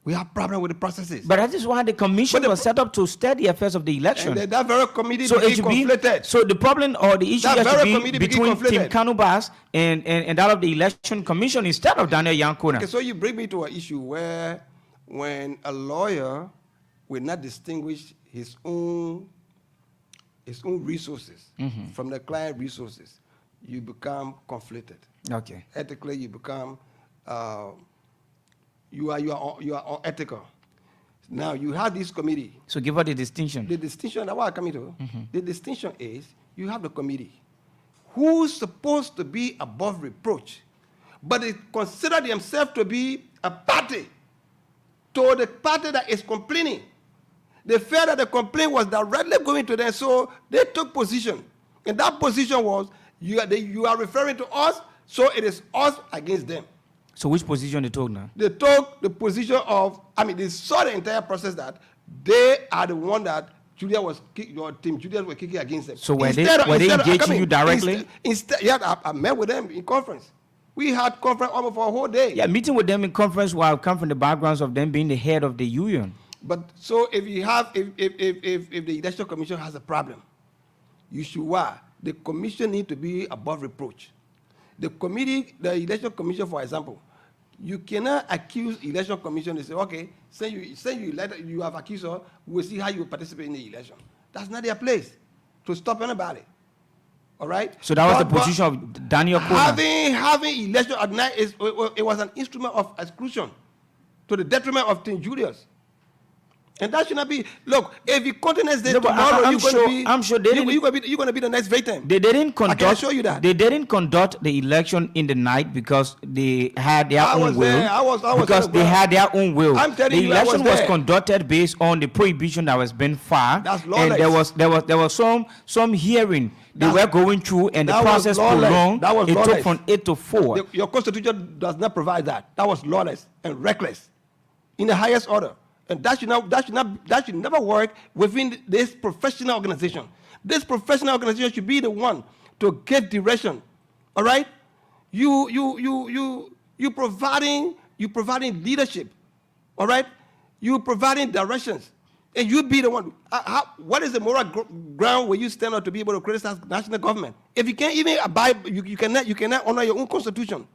We have problem with the processes. But that is why the commission was set up to study the affairs of the election. And that very committee so became conflicted. So the problem or the issue That has very to committee be became between Tim conflicted. Kanubas and that of the election commission instead of Daniel Yankuna. Okay, so you bring me to an issue where when a lawyer will not distinguish his own resources from the client resources, you become conflicted. Okay. Ethically, you become you are unethical. Now you have this committee. So give her the distinction. The distinction, that's what I'm coming to. The distinction is you have the committee who's supposed to be above reproach, but they consider themselves to be a party to the party that is complaining. They felt that the complaint was directly going to them, so they took position. And that position was, you are referring to us, so it is us against them. So which position they took now? They took the position of, they saw the entire process that they are the one that Julia was, your team, Julia were kicking against them. So were they engaging you directly? I met with them in conference. We had conference almost for a whole day. Yeah, meeting with them in conference while come from the backgrounds of them being the head of the union. But so if you have, if the election commission has a problem, you should the commission need to be above reproach. The committee, the election commission, for example, you cannot accuse election commission and say, okay, say you have accused her, we'll see how you participate in the election. That's not their place to stop anybody. All right. So that was the position of Daniel Kona. Having election at night it was an instrument of exclusion to the detriment of Team Julius. And that should not be. Look, if you continue this tomorrow, I'm sure you're going to be the next victim. They didn't conduct. I can show you that. They didn't conduct the election in the night because they had their own will. I was because they had their own will. I'm telling you, the election was conducted based on the prohibition that was being filed. That's lawless. And there was some hearing they were going through, and the process prolonged. That was it lawless. took from 8 to 4. Your constitution does not provide that. That was lawless and reckless, in the highest order. And that should never work within this professional organization. This professional organization should be the one to get direction. All right? You providing leadership. All right? You providing directions. And you be the one. What is the moral ground where you stand up to be able to criticize national government? If you can't even abide, you cannot honor your own constitution.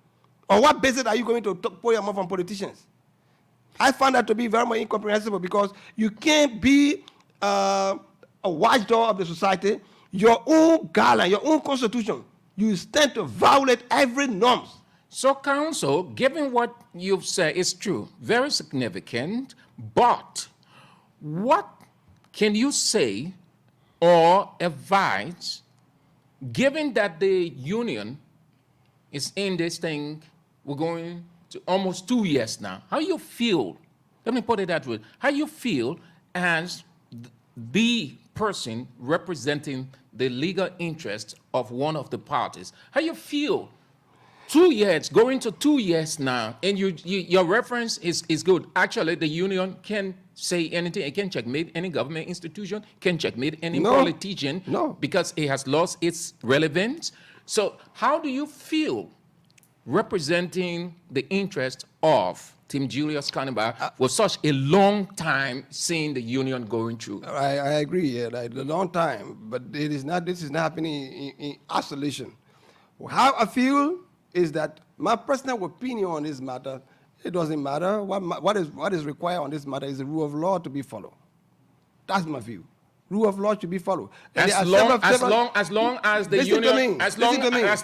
On what basis are you going to pour your mouth on politicians? I found that to be very much incomprehensible because you can't be a watchdog of the society. Your own guideline, your own constitution, you stand to violate every norm. So, counsel, given what you've said is true, very significant, but what can you say or advise, given that the union is in this thing, we're going to almost 2 years now. How you feel, let me put it that way, how you feel as the person representing the legal interest of one of the parties? How you feel 2 years, going to 2 years now, and your reference is good. Actually, the union can say anything. It can checkmate any government institution, can checkmate any politician because it has lost its relevance. So how do you feel representing the interest of Tim Julius Kanaba for such a long time seeing the union going through? I agree, yeah, a long time, but this is not happening in isolation. How I feel is that my personal opinion on this matter, it doesn't matter. What is required on this matter is the rule of law to be followed. That's my view. Rule of law should be followed. And as long as the union, as long as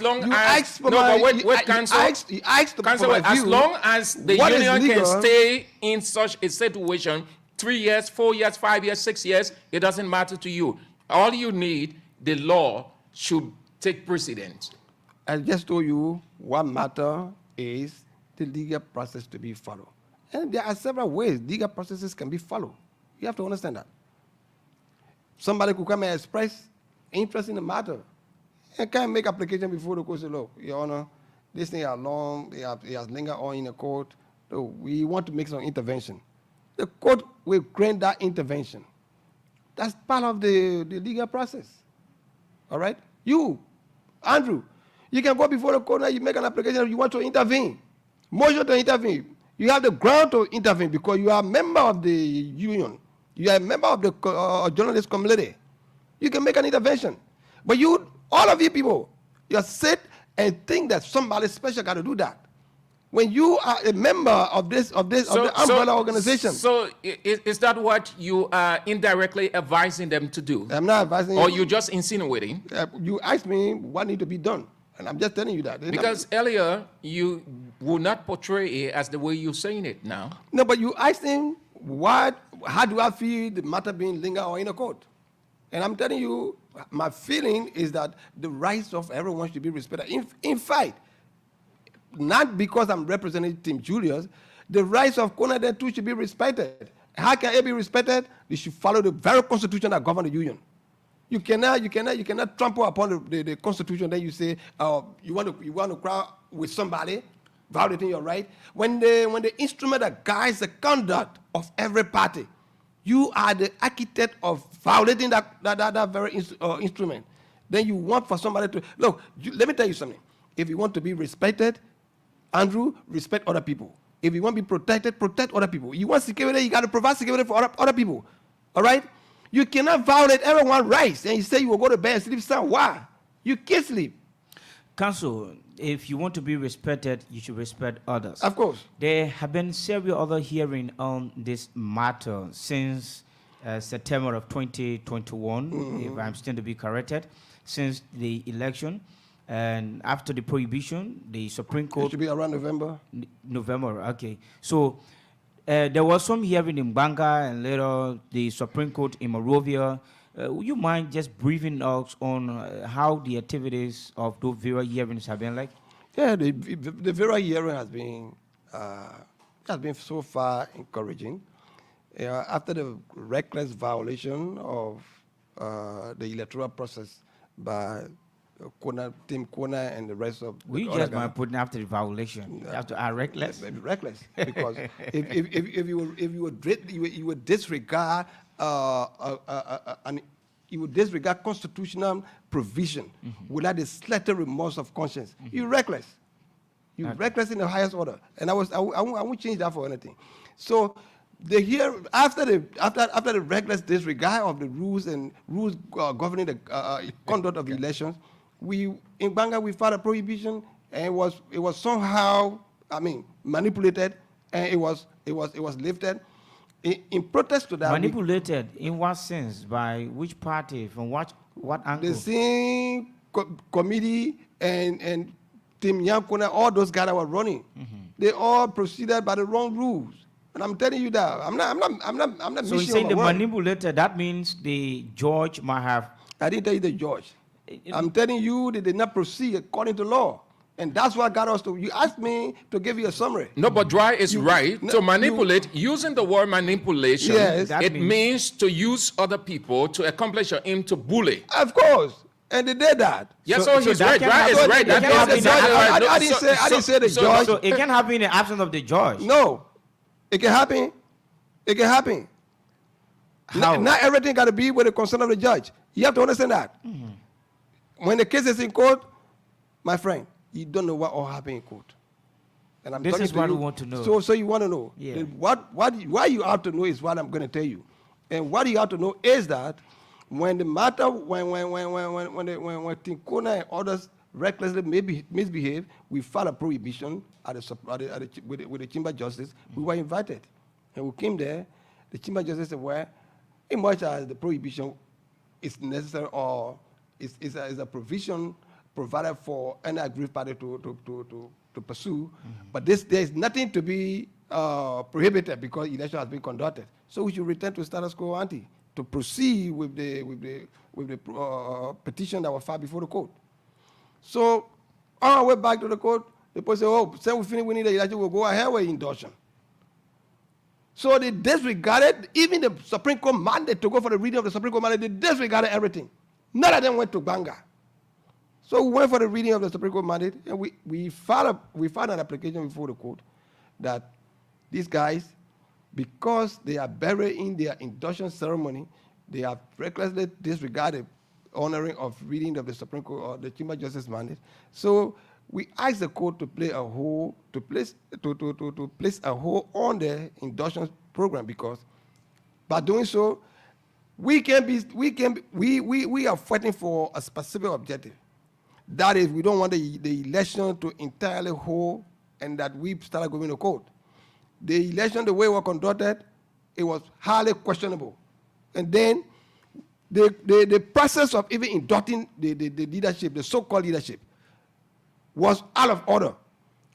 the union can stay in such a situation, 3 years, 4 years, 5 years, 6 years, it doesn't matter to you. All you need, the law should take precedence. I just told you what matter is the legal process to be followed. And there are several ways legal processes can be followed. You have to understand that. Somebody could come and express interest in the matter and can make application before the court say, look, Your Honor, this thing is long, it has lingered on in the court, so we want to make some intervention. The court will grant that intervention. That's part of the legal process. All right? You, Andrew, you can go before the court and you make an application if you want to intervene. Motion to intervene. You have the ground to intervene because you are a member of the union. You are a member of the journalist community. You can make an intervention. But all of you people, you sit and think that somebody special got to do that. When you are a member of the umbrella organization. So is that what you are indirectly advising them to do? I'm not advising. Or you just insinuating? You asked me what needs to be done, and I'm just telling you that. Because earlier you would not portray it as the way you're saying it now. No, but you asked him how do I feel the matter being lingered or in a court? And I'm telling you, my feeling is that the rights of everyone should be respected. In fact, not because I'm representing Team Julius, the rights of Kona too should be respected. How can it be respected? They should follow the very constitution that governs the union. You cannot trample upon the constitution. Then you say you want to crowd with somebody, violating your right. When the instrument that guides the conduct of every party, you are the architect of violating that very instrument. Then you want for somebody to look. Let me tell you something. If you want to be respected, Andrew, respect other people. If you want to be protected, protect other people. You want security, you got to provide security for other people. All right? You cannot violate everyone's rights and you say you will go to bed and sleep sound. Why? You can't sleep. Council, if you want to be respected, you should respect others. Of course. There have been several other hearings on this matter since September of 2021, if I'm still to be corrected, since the election. And after the prohibition, the Supreme Court... It should be around November. November, okay. So there was some hearing in Banga and later the Supreme Court in Monrovia. Would you mind just briefing us on how the activities of those various hearings have been like? Yeah, the various hearing has been so far encouraging. After the reckless violation of the electoral process by Team Kona and the rest of we just might put after the violation. You have to add reckless. Maybe reckless because if you would disregard you would disregard constitutional provision without the slightest remorse of conscience. You're reckless. You're reckless in the highest order. And I won't change that for anything. So after the reckless disregard of the rules governing the conduct of elections, in Banga we filed a prohibition, and it was somehow manipulated, and it was lifted. In protest to that, manipulated in what sense? By which party? From what angle? The same committee and Team Yankuna, all those guys that were running, they all proceeded by the wrong rules. And I'm telling you that I'm not. So you saying the manipulated? That means the judge might have. I didn't tell you the judge. I'm telling you they did not proceed according to law. And that's what got us to. You asked me to give you a summary. No, but Dry is right. To manipulate, using the word manipulation, yes, it means to use other people to accomplish your aim to bully. Of course. And they did that. Yes, so he's right. Dry is right. I didn't say the judge. So it can happen in the absence of the judge. No. It can happen. It can happen. How? Not everything got to be with the consent of the judge. You have to understand that. When the case is in court, my friend, you don't know what all happened in court. And I'm this is what we want to know. So you want to know. Yeah. Why you have to know is what I'm going to tell you. And what you have to know is that when the matter, when Tinkona and others recklessly misbehave, we filed a prohibition with the Chamber Justice. We were invited. And we came there. The Chamber Justice said, well, in much as the prohibition is necessary or is a provision provided for any aggrieved party to pursue, but there is nothing to be prohibited because election has been conducted. So we should return to status quo ante to proceed with the petition that was filed before the court. So on our way back to the court, the person said, "Oh, since we finish winning the election, we'll go ahead with induction." So they disregarded even the Supreme Court mandate to go for the reading of the Supreme Court mandate. They disregarded everything. None of them went to Banga. So we went for the reading of the Supreme Court mandate, and we filed an application before the court that these guys, because they are buried in their induction ceremony, they have recklessly disregarded honoring of reading of the Supreme Court or the Chamber Justice mandate. So we asked the court to place a hold on the induction program, because by doing so, we are fighting for a specific objective. That is, we don't want the election to entirely hold and that we started going to court. The election, the way it was conducted, it was highly questionable. And then the process of even inducting the leadership, the so-called leadership, was out of order.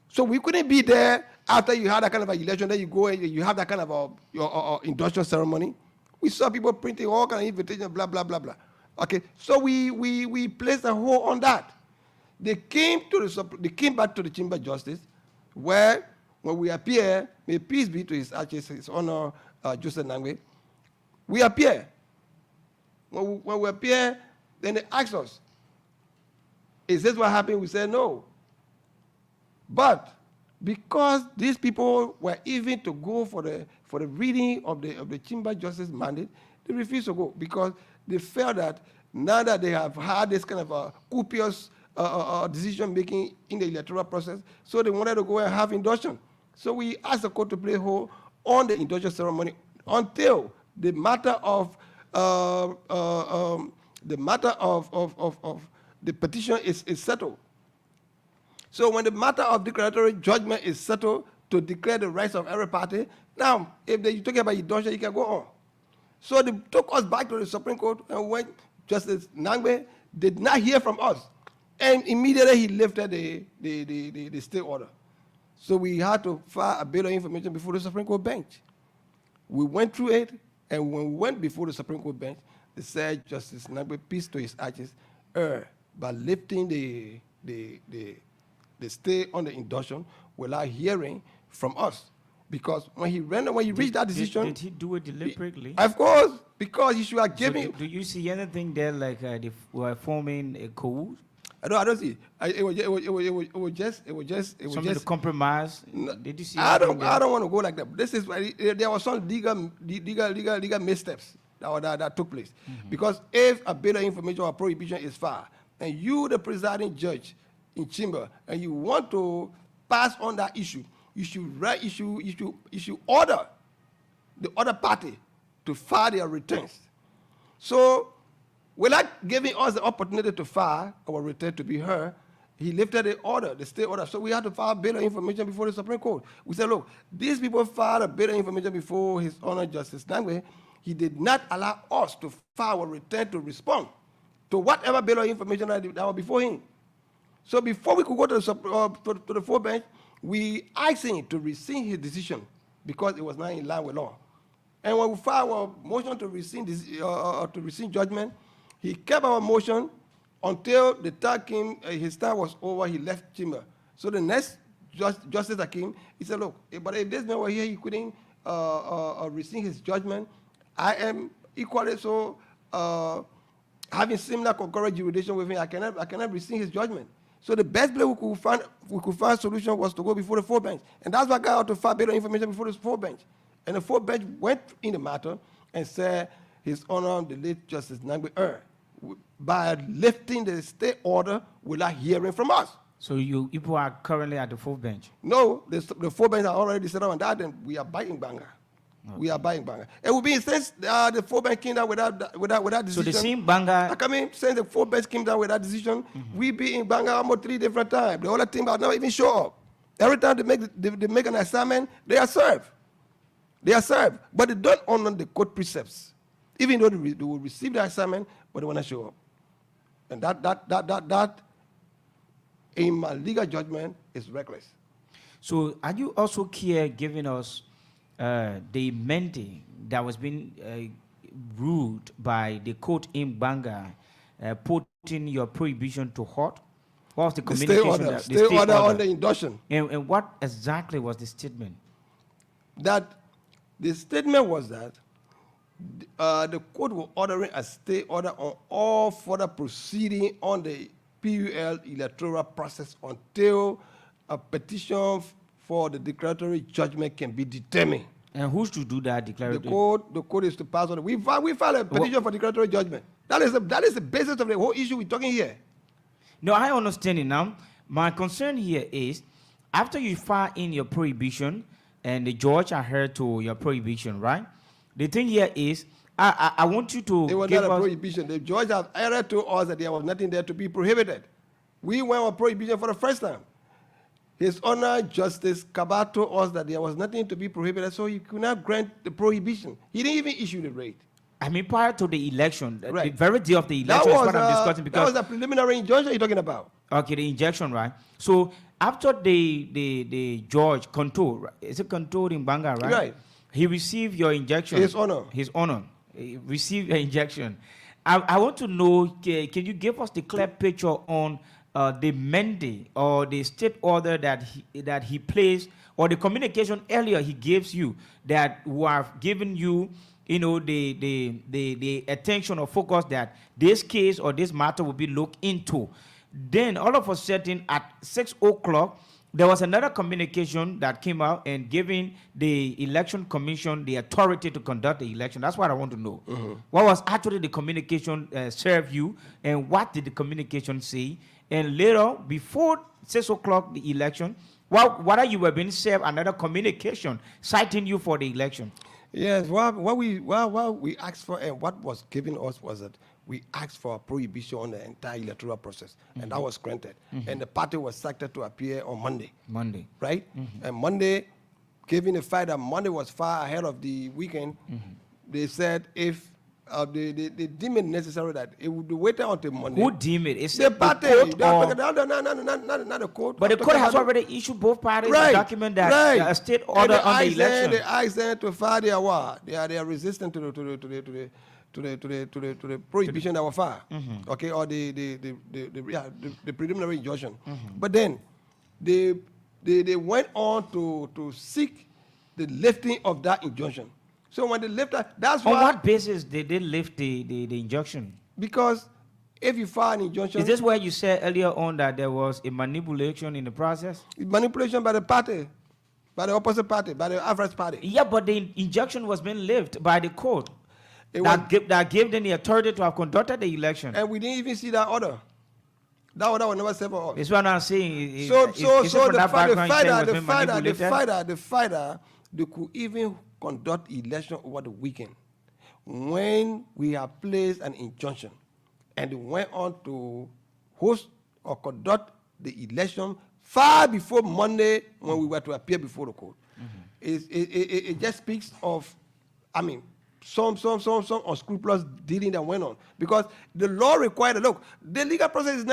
So we couldn't be there after you had that kind of an election, then you go and you have that kind of your induction ceremony. We saw people printing all kind of invitations, blah, blah, blah, blah. Okay, so we placed a hold on that. They came back to the Chamber of Justice, where when we appear, may peace be to his ashes, his honor, Joseph Nangwe, we appear. When we appear, then they ask us, is this what happened? We said no. But because these people were even to go for the reading of the Chamber Justice mandate, they refused to go because they felt that now that they have had this kind of a copious decision making in the electoral process, so they wanted to go and have induction. So we asked the court to play hold on the induction ceremony until the matter of the petition is settled. So when the matter of declaratory judgment is settled to declare the rights of every party, now if you're talking about induction, you can go on. So they took us back to the Supreme Court, and when Justice Nangbe did not hear from us, and immediately he lifted the stay order. So we had to file a bill of information before the Supreme Court bench. We went through it, and when we went before the Supreme Court bench, they said Justice Nangbe, peace to his ashes, by lifting the stay on the induction without hearing from us. Because when he reached that decision... Did he do it deliberately? Of course, because he should have given... So do you see anything there like they were forming a code? I don't see. It was just something to compromise. Did you see? I don't want to go like that. This is there was some legal missteps that took place. Mm-hmm. Because if a bill of information or prohibition is filed, and you, the presiding judge in chamber, and you want to pass on that issue, you should order the other party to file their returns. So, without giving us the opportunity to file our return to be heard, he lifted the order, the state order. So we had to file a bill of information before the Supreme Court. We said, look, these people filed a bill of information before His Honor Justice Nangwe. He did not allow us to file a return to respond to whatever bill of information that was before him. So before we could go to the full bench, we asked him to rescind his decision because it was not in line with law. And when we filed our motion to rescind judgment, he kept our motion until the time came, his time was over, he left chamber. So the next justice that came, he said, look, but if this man were here, he couldn't rescind his judgment. I am equally so having similar concurrent jurisdiction with him. I cannot rescind his judgment. So the best place we could find solution was to go before the full bench. And that's why I got out to file better information before the full bench. And the full bench went in the matter and said, His Honor, the late Justice Nangbe by lifting the state order without hearing from us. So you people are currently at the full bench? No, the full bench are already set up on that, and we are buying Banga. Okay. We are buying Banga. It will be since the full bench came down without decision. So the same Banga... Since the full bench came down without decision, we be in Banga almost 3 different times. The other team are not even show up. Every time they make an assignment, they are served. They are served, but they don't honor the court precepts. Even though they will receive the assignment, but they want to show up. And that, in my legal judgment, is reckless. So are you also here giving us the mandate that was being ruled by the court in Banga, putting your prohibition to halt? What was the communication? Stay order on the induction. And what exactly was the statement? That the statement was that the court was ordering a stay order on all further proceeding on the PUL electoral process until a petition for the declaratory judgment can be determined. And who's to do that declaratory? The court is to pass on it. We filed a petition for declaratory judgment. That is the basis of the whole issue we're talking here. No, I understand it now. My concern here is, after you file in your prohibition and the judge adhered to your prohibition, right? The thing here is, I want you to It was give not a us... prohibition. The judge has erred to us that there was nothing there to be prohibited. We went on prohibition for the first time. His Honor Justice Kabat told us that there was nothing to be prohibited, so he could not grant the prohibition. He didn't even issue the rate. I mean, prior to the election, Right. the very day of the election is what I'm discussing, that because... was a preliminary injunction you're talking about. Okay, the injection, right? So after the judge Contour, is it Contour in Banga, right? Right. He received your injection. His Honor. His Honor. He received your injection. I want to know, can you give us the clear picture on the mandate or the state order that he placed, or the communication earlier he gives you that who have given you, you know, the attention or focus that this case or this matter will be looked into. Then all of a sudden at 6 o'clock, there was another communication that came out and giving the election commission the authority to conduct the election. That's what I want to know. What was actually the communication serve you, and what did the communication say? And later, before 6 o'clock, the election, what you were being served another communication citing you for the election? Yes, what we asked for and what was given us was that we asked for a prohibition on the entire electoral process, and that was granted. And the party was selected to appear on Monday. Monday. Right? And Monday, given the fact that Monday was far ahead of the weekend, they said if they deem it necessary that it would be waited until Monday. Who deem it? It's the party. Not the court. But the court has already issued both parties a document that a state order on the election. They asked them to file their war. They are resistant to the prohibition that was filed. Okay, or the preliminary injunction. But then they went on to seek the lifting of that injunction. So when they lift that, that's why. On what basis did they lift the injunction? Because if you file an injunction. Is this where you said earlier on that there was a manipulation in the process? Manipulation by the party, by the opposite party, by the average party. Yeah, but the injunction was being lifted by the court. That gave them the authority to have conducted the election. And we didn't even see that order. That order was never served for us. That's what I'm saying. So the fighter, they could even conduct election over the weekend when we have placed an injunction, and they went on to host or conduct the election far before Monday when we were to appear before the court. It just speaks of, I mean, some unscrupulous dealing that went on, because the law required. Look, the legal process is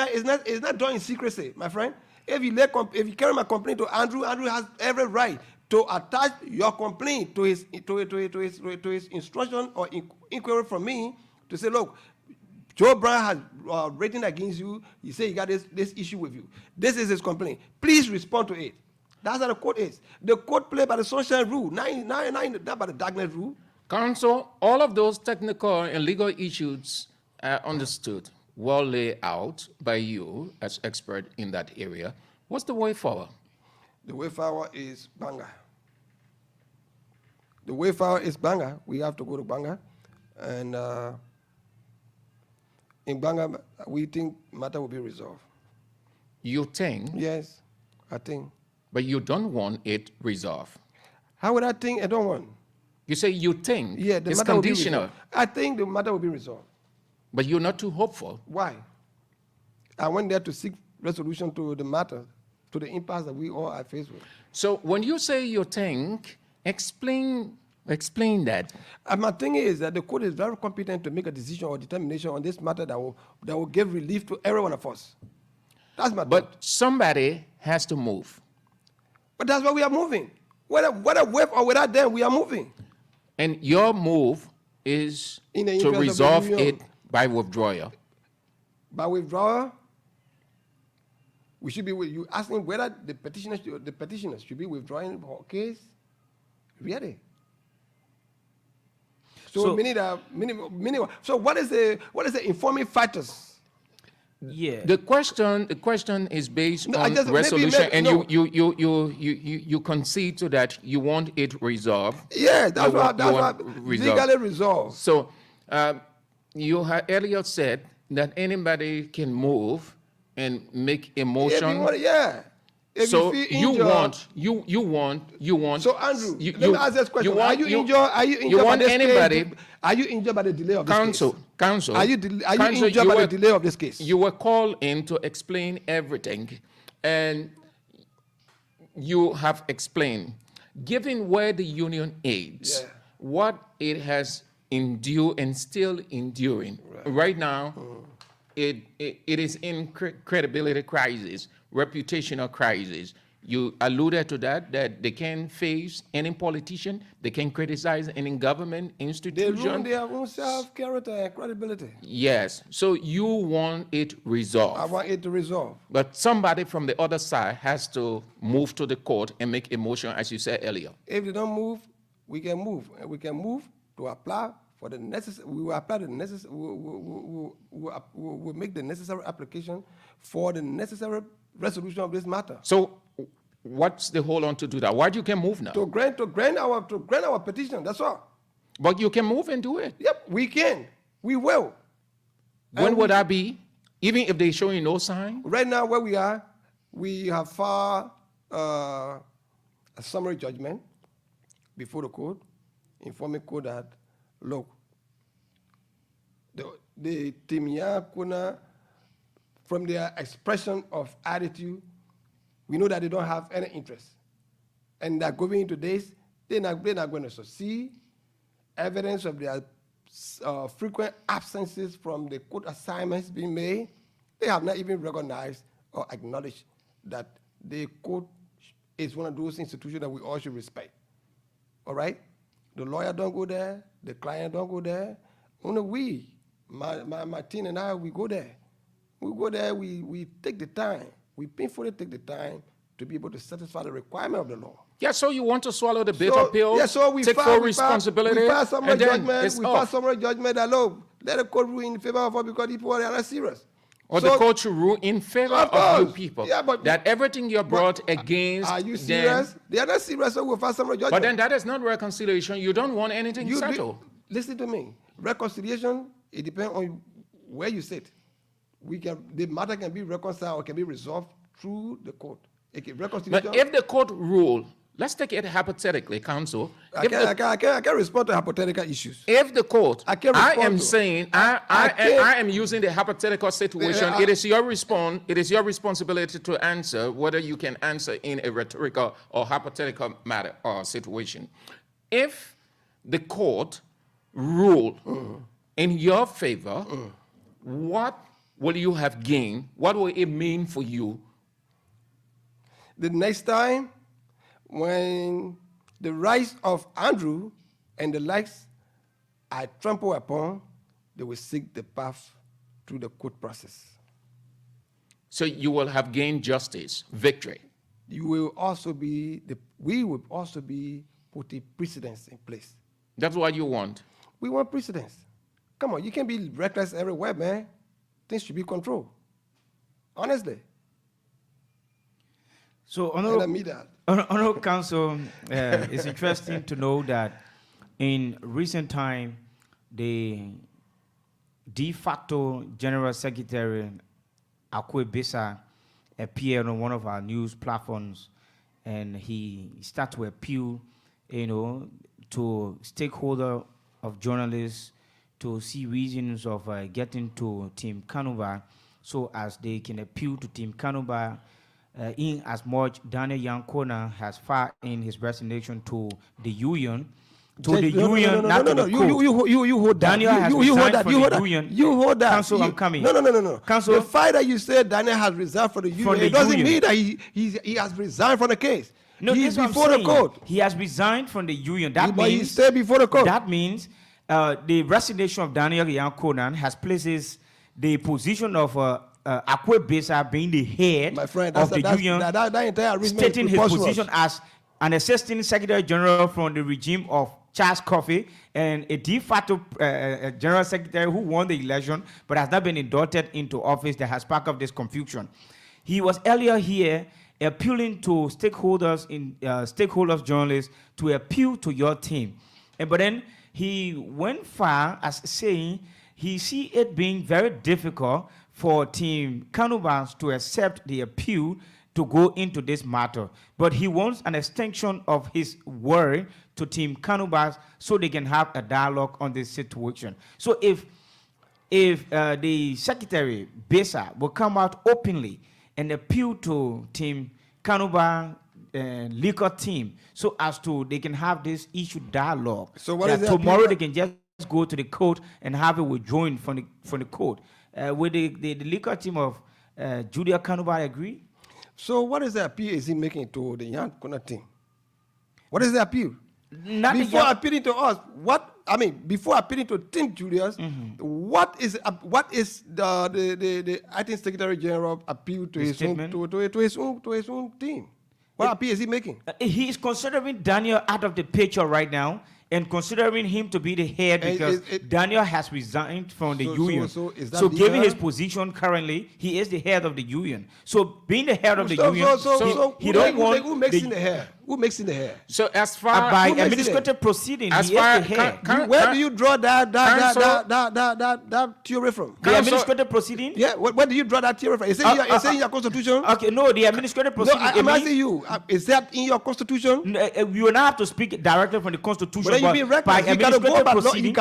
not done in secrecy, my friend. If you carry my complaint to Andrew has every right to attach your complaint to his instruction or inquiry from me to say, look, Joe Brown has written against you. You say he got this issue with you. This is his complaint. Please respond to it. That's how the court is. The court play by the sunshine rule, not by the darkness rule. Counsel, all of those technical and legal issues are understood, well laid out by you as expert in that area. What's the way forward? The way forward is Banga. The way forward is Banga. We have to go to Banga. And in Banga, we think matter will be resolved. You think? Yes, I think. But you don't want it resolved. How would I think I don't want? You say you think. Yeah, the it's matter will be conditional. resolved. I think the matter will be resolved. But you're not too hopeful. Why? I went there to seek resolution to the matter, to the impasse that we all are faced with. So when you say you think, explain that. My thing is that the court is very competent to make a decision or determination on this matter that will give relief to every one of us. That's my But somebody has to move. But that's why we are moving. Whether with or without them, we are moving. And your move is In the to interest of the resolve union. it by withdrawal. By withdrawal, we should be you asking whether the petitioners should be withdrawing the case. Really? So many. So what is the informing factors? Yeah. The question is based on resolution, you concede to that you want it resolved. Yeah, that's what legally resolved. So you had earlier said that anybody can move and make a motion. If So you, feel you injured, want. So Andrew, let me ask this question: Are you injured? Are you injured you by want this anybody? case? Are you injured by the delay of this case? Counsel. Are you injured by the delay of this case? You were called in to explain everything, and you have explained. Given where the union is, what it has endured and still enduring right now, it is in credibility crisis, reputational crisis. You alluded to that they can face any politician, they can criticize any government institution. They ruin their own self-character and credibility. Yes, so you want it resolved. I want it to resolve. But somebody from the other side has to move to the court and make a motion, as you said earlier. If they don't move, we can move, and we can move to apply for the necessary. We will apply the necessary. We'll make the necessary application for the necessary resolution of this matter. So, what's the hold on to do that? Why you can move now? To grant our petition. That's all. But you can move and do it. Yep, we can. We will. When would that be? Even if they show you no sign? Right now, where we are, we have filed a summary judgment before the court, informing court that, look, the Timia Kuna, from their expression of attitude, we know that they don't have any interest. And that going into this, they're not going to succeed. Evidence of their frequent absences from the court assignments being made, they have not even recognized or acknowledged that the court is one of those institutions that we all should respect. All right? The lawyer don't go there, the client don't go there. Only we, my team and I, we go there. We go there, we take the time, we painfully take the time to be able to satisfy the requirement of the law. Yeah, so you want to swallow the bitter pill, yeah, so we take full responsibility, we pass summary and then judgment, it's we off. pass summary judgment that, look, let the court rule in favor of us because people are not serious. Or So- the court should rule in favor Of of you course. people. Yeah, but- that everything you brought against Are you them. serious? They are not serious, so we'll pass summary judgment. But then that is not reconciliation. You don't want anything settled. Listen to me. Reconciliation, it depends on where you sit. The matter can be reconciled or can be resolved through the court. Reconciliation. But if the court rule, let's take it hypothetically, counsel. I can't respond to hypothetical issues. If the court, I can't respond am to- saying, I am using the hypothetical situation. It is your responsibility to answer whether you can answer in a rhetorical or hypothetical matter or situation. If the court rule in your favor, what will you have gained? What will it mean for you? The next time, when the rights of Andrew and the likes are trampled upon, they will seek the path through the court process. So you will have gained justice, victory. We will also be putting precedents in place. That's what you want. We want precedents. Come on, you can't be reckless everywhere, man. Things should be controlled. Honestly. So, that. Honorable Counsel, it's interesting to know that in recent time, the de facto General Secretary, Akwe Bisa, appeared on one of our news platforms, and he started to appeal, to stakeholder of journalists to see reasons of getting to Team Kanuba, so as they can appeal to Team Kanuba. In as much Daniel Yankona has filed in his resignation to the union, not to the court. You hold that. Daniel has resigned from the union. You hold that. Counsel, I'm coming. No. Counsel, the fact that you said Daniel has resigned from the union, it doesn't mean that he has resigned from the case. No, he's that's before what I'm the saying. court. He has resigned from the union. That But he means stayed before the court. That means the resignation of Daniel Yankonan has places the position of Akwe Besa being the head My friend, of the union, that entire arrangement stating is his preposterous. position as an assistant secretary general from the regime of Charles Coffey and a de facto general secretary who won the election but has not been inducted into office that has sparked up this confusion. He was earlier here appealing to stakeholders, journalists, to appeal to your team. But then he went far as saying he see it being very difficult for Team Kanubas to accept the appeal to go into this matter. But he wants an extension of his word to Team Kanubas so they can have a dialogue on this situation. So if the Secretary, Besa, will come out openly and appeal to Team Kanuba liquor team so as to they can have this issue dialogue. So what is tomorrow they can just go to the court and have it withdrawn from the court. Will the liquor team of Julia Kanuba agree? So what is the appeal is he making to the young Kona team? What is the appeal? Before appealing to us, before appealing to Team Julius, what is the acting Secretary General appeal to his own team? What appeal is he making? He is considering Daniel out of the picture right now, and considering him to be the head because Daniel has resigned from the union. So given his position currently, he is the head of the union. So being the head of the union, he don't want who makes in the hair? Who makes in the hair? So as far by administrative proceeding, he is the head. Where do you draw that theory from? The administrative proceeding? Yeah, where do you draw that theory from? Is it in your constitution? Okay, no, the administrative proceeding. No, I'm asking you. Is that in your constitution? You will not have to speak directly from the constitution. But you got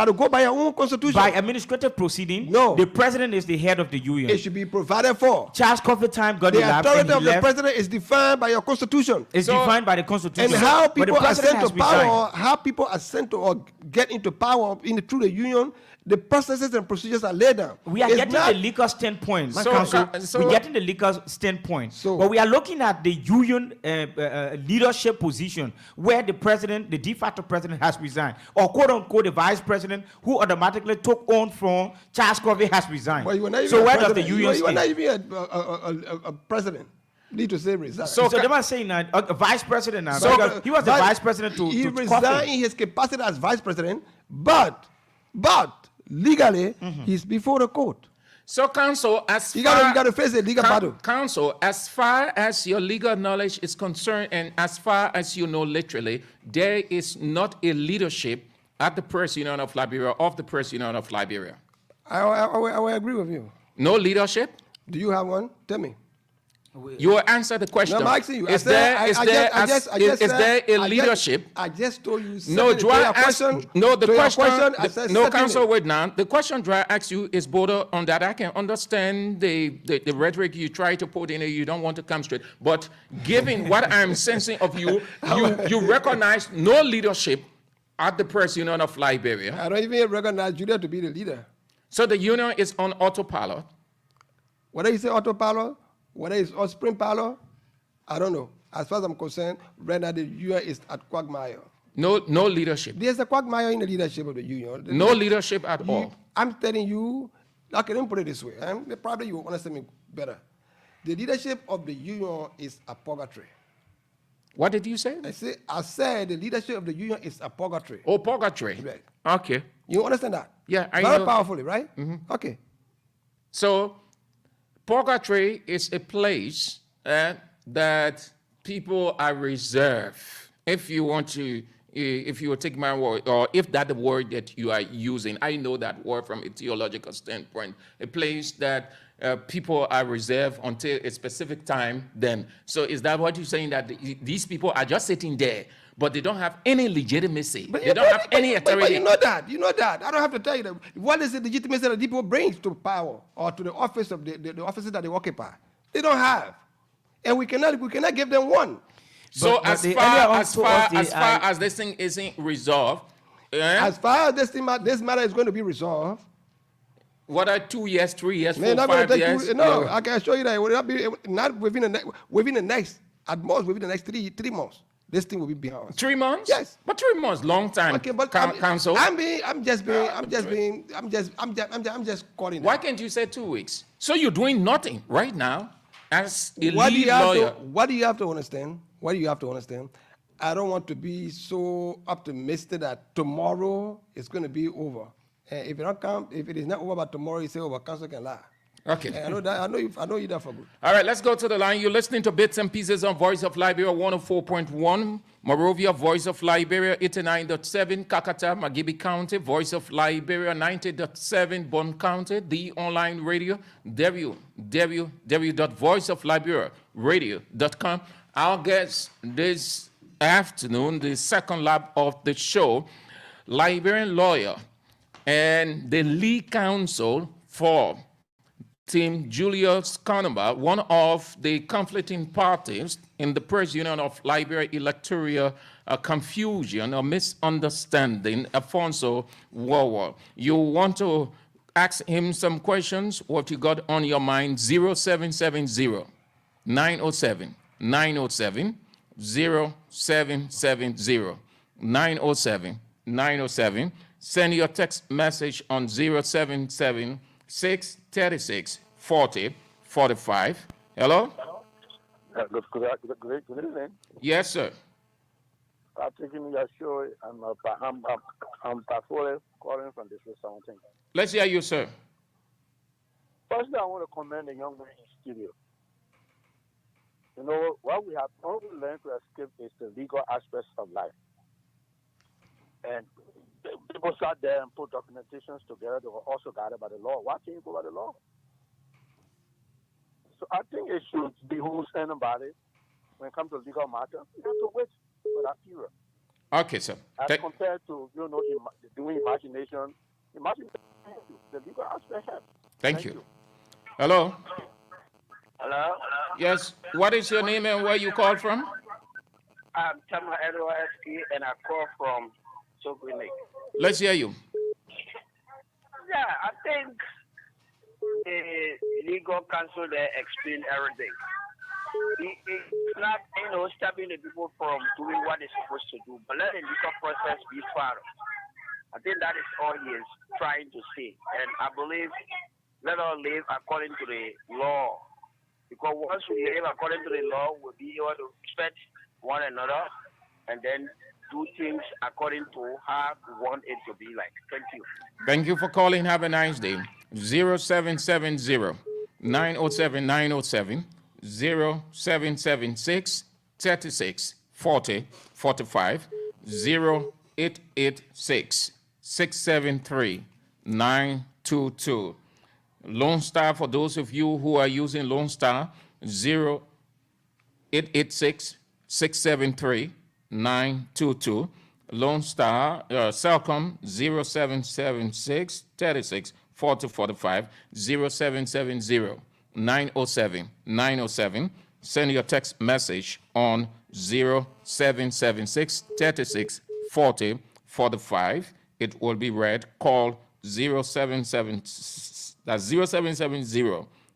to go by your own constitution. By administrative proceeding, no. The president is the head of the union. It should be provided for. Charles Coffee time got the authority of the president is defined by your constitution. It's defined by the constitution. And how people ascend to power, how people ascend to or get into power through the union, the processes and procedures are laid down. We are getting the legal standpoint, we're getting the legal standpoint. But we are looking at the union leadership position where the president, the de facto president, has resigned, or quote unquote the vice president who automatically took on from Charles Coffee has resigned. So where does the union stand? You are not even a president. Need to say resign. So they are saying that a vice president now. So he was the vice president he resigned in his capacity as vice president, but legally he's before the court. So, counsel, you got to face a legal battle. Counsel, as far as your legal knowledge is concerned, and as far as you know literally, there is not a leadership at the Press Union of Liberia of the Press Union of Liberia. I will agree with you. No leadership? Do you have one? Tell me. You will answer the question. No, I'm asking you. Is there a leadership? I just told you. No, counsel, wait now. The question Dry asks you is border on that. I can understand the rhetoric you try to put in it. You don't want to come straight. But given what I'm sensing of you, you recognize no leadership at the Press Union of Liberia. I don't even recognize Julia to be the leader. So the union is on autopilot. Whether you say autopilot, whether it's spring power, I don't know. As far as I'm concerned, right now the union is at quagmire. No leadership. There's a quagmire in the leadership of the union. No leadership at all. I'm telling you, okay, let me put it this way. Probably you will understand me better. The leadership of the union is a purgatory. What did you say? I said the leadership of the union is a purgatory. Oh, purgatory. Right. Okay. You understand that? Yeah, I know. Very powerfully, right? Mm-hmm. Okay. So, purgatory is a place that people are reserved. If you will take my word, or if that's the word that you are using, I know that word from a theological standpoint, a place that people are reserved until a specific time then. So is that what you're saying, that these people are just sitting there, but they don't have any legitimacy? They don't have any authority? But you know that. I don't have to tell you that. What is the legitimacy that people bring to power or to the office of the offices that they occupy? They don't have. And we cannot give them one. So as far as this thing isn't resolved, as far as this matter is going to be resolved, what are 2 years, 3 years, 4, 5 years? No, I can assure you that it will not be within the next at most within the next three months. This thing will be behind us. 3 months? Yes. But 3 months, long time. Okay, but counsel. I'm just calling. Why can't you say 2 weeks? So you're doing nothing right now as a lead lawyer. What do you have to understand? I don't want to be so optimistic that tomorrow it's going to be over. If it is not over by tomorrow, you say, "Oh, but counsel can lie." I know that. I know you that for good. All right, let's go to the line. You're listening to Bits and Pieces on Voice of Liberia 104.1, Morovia, Voice of Liberia 89.7, Kakata, Magibi County, Voice of Liberia 90.7, Bon County, the online radio, www.voiceofliberiaradio.com. Our guest this afternoon, the second lap of the show, Liberian lawyer and the lead counsel for Team Julius Conamba, one of the conflicting parties in the Press Union of Liberia electoral confusion or misunderstanding, Alfonso Wawa. You want to ask him some questions, what you got on your mind, 0770 907 907 0770 907 907. Send your text message on 0776 36 40 45. Hello? Good evening. Yes, sir. I'm taking your show. I'm Pastor calling from this 17. Let's hear you, sir. Firstly, I want to commend the young man in studio. You know, what we learned to escape is the legal aspects of life. And people sat there and put documentations together. They were also guided by the law. Why can't you go by the law? So I think it should behoove anybody when it comes to legal matter. You have to wait for that period. Okay, sir. As compared to, doing imagination, the legal aspect helps. Thank you. Hello? Hello? Yes. What is your name and where you call from? I'm Tama LOSP and I call from Sogwinik. Let's hear you. Yeah, I think the legal counsel there explained everything. It's not, stopping the people from doing what they're supposed to do, but let the legal process be followed. I think that is all he is trying to say. And I believe let us live according to the law. Because once we live according to the law, we'll be able to respect one another and then do things according to how we want it to be like. Thank you. Thank you for calling. Have a nice day. 0770 907 907 0776 36 40 45 0886 673 922. Lone Star, for those of you who are using Lone Star, 0886 673 922. Lone Star, Celcom, 0776 36 40 45 0770 907 907. Send your text message on 0776 36 40 45. It will be read. Call 0770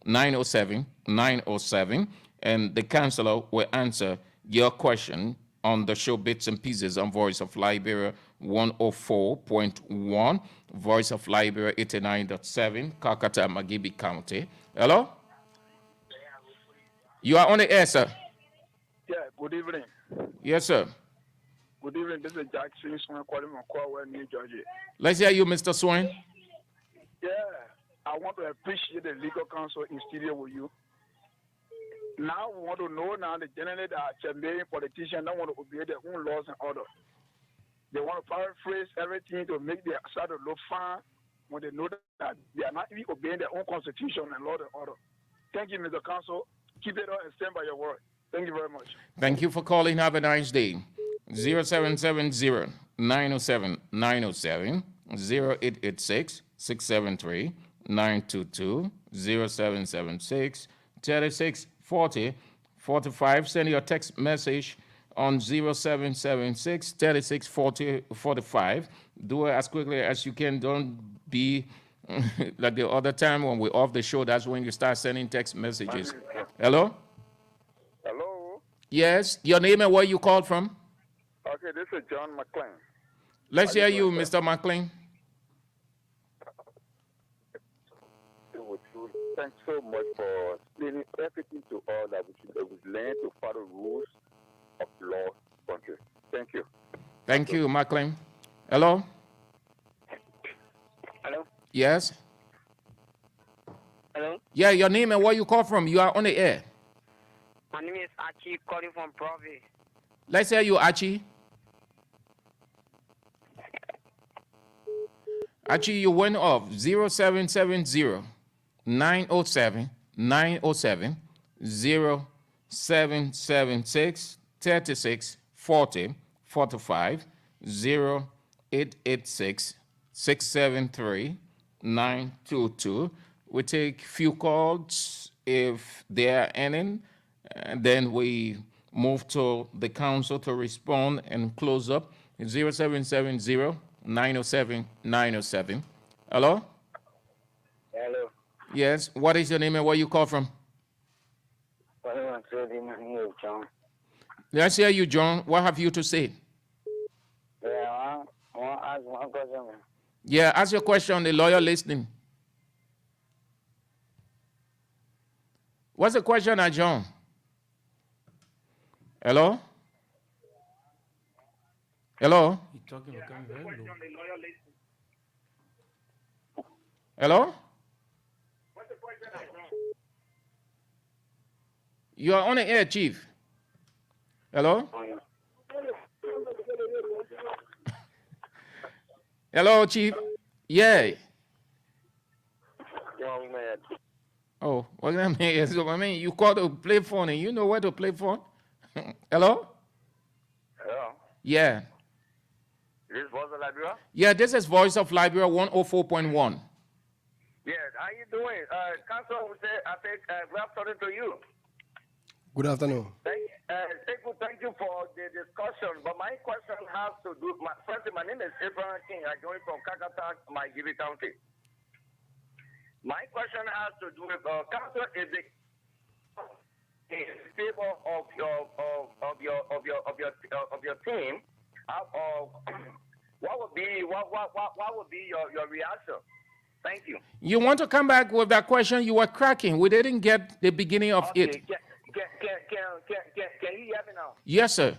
907 907, and the counselor will answer your question on the show Bits and Pieces on Voice of Liberia 104.1, Voice of Liberia 89.7, Kakata, Magibi County. Hello? You are on the air, sir. Yeah, good evening. Yes, sir. Good evening. This is Jackson Swain calling from Cornwall, New Jersey. Let's hear you, Mr. Swain. Yeah, I want to appreciate the legal counsel in studio with you. Now we want to know now the generally that Chamberlain politicians don't want to obey their own laws and order. They want to paraphrase everything to make their side look fine when they know that they are not even obeying their own constitution and law and order. Thank you, Mr. Counsel. Keep it on and stand by your word. Thank you very much. Thank you for calling. Have a nice day. 0770 907 907 0886 673 922 0776 36 40 45. Send your text message on 0776 36 40 45. Do it as quickly as you can. Don't be like the other time when we're off the show. That's when you start sending text messages. Hello? Hello? Yes, your name and where you called from? Okay, this is John McLean. Let's hear you, Mr. McLean. Thanks so much for explaining everything to all that we should learn to follow rules of law country. Thank you. Thank you, McLean. Hello? Hello? Yes? Hello? Yeah, your name and where you call from. You are on the air. My name is Archie, calling from Provi. Let's hear you, Archie. Archie, you went off 0770 907 907 0776 36 40 45 0886 673 922. We take few calls if they are any, and then we move to the council to respond and close up. 0770 907 907. Hello? Hello. Yes. What is your name and where you call from? What do you want to say? My name is John. Let's hear you, John. What have you to say? Yeah, I want to ask one question. Yeah, ask your question. The lawyer listening. What's the question, John? Hello? Hello? He's talking very low. Hello? You are on the air, Chief. Hello? Hello, Chief. Yeah. Young man. Oh, what I mean is, I mean, you call to play phone and you know where to play phone? Hello? Hello. Yeah. This was the Liberia? Yeah, this is Voice of Liberia 104.1. Yes, how you doing? Council, I think we are talking to you. Good afternoon. Thank you for the discussion. But my question has to do. First, my name is Abraham King. I joined from Kakata, Maigiri County. My question has to do with council is the in favor of your team. What would be your reaction? Thank you. You want to come back with that question? You were cracking. We didn't get the beginning of it. Can you hear me now? Yes, sir.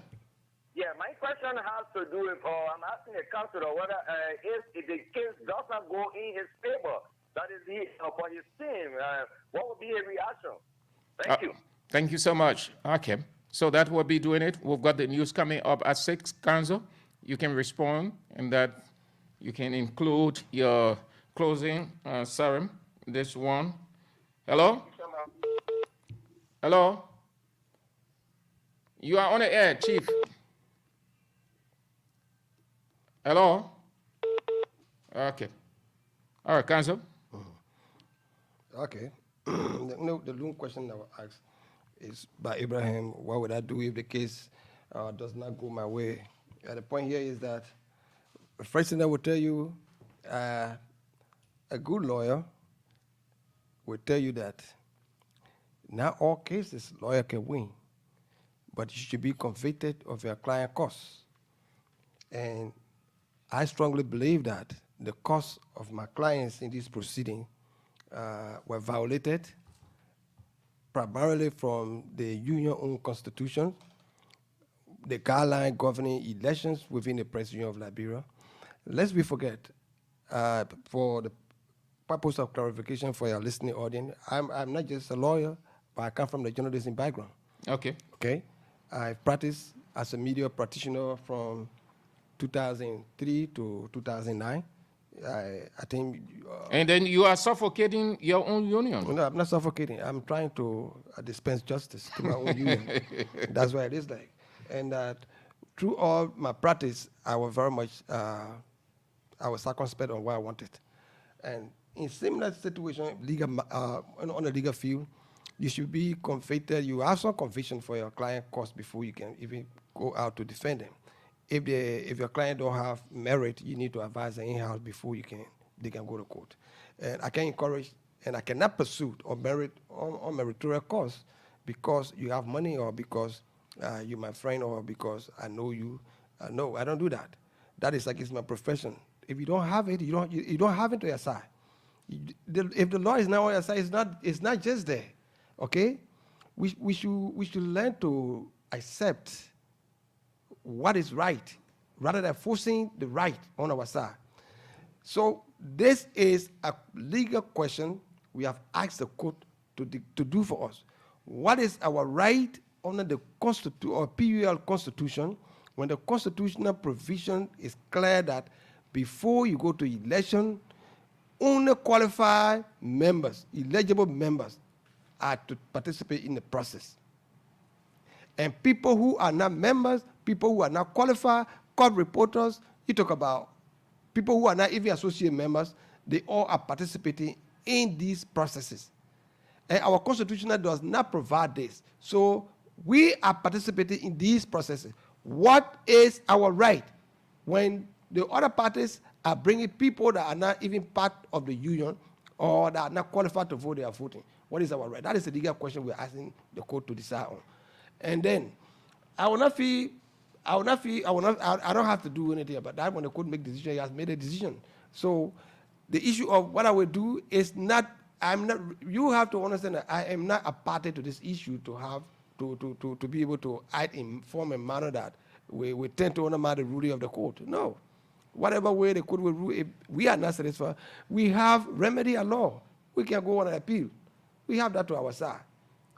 Yeah, my question has to do with, I'm asking the councilor whether if the case does not go in his favor, that is for his team, what would be a reaction? Thank you. Thank you so much. Okay. So that will be doing it. We've got the news coming up at 6, Council. You can respond, and that you can include your closing serum. This one. Hello? Hello? You are on the air, Chief. Hello? Okay. All right, Council. Okay. The long question that was asked is by Abraham, what would I do if the case does not go my way? The point here is that the first thing I will tell you, a good lawyer will tell you that not all cases lawyer can win, but you should be convicted of your client costs. And I strongly believe that the costs of my clients in this proceeding were violated, primarily from the union-owned constitution, the guideline governing elections within the Presidency of Liberia. Lest we forget, for the purpose of clarification for your listening audience, I'm not just a lawyer, but I come from the journalism background. Okay. Okay. I practiced as a media practitioner from 2003 to 2009. I think. And then you are suffocating your own union. No, I'm not suffocating. I'm trying to dispense justice to my own union. That's what it is like. And through all my practice, I was very much, I was circumspect on what I wanted. And in similar situation, legal, on the legal field, you should be convicted. You have some conviction for your client costs before you can even go out to defend them. If your client don't have merit, you need to advise them in-house before they can go to court. And I can encourage, and I cannot pursue or meritorious cause because you have money or because you're my friend or because I know you. No, I don't do that. That is against my profession. If you don't have it, you don't have it to your side. If the law is not on your side, it's not just there. Okay, we should learn to accept what is right rather than forcing the right on our side. So this is a legal question we have asked the court to do for us. What is our right under the PUL Constitution when the constitutional provision is clear that before you go to election, only qualified members, eligible members, are to participate in the process. And people who are not members, people who are not qualified, court reporters, you talk about people who are not even associate members, they all are participating in these processes. And our constitution does not provide this. So we are participating in these processes. What is our right when the other parties are bringing people that are not even part of the union or that are not qualified to vote, they are voting? What is our right? That is the legal question we're asking the court to decide on. And then I don't have to do anything about that. When the court make decision, he has made a decision. So the issue of what I will do is not, you have to understand that I am not a party to this issue to have to be able to act in form and manner that we tend to undermine the ruling of the court. No. Whatever way the court will rule, if we are not satisfied, we have remedy at law. We can go on an appeal. We have that to our side.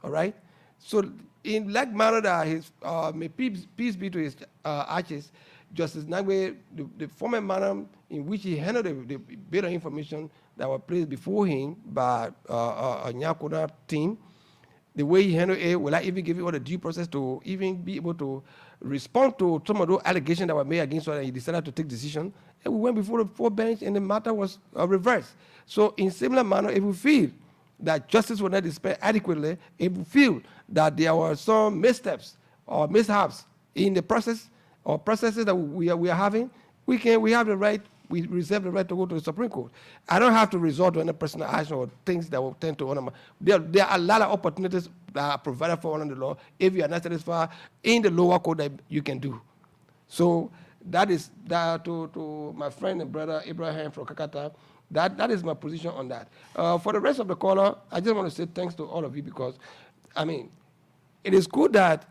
All right? So in like manner that his may peace be to his arches, Justice Nagbe, the former manner in which he handled the bit of information that was placed before him by a Nyakuna team, the way he handled it, will I even give you all the due process to even be able to respond to some of those allegations that were made against him, and he decided to take decision. And we went before the full bench, and the matter was reversed. So in similar manner, if we feel that justice was not dispensed adequately, if we feel that there were some missteps or mishaps in the process or processes that we are having, we have the right, we reserve the right to go to the Supreme Court. I don't have to resort to any personal action or things that will tend to undermine. There are a lot of opportunities that are provided for under the law. If you are not satisfied in the lower court, that you can do. So that is that to my friend and brother Abraham from Kakata. That is my position on that. For the rest of the caller, I just want to say thanks to all of you because, I mean, it is good that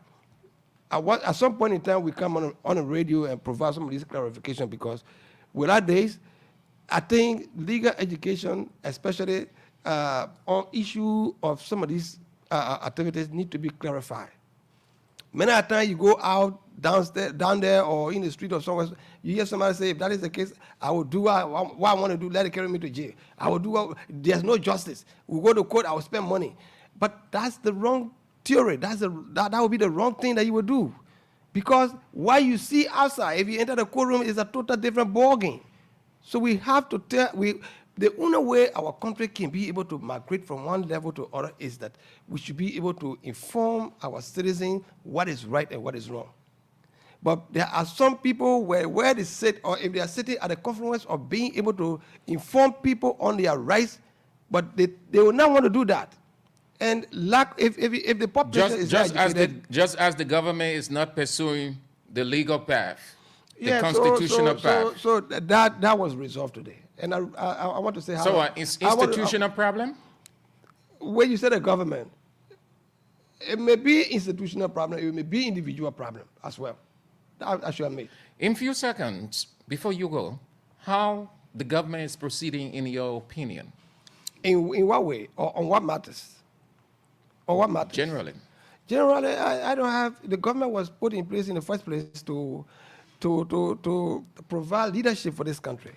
at some point in time we come on the radio and provide some of this clarification because without this, I think legal education, especially on issue of some of these activities, need to be clarified. Many a time you go out down there or in the street or somewhere, you hear somebody say, if that is the case, I will do what I want to do, let it carry me to jail. I will do there's no justice. We go to court, I will spend money. But that's the wrong theory. That would be the wrong thing that you would do. Because what you see outside, if you enter the courtroom, is a total different ballgame. So we have to the only way our country can be able to migrate from one level to other is that we should be able to inform our citizens what is right and what is wrong. But there are some people where they sit, or if they are sitting at the confluence of being able to inform people on their rights, but they will not want to do that. And if the population is educated, just as the government is not pursuing the legal path, the constitutional path. So that was resolved today. And I want to say how. So it's institutional problem? When you say the government, it may be institutional problem, it may be individual problem as well. I should admit. In few seconds, before you go, how the government is proceeding in your opinion? In what way? Or on what matters? On what matters? Generally. Generally, I don't have, the government was put in place in the first place to provide leadership for this country.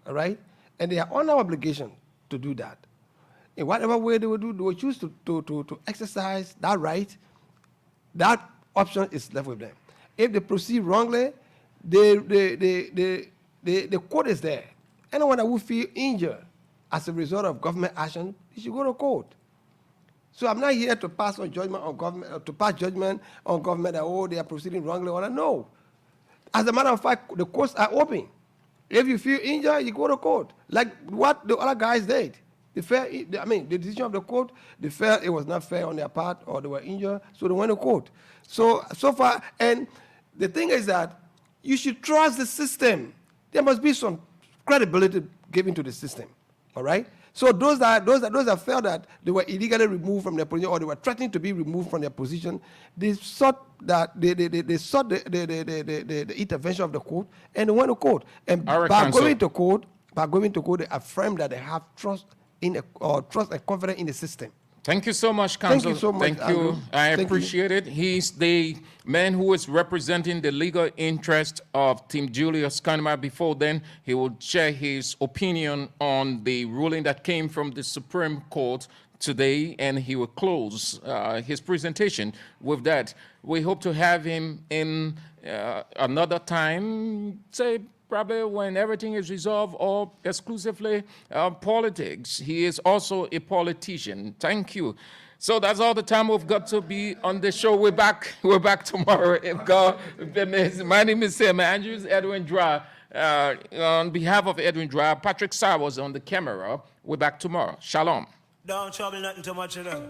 All right? And they are on our obligation to do that. In whatever way they will do, they will choose to exercise that right. That option is left with them. If they proceed wrongly, the court is there. Anyone that will feel injured as a result of government action, you should go to court. So I'm not here to pass on judgment on government, to pass judgment on government that, oh, they are proceeding wrongly or not. No. As a matter of fact, the courts are open. If you feel injured, you go to court. Like what the other guys did. The decision of the court, they felt it was not fair on their part or they were injured, so they went to court. So far, and the thing is that you should trust the system. There must be some credibility given to the system, all right? So those that felt that they were illegally removed from their position or they were threatening to be removed from their position, they sought that they sought the intervention of the court and they went to court. And by going to court, they affirmed that they have trust trust and confidence in the system. Thank you so much, Thank Counsel. you so much, Thank you. Andrew. I Thank you. appreciate it. He's the man who is representing the legal interest of Team Julius Kanema. Before then, he will share his opinion on the ruling that came from the Supreme Court today, and he will close his presentation with that. We hope to have him in another time, say probably when everything is resolved, or exclusively politics. He is also a politician. Thank you. So that's all the time we've got to be on the show. We're back tomorrow if God permits. My name is Sam Andrews, Edwin Dry. On behalf of Edwin Dry, Patrick Sowers on the camera. We're back tomorrow. Shalom. Don't trouble nothing too much, you know.